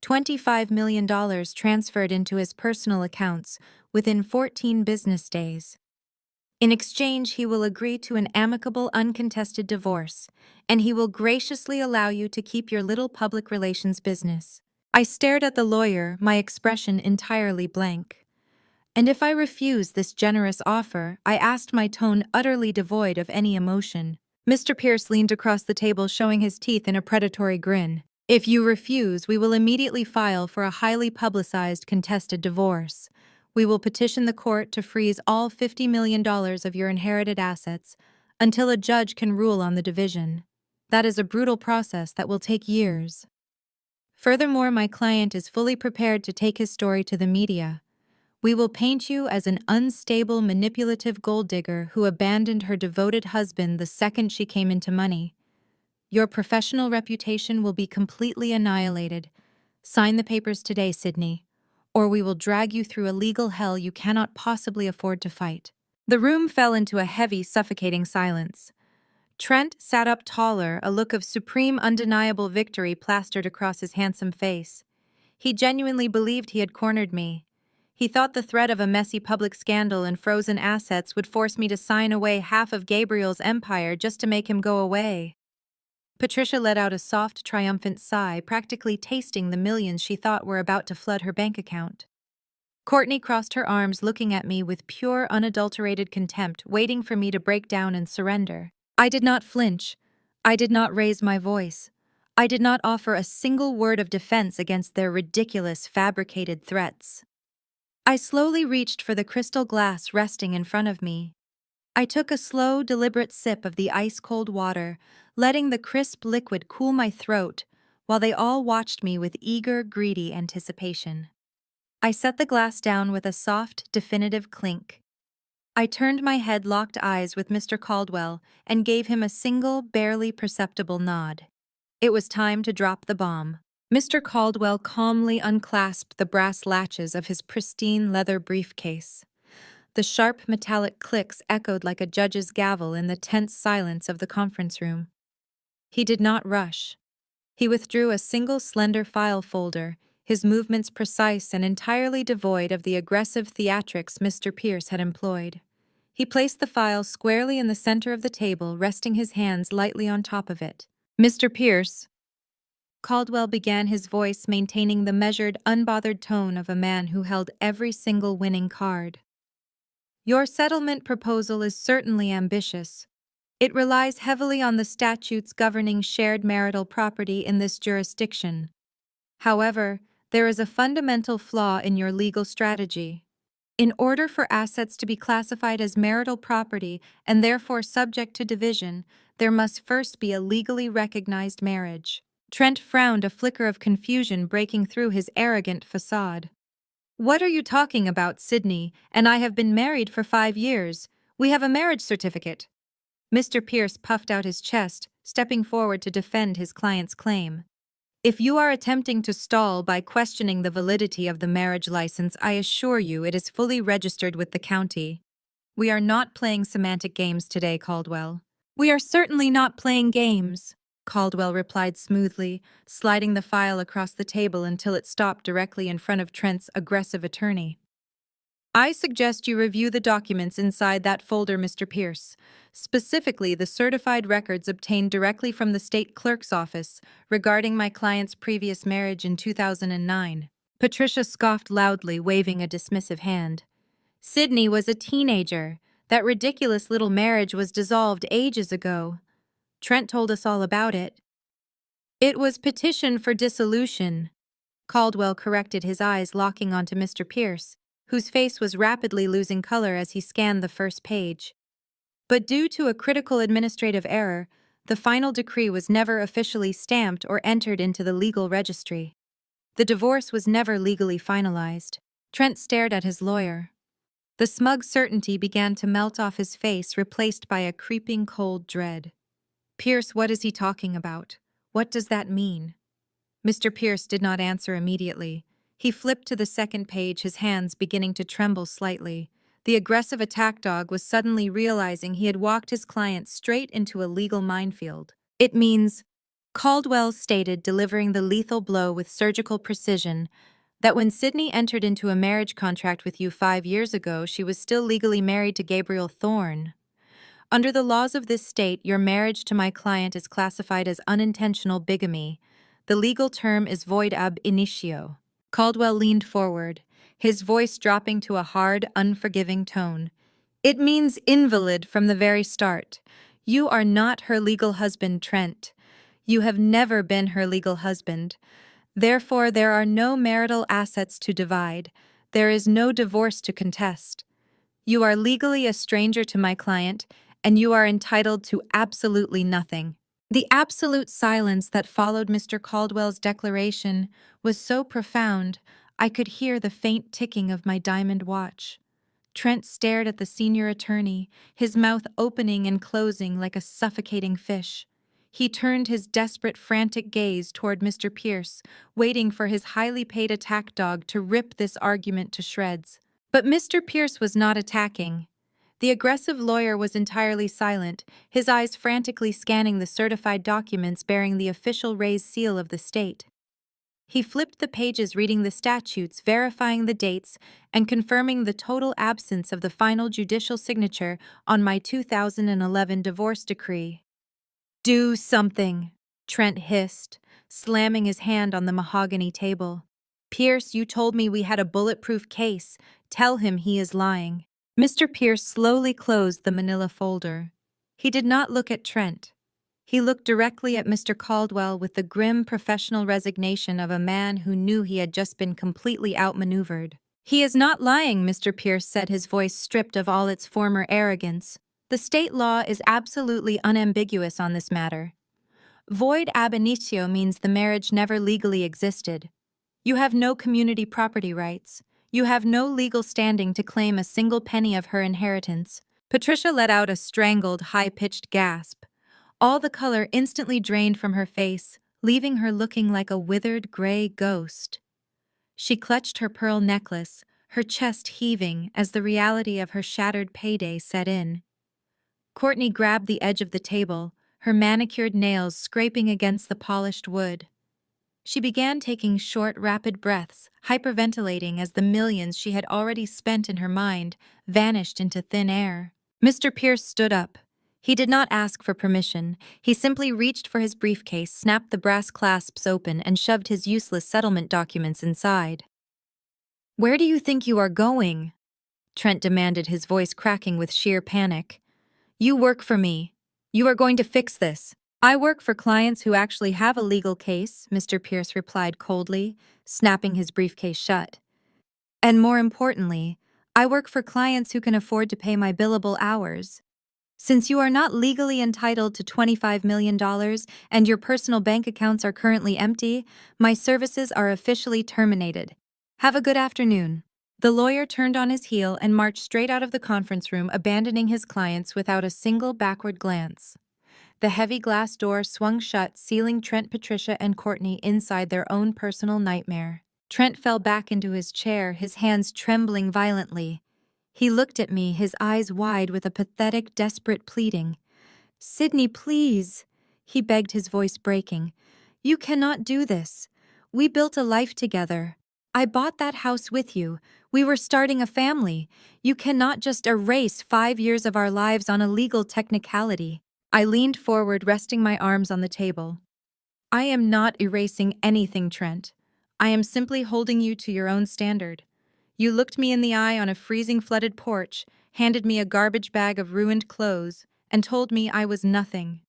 $25 million transferred into his personal accounts within 14 business days. In exchange, he will agree to an amicable, uncontested divorce, and he will graciously allow you to keep your little public relations business. I stared at the lawyer, my expression entirely blank. And if I refused this generous offer, I asked, my tone utterly devoid of any emotion. Mr. Pierce leaned across the table, showing his teeth in a predatory grin. If you refuse, we will immediately file for a highly publicized contested divorce. We will petition the court to freeze all $50 million of your inherited assets until a judge can rule on the division. That is a brutal process that will take years. Furthermore, my client is fully prepared to take his story to the media. We will paint you as an unstable, manipulative gold digger who abandoned her devoted husband the second she came into money. Your professional reputation will be completely annihilated. Sign the papers today, Sydney, or we will drag you through a legal hell you cannot possibly afford to fight." The room fell into a heavy, suffocating silence. Trent sat up taller, a look of supreme, undeniable victory plastered across his handsome face. He genuinely believed he had cornered me. He thought the threat of a messy public scandal and frozen assets would force me to sign away half of Gabriel's empire just to make him go away. Patricia let out a soft, triumphant sigh, practically tasting the millions she thought were about to flood her bank account. Courtney crossed her arms, looking at me with pure, unadulterated contempt, waiting for me to break down and surrender. I did not flinch. I did not raise my voice. I did not offer a single word of defense against their ridiculous, fabricated threats. I slowly reached for the crystal glass resting in front of me. I took a slow, deliberate sip of the ice-cold water, letting the crisp liquid cool my throat, while they all watched me with eager, greedy anticipation. I set the glass down with a soft, definitive clink. I turned my head, locked eyes with Mr. Caldwell, and gave him a single, barely perceptible nod. It was time to drop the bomb. Mr. Caldwell calmly unclasped the brass latches of his pristine leather briefcase. The sharp metallic clicks echoed like a judge's gavel in the tense silence of the conference room. He did not rush. He withdrew a single slender file folder, his movements precise and entirely devoid of the aggressive theatrics Mr. Pierce had employed. He placed the file squarely in the center of the table, resting his hands lightly on top of it. "Mr. Pierce," Caldwell began, his voice maintaining the measured, unbothered tone of a man who held every single winning card. "Your settlement proposal is certainly ambitious. It relies heavily on the statutes governing shared marital property in this jurisdiction. However, there is a fundamental flaw in your legal strategy. In order for assets to be classified as marital property and therefore subject to division, there must first be a legally recognized marriage." Trent frowned, a flicker of confusion breaking through his arrogant facade. "What are you talking about, Sydney? And I have been married for 5 years. We have a marriage certificate." Mr. Pierce puffed out his chest, stepping forward to defend his client's claim. "If you are attempting to stall by questioning the validity of the marriage license, I assure you it is fully registered with the county." "We are not playing semantic games today, Caldwell." "We are certainly not playing games," Caldwell replied smoothly, sliding the file across the table until it stopped directly in front of Trent's aggressive attorney. "I suggest you review the documents inside that folder, Mr. Pierce, specifically the certified records obtained directly from the state clerk's office regarding my client's previous marriage in 2009. Patricia scoffed loudly, waving a dismissive hand. "Sydney was a teenager. That ridiculous little marriage was dissolved ages ago. Trent told us all about it." "It was petitioned for dissolution," Caldwell corrected, his eyes locking onto Mr. Pierce, whose face was rapidly losing color as he scanned the first page. "But due to a critical administrative error, the final decree was never officially stamped or entered into the legal registry. The divorce was never legally finalized." Trent stared at his lawyer. The smug certainty began to melt off his face, replaced by a creeping cold dread. "Pierce, what is he talking about? What does that mean?" Mr. Pierce did not answer immediately. He flipped to the second page, his hands beginning to tremble slightly. The aggressive attack dog was suddenly realizing he had walked his client straight into a legal minefield. "It means," Caldwell stated, delivering the lethal blow with surgical precision, "that when Sydney entered into a marriage contract with you 5 years ago, she was still legally married to Gabriel Thorne. Under the laws of this state, your marriage to my client is classified as unintentional bigamy. The legal term is void ab initio." Caldwell leaned forward, his voice dropping to a hard, unforgiving tone. "It means invalid from the very start. You are not her legal husband, Trent. You have never been her legal husband. Therefore, there are no marital assets to divide. There is no divorce to contest. You are legally a stranger to my client, and you are entitled to absolutely nothing." The absolute silence that followed Mr. Caldwell's declaration was so profound, I could hear the faint ticking of my diamond watch. Trent stared at the senior attorney, his mouth opening and closing like a suffocating fish. He turned his desperate, frantic gaze toward Mr. Pierce, waiting for his highly paid attack dog to rip this argument to shreds. But Mr. Pierce was not attacking. The aggressive lawyer was entirely silent, his eyes frantically scanning the certified documents bearing the official raised seal of the state. He flipped the pages reading the statutes, verifying the dates, and confirming the total absence of the final judicial signature on my 2011 divorce decree. "Do something," Trent hissed, slamming his hand on the mahogany table. "Pierce, you told me we had a bulletproof case. Tell him he is lying." Mr. Pierce slowly closed the manila folder. He did not look at Trent. He looked directly at Mr. Caldwell with the grim professional resignation of a man who knew he had just been completely outmaneuvered. "He is not lying," Mr. Pierce said, his voice stripped of all its former arrogance. "The state law is absolutely unambiguous on this matter. Void ab initio means the marriage never legally existed. You have no community property rights. You have no legal standing to claim a single penny of her inheritance." Patricia let out a strangled, high-pitched gasp. All the color instantly drained from her face, leaving her looking like a withered gray ghost. She clutched her pearl necklace, her chest heaving as the reality of her shattered payday set in. Courtney grabbed the edge of the table, her manicured nails scraping against the polished wood. She began taking short, rapid breaths, hyperventilating as the millions she had already spent in her mind vanished into thin air. Mr. Pierce stood up. He did not ask for permission. He simply reached for his briefcase, snapped the brass clasps open, and shoved his useless settlement documents inside. "Where do you think you are going?" Trent demanded, his voice cracking with sheer panic. "You work for me. You are going to fix this." "I work for clients who actually have a legal case," Mr. Pierce replied coldly, snapping his briefcase shut. "And more importantly, I work for clients who can afford to pay my billable hours. Since you are not legally entitled to $25 million and your personal bank accounts are currently empty, my services are officially terminated. Have a good afternoon." The lawyer turned on his heel and marched straight out of the conference room, abandoning his clients without a single backward glance. The heavy glass door swung shut, sealing Trent, Patricia, and Courtney inside their own personal nightmare. Trent fell back into his chair, his hands trembling violently. He looked at me, his eyes wide with a pathetic, desperate pleading. "Sydney, please," he begged, his voice breaking. "You cannot do this. We built a life together. I bought that house with you. We were starting a family. You cannot just erase 5 years of our lives on a legal technicality." I leaned forward, resting my arms on the table. "I am not erasing anything, Trent. I am simply holding you to your own standard. You looked me in the eye on a freezing flooded porch, handed me a garbage bag of ruined clothes, and told me I was nothing.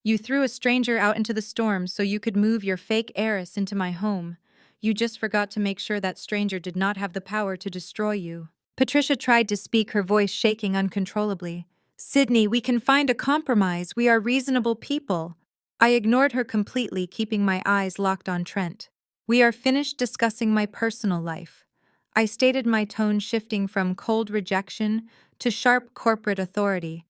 You threw a stranger out into the storm so you could move your fake heiress into my home. You just forgot to make sure that stranger did not have the power to destroy you." Patricia tried to speak, her voice shaking uncontrollably. "Sydney, we can find a compromise. We are reasonable people." I ignored her completely, keeping my eyes locked on Trent. "We are finished discussing my personal life." I stated, my tone shifting from cold rejection to sharp corporate authority.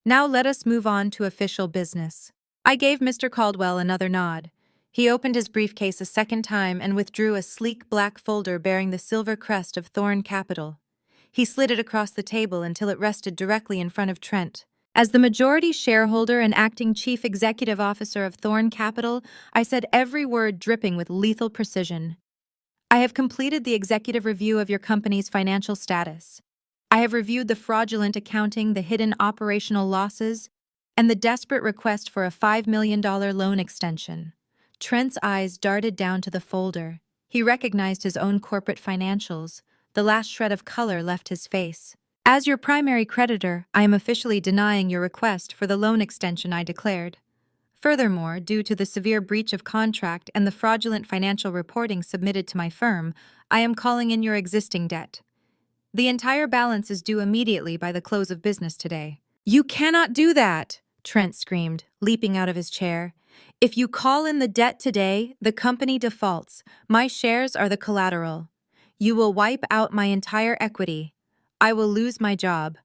"Now let us move on to official business." I gave Mr. Caldwell another nod. He opened his briefcase a second time and withdrew a sleek black folder bearing the silver crest of Thorn Capital. He slid it across the table until it rested directly in front of Trent. As the majority shareholder and acting chief executive officer of Thorn Capital, I said every word dripping with lethal precision. "I have completed the executive review of your company's financial status. I have reviewed the fraudulent accounting, the hidden operational losses, and the desperate request for a $5 million loan extension." Trent's eyes darted down to the folder. He recognized his own corporate financials. The last shred of color left his face. "As your primary creditor, I am officially denying your request for the loan extension," I declared. "Furthermore, due to the severe breach of contract and the fraudulent financial reporting submitted to my firm, I am calling in your existing debt. The entire balance is due immediately by the close of business today." "You cannot do that," Trent screamed, leaping out of his chair. "If you call in the debt today, the company defaults. My shares are the collateral." You will wipe out my entire equity. I will lose my job.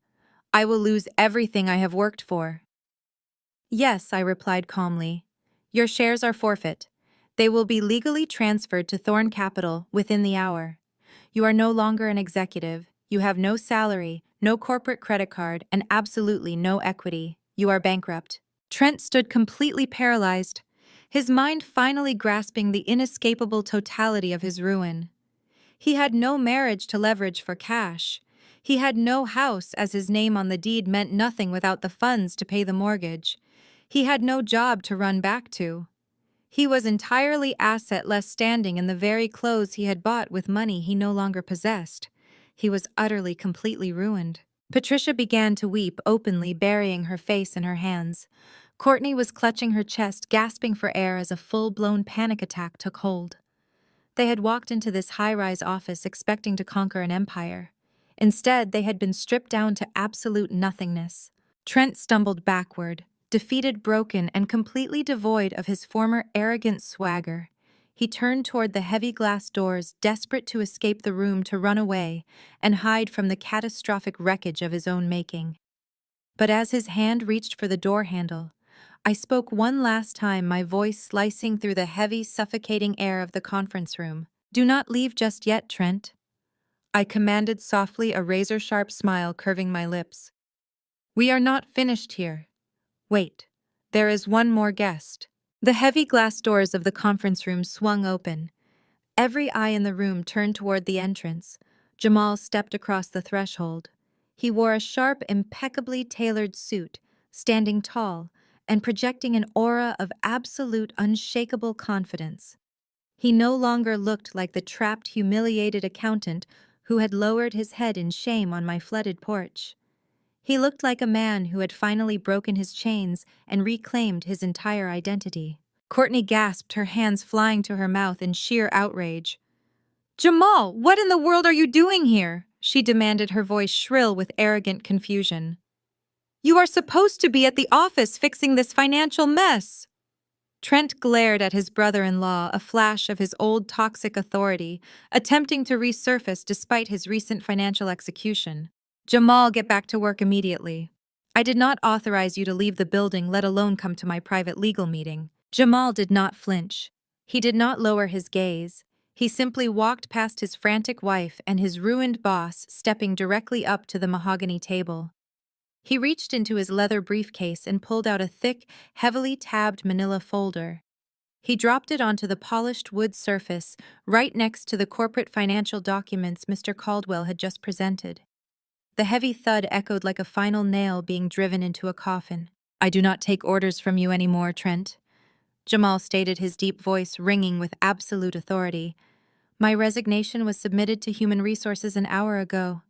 I will lose everything I have worked for." "Yes," I replied calmly. "Your shares are forfeit. They will be legally transferred to Thorn Capital within the hour. You are no longer an executive. You have no salary, no corporate credit card, and absolutely no equity. You are bankrupt." Trent stood completely paralyzed, his mind finally grasping the inescapable totality of his ruin. He had no marriage to leverage for cash. He had no house, as his name on the deed meant nothing without the funds to pay the mortgage. He had no job to run back to. He was entirely assetless, standing in the very clothes he had bought with money he no longer possessed. He was utterly, completely ruined. Patricia began to weep openly, burying her face in her hands. Courtney was clutching her chest, gasping for air as a full-blown panic attack took hold. They had walked into this high-rise office expecting to conquer an empire. Instead, they had been stripped down to absolute nothingness. Trent stumbled backward, defeated, broken, and completely devoid of his former arrogant swagger. He turned toward the heavy glass doors, desperate to escape the room, to run away and hide from the catastrophic wreckage of his own making. But as his hand reached for the door handle, I spoke one last time, my voice slicing through the heavy, suffocating air of the conference room. "Do not leave just yet, Trent," I commanded softly, a razor-sharp smile curving my lips. "We are not finished here. Wait, there is one more guest." The heavy glass doors of the conference room swung open. Every eye in the room turned toward the entrance. Jamal stepped across the threshold. He wore a sharp, impeccably tailored suit, standing tall and projecting an aura of absolute, unshakable confidence. He no longer looked like the trapped, humiliated accountant who had lowered his head in shame on my flooded porch. He looked like a man who had finally broken his chains and reclaimed his entire identity. Courtney gasped, her hands flying to her mouth in sheer outrage. "Jamal, what in the world are you doing here?" she demanded, her voice shrill with arrogant confusion. "You are supposed to be at the office fixing this financial mess." Trent glared at his brother-in-law, a flash of his old toxic authority, attempting to resurface despite his recent financial execution. "Jamal, get back to work immediately. I did not authorize you to leave the building, let alone come to my private legal meeting." Jamal did not flinch. He did not lower his gaze. He simply walked past his frantic wife and his ruined boss, stepping directly up to the mahogany table. He reached into his leather briefcase and pulled out a thick, heavily tabbed manila folder. He dropped it onto the polished wood surface, right next to the corporate financial documents Mr. Caldwell had just presented. The heavy thud echoed like a final nail being driven into a coffin. "I do not take orders from you anymore, Trent," Jamal stated, his deep voice ringing with absolute authority. "My resignation was submitted to Human Resources an hour ago.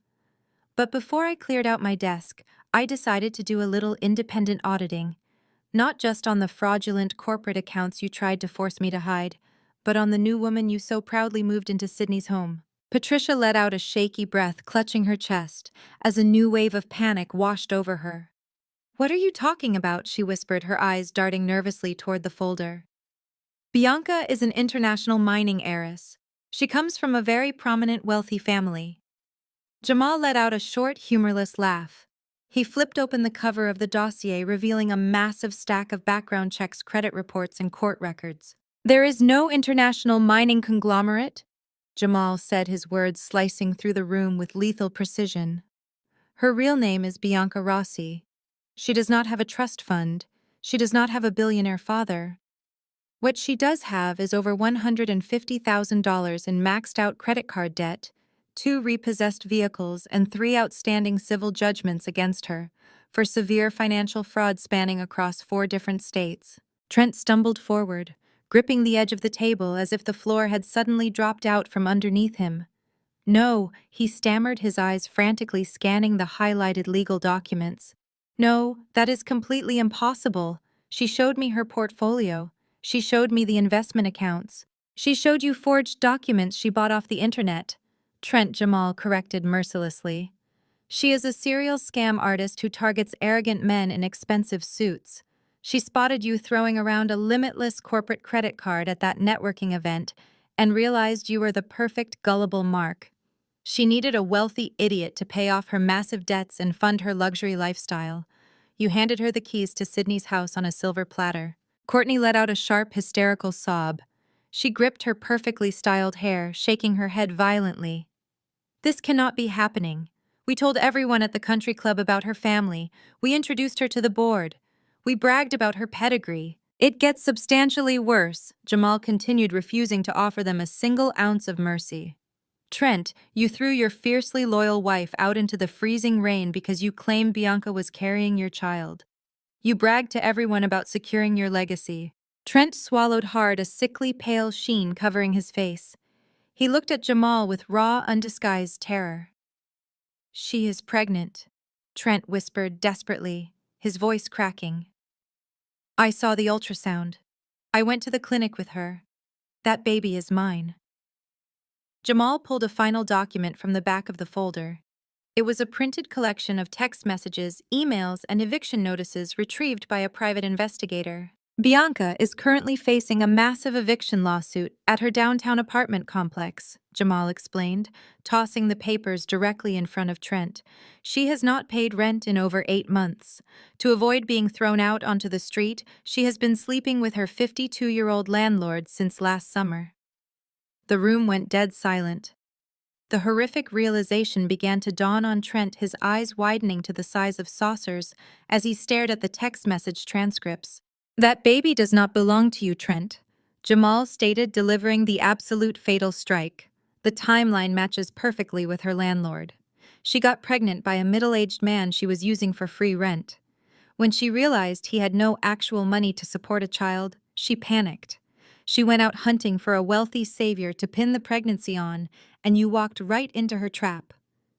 But before I cleared out my desk, I decided to do a little independent auditing, not just on the fraudulent corporate accounts you tried to force me to hide, but on the new woman you so proudly moved into Sydney's home." Patricia let out a shaky breath, clutching her chest, as a new wave of panic washed over her. "What are you talking about?" she whispered, her eyes darting nervously toward the folder. "Bianca is an international mining heiress. She comes from a very prominent, wealthy family." Jamal let out a short, humorless laugh. He flipped open the cover of the dossier, revealing a massive stack of background checks, credit reports, and court records. "There is no international mining conglomerate," Jamal said, his words slicing through the room with lethal precision. "Her real name is Bianca Rossi. She does not have a trust fund. She does not have a billionaire father. What she does have is over $150,000 in maxed-out credit card debt, 2 repossessed vehicles, and 3 outstanding civil judgments against her for severe financial fraud spanning across 4 different states." Trent stumbled forward, gripping the edge of the table as if the floor had suddenly dropped out from underneath him. "No," he stammered, his eyes frantically scanning the highlighted legal documents. "No, that is completely impossible. She showed me her portfolio. She showed me the investment accounts. She showed you forged documents she bought off the internet," Trent Jamal corrected mercilessly. "She is a serial scam artist who targets arrogant men in expensive suits. She spotted you throwing around a limitless corporate credit card at that networking event and realized you were the perfect gullible mark. She needed a wealthy idiot to pay off her massive debts and fund her luxury lifestyle. You handed her the keys to Sydney's house on a silver platter. Courtney let out a sharp, hysterical sob. She gripped her perfectly styled hair, shaking her head violently. This cannot be happening. We told everyone at the country club about her family. We introduced her to the board. We bragged about her pedigree. It gets substantially worse, Jamal continued, refusing to offer them a single ounce of mercy. Trent, you threw your fiercely loyal wife out into the freezing rain because you claimed Bianca was carrying your child. You bragged to everyone about securing your legacy. Trent swallowed hard, a sickly pale sheen covering his face. He looked at Jamal with raw, undisguised terror. She is pregnant, Trent whispered desperately, his voice cracking. I saw the ultrasound. I went to the clinic with her. That baby is mine. Jamal pulled a final document from the back of the folder. It was a printed collection of text messages, emails, and eviction notices retrieved by a private investigator. Bianca is currently facing a massive eviction lawsuit at her downtown apartment complex, Jamal explained, tossing the papers directly in front of Trent. She has not paid rent in over 8 months. To avoid being thrown out onto the street, she has been sleeping with her 52-year-old landlord since last summer. The room went dead silent. The horrific realization began to dawn on Trent, his eyes widening to the size of saucers as he stared at the text message transcripts. That baby does not belong to you, Trent, Jamal stated, delivering the absolute fatal strike. The timeline matches perfectly with her landlord. She got pregnant by a middle-aged man she was using for free rent. When she realized he had no actual money to support a child, she panicked. She went out hunting for a wealthy savior to pin the pregnancy on, and you walked right into her trap.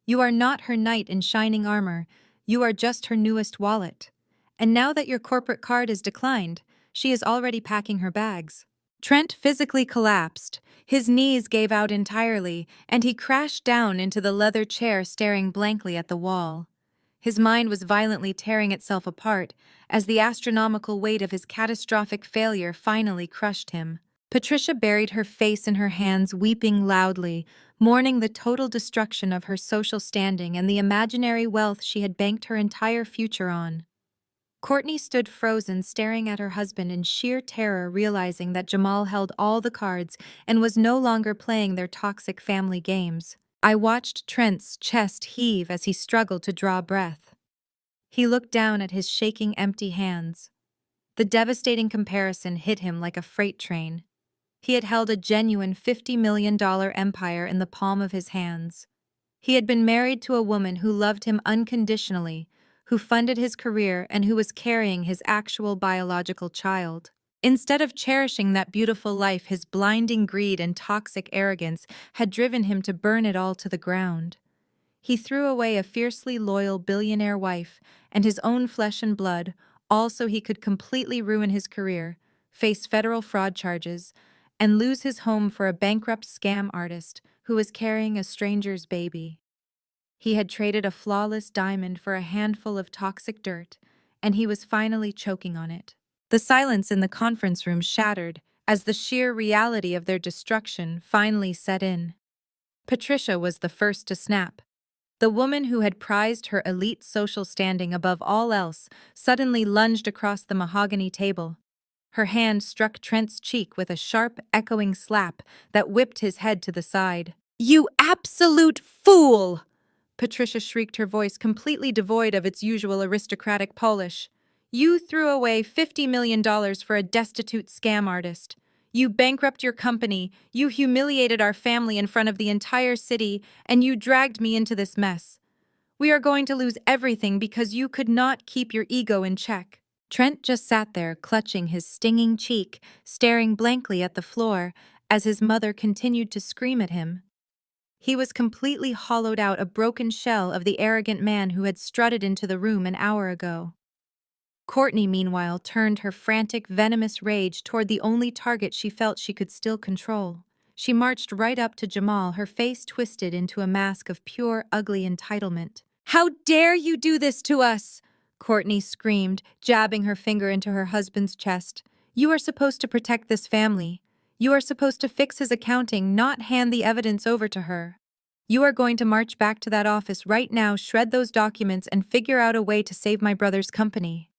You are not her knight in shining armor, you are just her newest wallet. And now that your corporate card is declined, she is already packing her bags. Trent physically collapsed. His knees gave out entirely, and he crashed down into the leather chair, staring blankly at the wall. His mind was violently tearing itself apart as the astronomical weight of his catastrophic failure finally crushed him. Patricia buried her face in her hands, weeping loudly, mourning the total destruction of her social standing and the imaginary wealth she had banked her entire future on. Courtney stood frozen, staring at her husband in sheer terror, realizing that Jamal held all the cards and was no longer playing their toxic family games. I watched Trent's chest heave as he struggled to draw breath. He looked down at his shaking, empty hands. The devastating comparison hit him like a freight train. He had held a genuine $50 million empire in the palm of his hands. He had been married to a woman who loved him unconditionally, who funded his career, and who was carrying his actual biological child. Instead of cherishing that beautiful life, his blinding greed and toxic arrogance had driven him to burn it all to the ground. He threw away a fiercely loyal billionaire wife and his own flesh and blood, all so he could completely ruin his career, face federal fraud charges, and lose his home for a bankrupt scam artist who was carrying a stranger's baby. He had traded a flawless diamond for a handful of toxic dirt, and he was finally choking on it. The silence in the conference room shattered as the sheer reality of their destruction finally set in. Patricia was the first to snap. The woman who had prized her elite social standing above all else suddenly lunged across the mahogany table. Her hand struck Trent's cheek with a sharp, echoing slap that whipped his head to the side. "You absolute fool!" Patricia shrieked, her voice completely devoid of its usual aristocratic polish. "You threw away $50 million for a destitute scam artist. You bankrupted your company, you humiliated our family in front of the entire city, and you dragged me into this mess. We are going to lose everything because you could not keep your ego in check." Trent just sat there, clutching his stinging cheek, staring blankly at the floor as his mother continued to scream at him. He was completely hollowed out, a broken shell of the arrogant man who had strutted into the room an hour ago. Courtney, meanwhile, turned her frantic, venomous rage toward the only target she felt she could still control. She marched right up to Jamal, her face twisted into a mask of pure, ugly entitlement. "How dare you do this to us?" Courtney screamed, jabbing her finger into her husband's chest. "You are supposed to protect this family. You are supposed to fix his accounting, not hand the evidence over to her." You are going to march back to that office right now, shred those documents, and figure out a way to save my brother's company.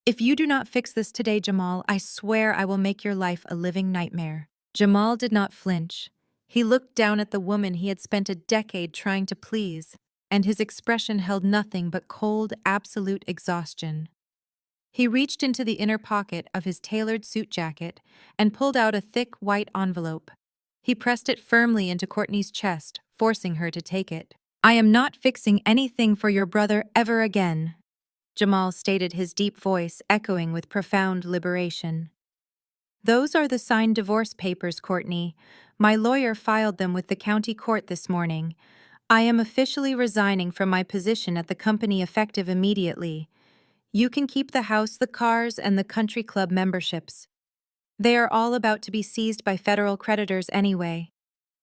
If you do not fix this today, Jamal, I swear I will make your life a living nightmare." Jamal did not flinch. He looked down at the woman he had spent a decade trying to please, and his expression held nothing but cold, absolute exhaustion. He reached into the inner pocket of his tailored suit jacket and pulled out a thick white envelope. He pressed it firmly into Courtney's chest, forcing her to take it. "I am not fixing anything for your brother ever again," Jamal stated, his deep voice echoing with profound liberation. "Those are the signed divorce papers, Courtney. My lawyer filed them with the county court this morning. I am officially resigning from my position at the company effective immediately. You can keep the house, the cars, and the country club memberships. They are all about to be seized by federal creditors anyway.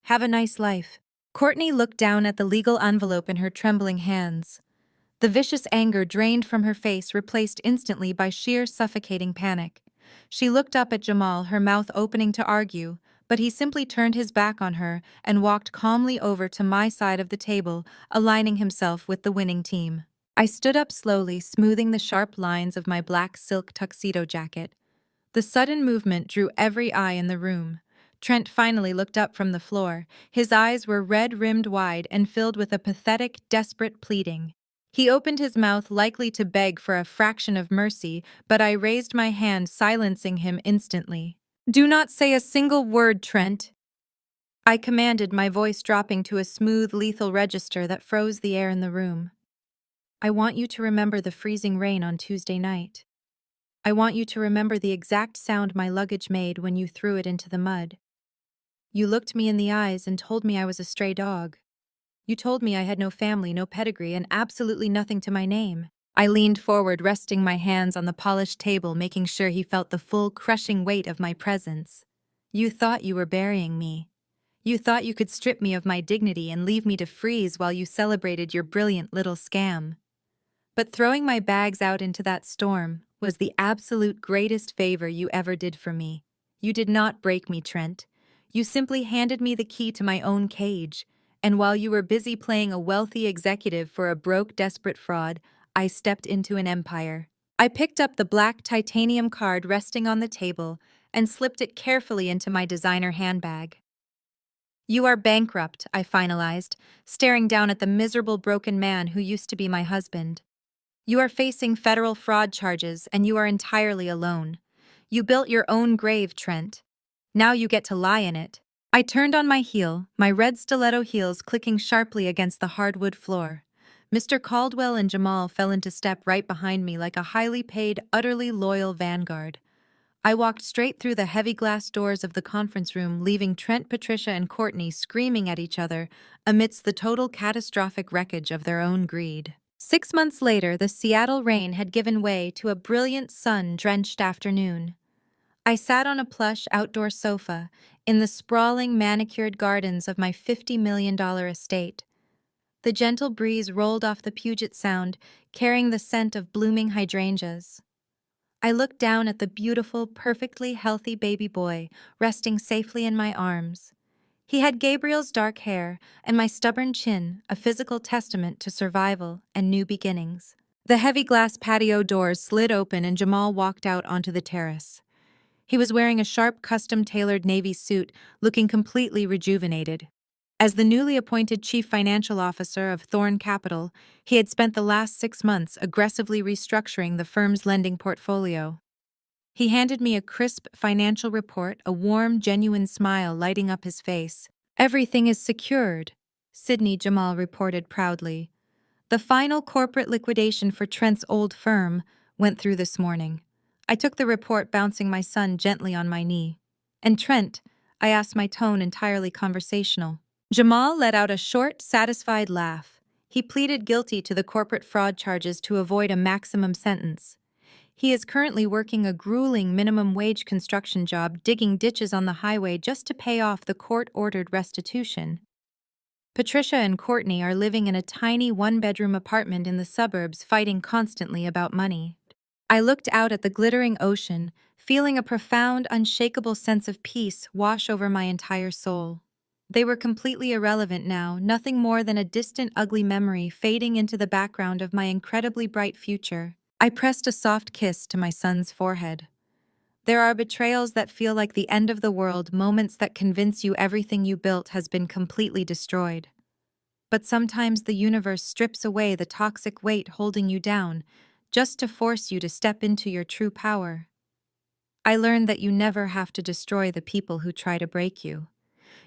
Have a nice life." Courtney looked down at the legal envelope in her trembling hands. The vicious anger drained from her face, replaced instantly by sheer suffocating panic. She looked up at Jamal, her mouth opening to argue, but he simply turned his back on her and walked calmly over to my side of the table, aligning himself with the winning team. I stood up slowly, smoothing the sharp lines of my black silk tuxedo jacket. The sudden movement drew every eye in the room. Trent finally looked up from the floor. His eyes were red-rimmed wide and filled with a pathetic, desperate pleading. He opened his mouth, likely to beg for a fraction of mercy, but I raised my hand, silencing him instantly. "Do not say a single word, Trent," I commanded, my voice dropping to a smooth, lethal register that froze the air in the room. "I want you to remember the freezing rain on Tuesday night. I want you to remember the exact sound my luggage made when you threw it into the mud. You looked me in the eyes and told me I was a stray dog. You told me I had no family, no pedigree, and absolutely nothing to my name." I leaned forward, resting my hands on the polished table, making sure he felt the full, crushing weight of my presence. "You thought you were burying me. You thought you could strip me of my dignity and leave me to freeze while you celebrated your brilliant little scam. But throwing my bags out into that storm was the absolute greatest favor you ever did for me. You did not break me, Trent. You simply handed me the key to my own cage, and while you were busy playing a wealthy executive for a broke, desperate fraud, I stepped into an empire." I picked up the black titanium card resting on the table and slipped it carefully into my designer handbag. "You are bankrupt," I finalized, staring down at the miserable, broken man who used to be my husband. "You are facing federal fraud charges, and you are entirely alone. You built your own grave, Trent. Now you get to lie in it." I turned on my heel, my red stiletto heels clicking sharply against the hardwood floor. Mr. Caldwell and Jamal fell into step right behind me like a highly paid, utterly loyal vanguard. I walked straight through the heavy glass doors of the conference room, leaving Trent, Patricia, and Courtney screaming at each other amidst the total catastrophic wreckage of their own greed. 6 months later, the Seattle rain had given way to a brilliant sun-drenched afternoon. I sat on a plush outdoor sofa in the sprawling, manicured gardens of my $50 million estate. The gentle breeze rolled off the Puget Sound, carrying the scent of blooming hydrangeas. I looked down at the beautiful, perfectly healthy baby boy resting safely in my arms. He had Gabriel's dark hair and my stubborn chin, a physical testament to survival and new beginnings. The heavy glass patio doors slid open and Jamal walked out onto the terrace. He was wearing a sharp, custom-tailored navy suit, looking completely rejuvenated. As the newly appointed chief financial officer of Thorn Capital, he had spent the last 6 months aggressively restructuring the firm's lending portfolio. He handed me a crisp financial report, a warm, genuine smile lighting up his face. "Everything is secured," Sidney Jamal reported proudly. "The final corporate liquidation for Trent's old firm went through this morning." I took the report, bouncing my son gently on my knee. "And Trent?" I asked, my tone entirely conversational. Jamal let out a short, satisfied laugh. He pleaded guilty to the corporate fraud charges to avoid a maximum sentence. He is currently working a grueling minimum wage construction job, digging ditches on the highway just to pay off the court-ordered restitution. Patricia and Courtney are living in a tiny one-bedroom apartment in the suburbs, fighting constantly about money. I looked out at the glittering ocean, feeling a profound, unshakable sense of peace wash over my entire soul. They were completely irrelevant now, nothing more than a distant, ugly memory fading into the background of my incredibly bright future. I pressed a soft kiss to my son's forehead. There are betrayals that feel like the end of the world, moments that convince you everything you built has been completely destroyed. But sometimes the universe strips away the toxic weight holding you down, just to force you to step into your true power. I learned that you never have to destroy the people who try to break you.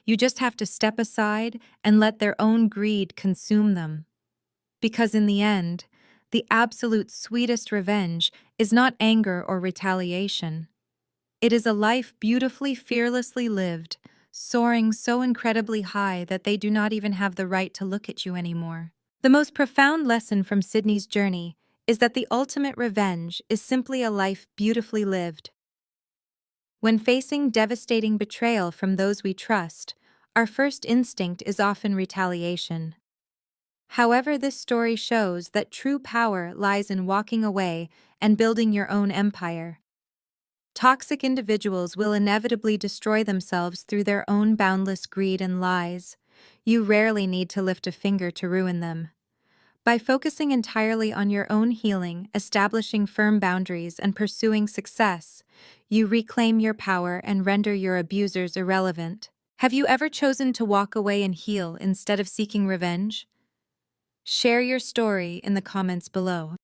You just have to step aside and let their own greed consume them. Because in the end, the absolute sweetest revenge is not anger or retaliation. It is a life beautifully, fearlessly lived, soaring so incredibly high that they do not even have the right to look at you anymore. The most profound lesson from Sydney's journey is that the ultimate revenge is simply a life beautifully lived. When facing devastating betrayal from those we trust, our first instinct is often retaliation. However, this story shows that true power lies in walking away and building your own empire. Toxic individuals will inevitably destroy themselves through their own boundless greed and lies. You rarely need to lift a finger to ruin them. By focusing entirely on your own healing, establishing firm boundaries, and pursuing success, you reclaim your power and render your abusers irrelevant. Have you ever chosen to walk away and heal instead of seeking revenge? Share your story in the comments below.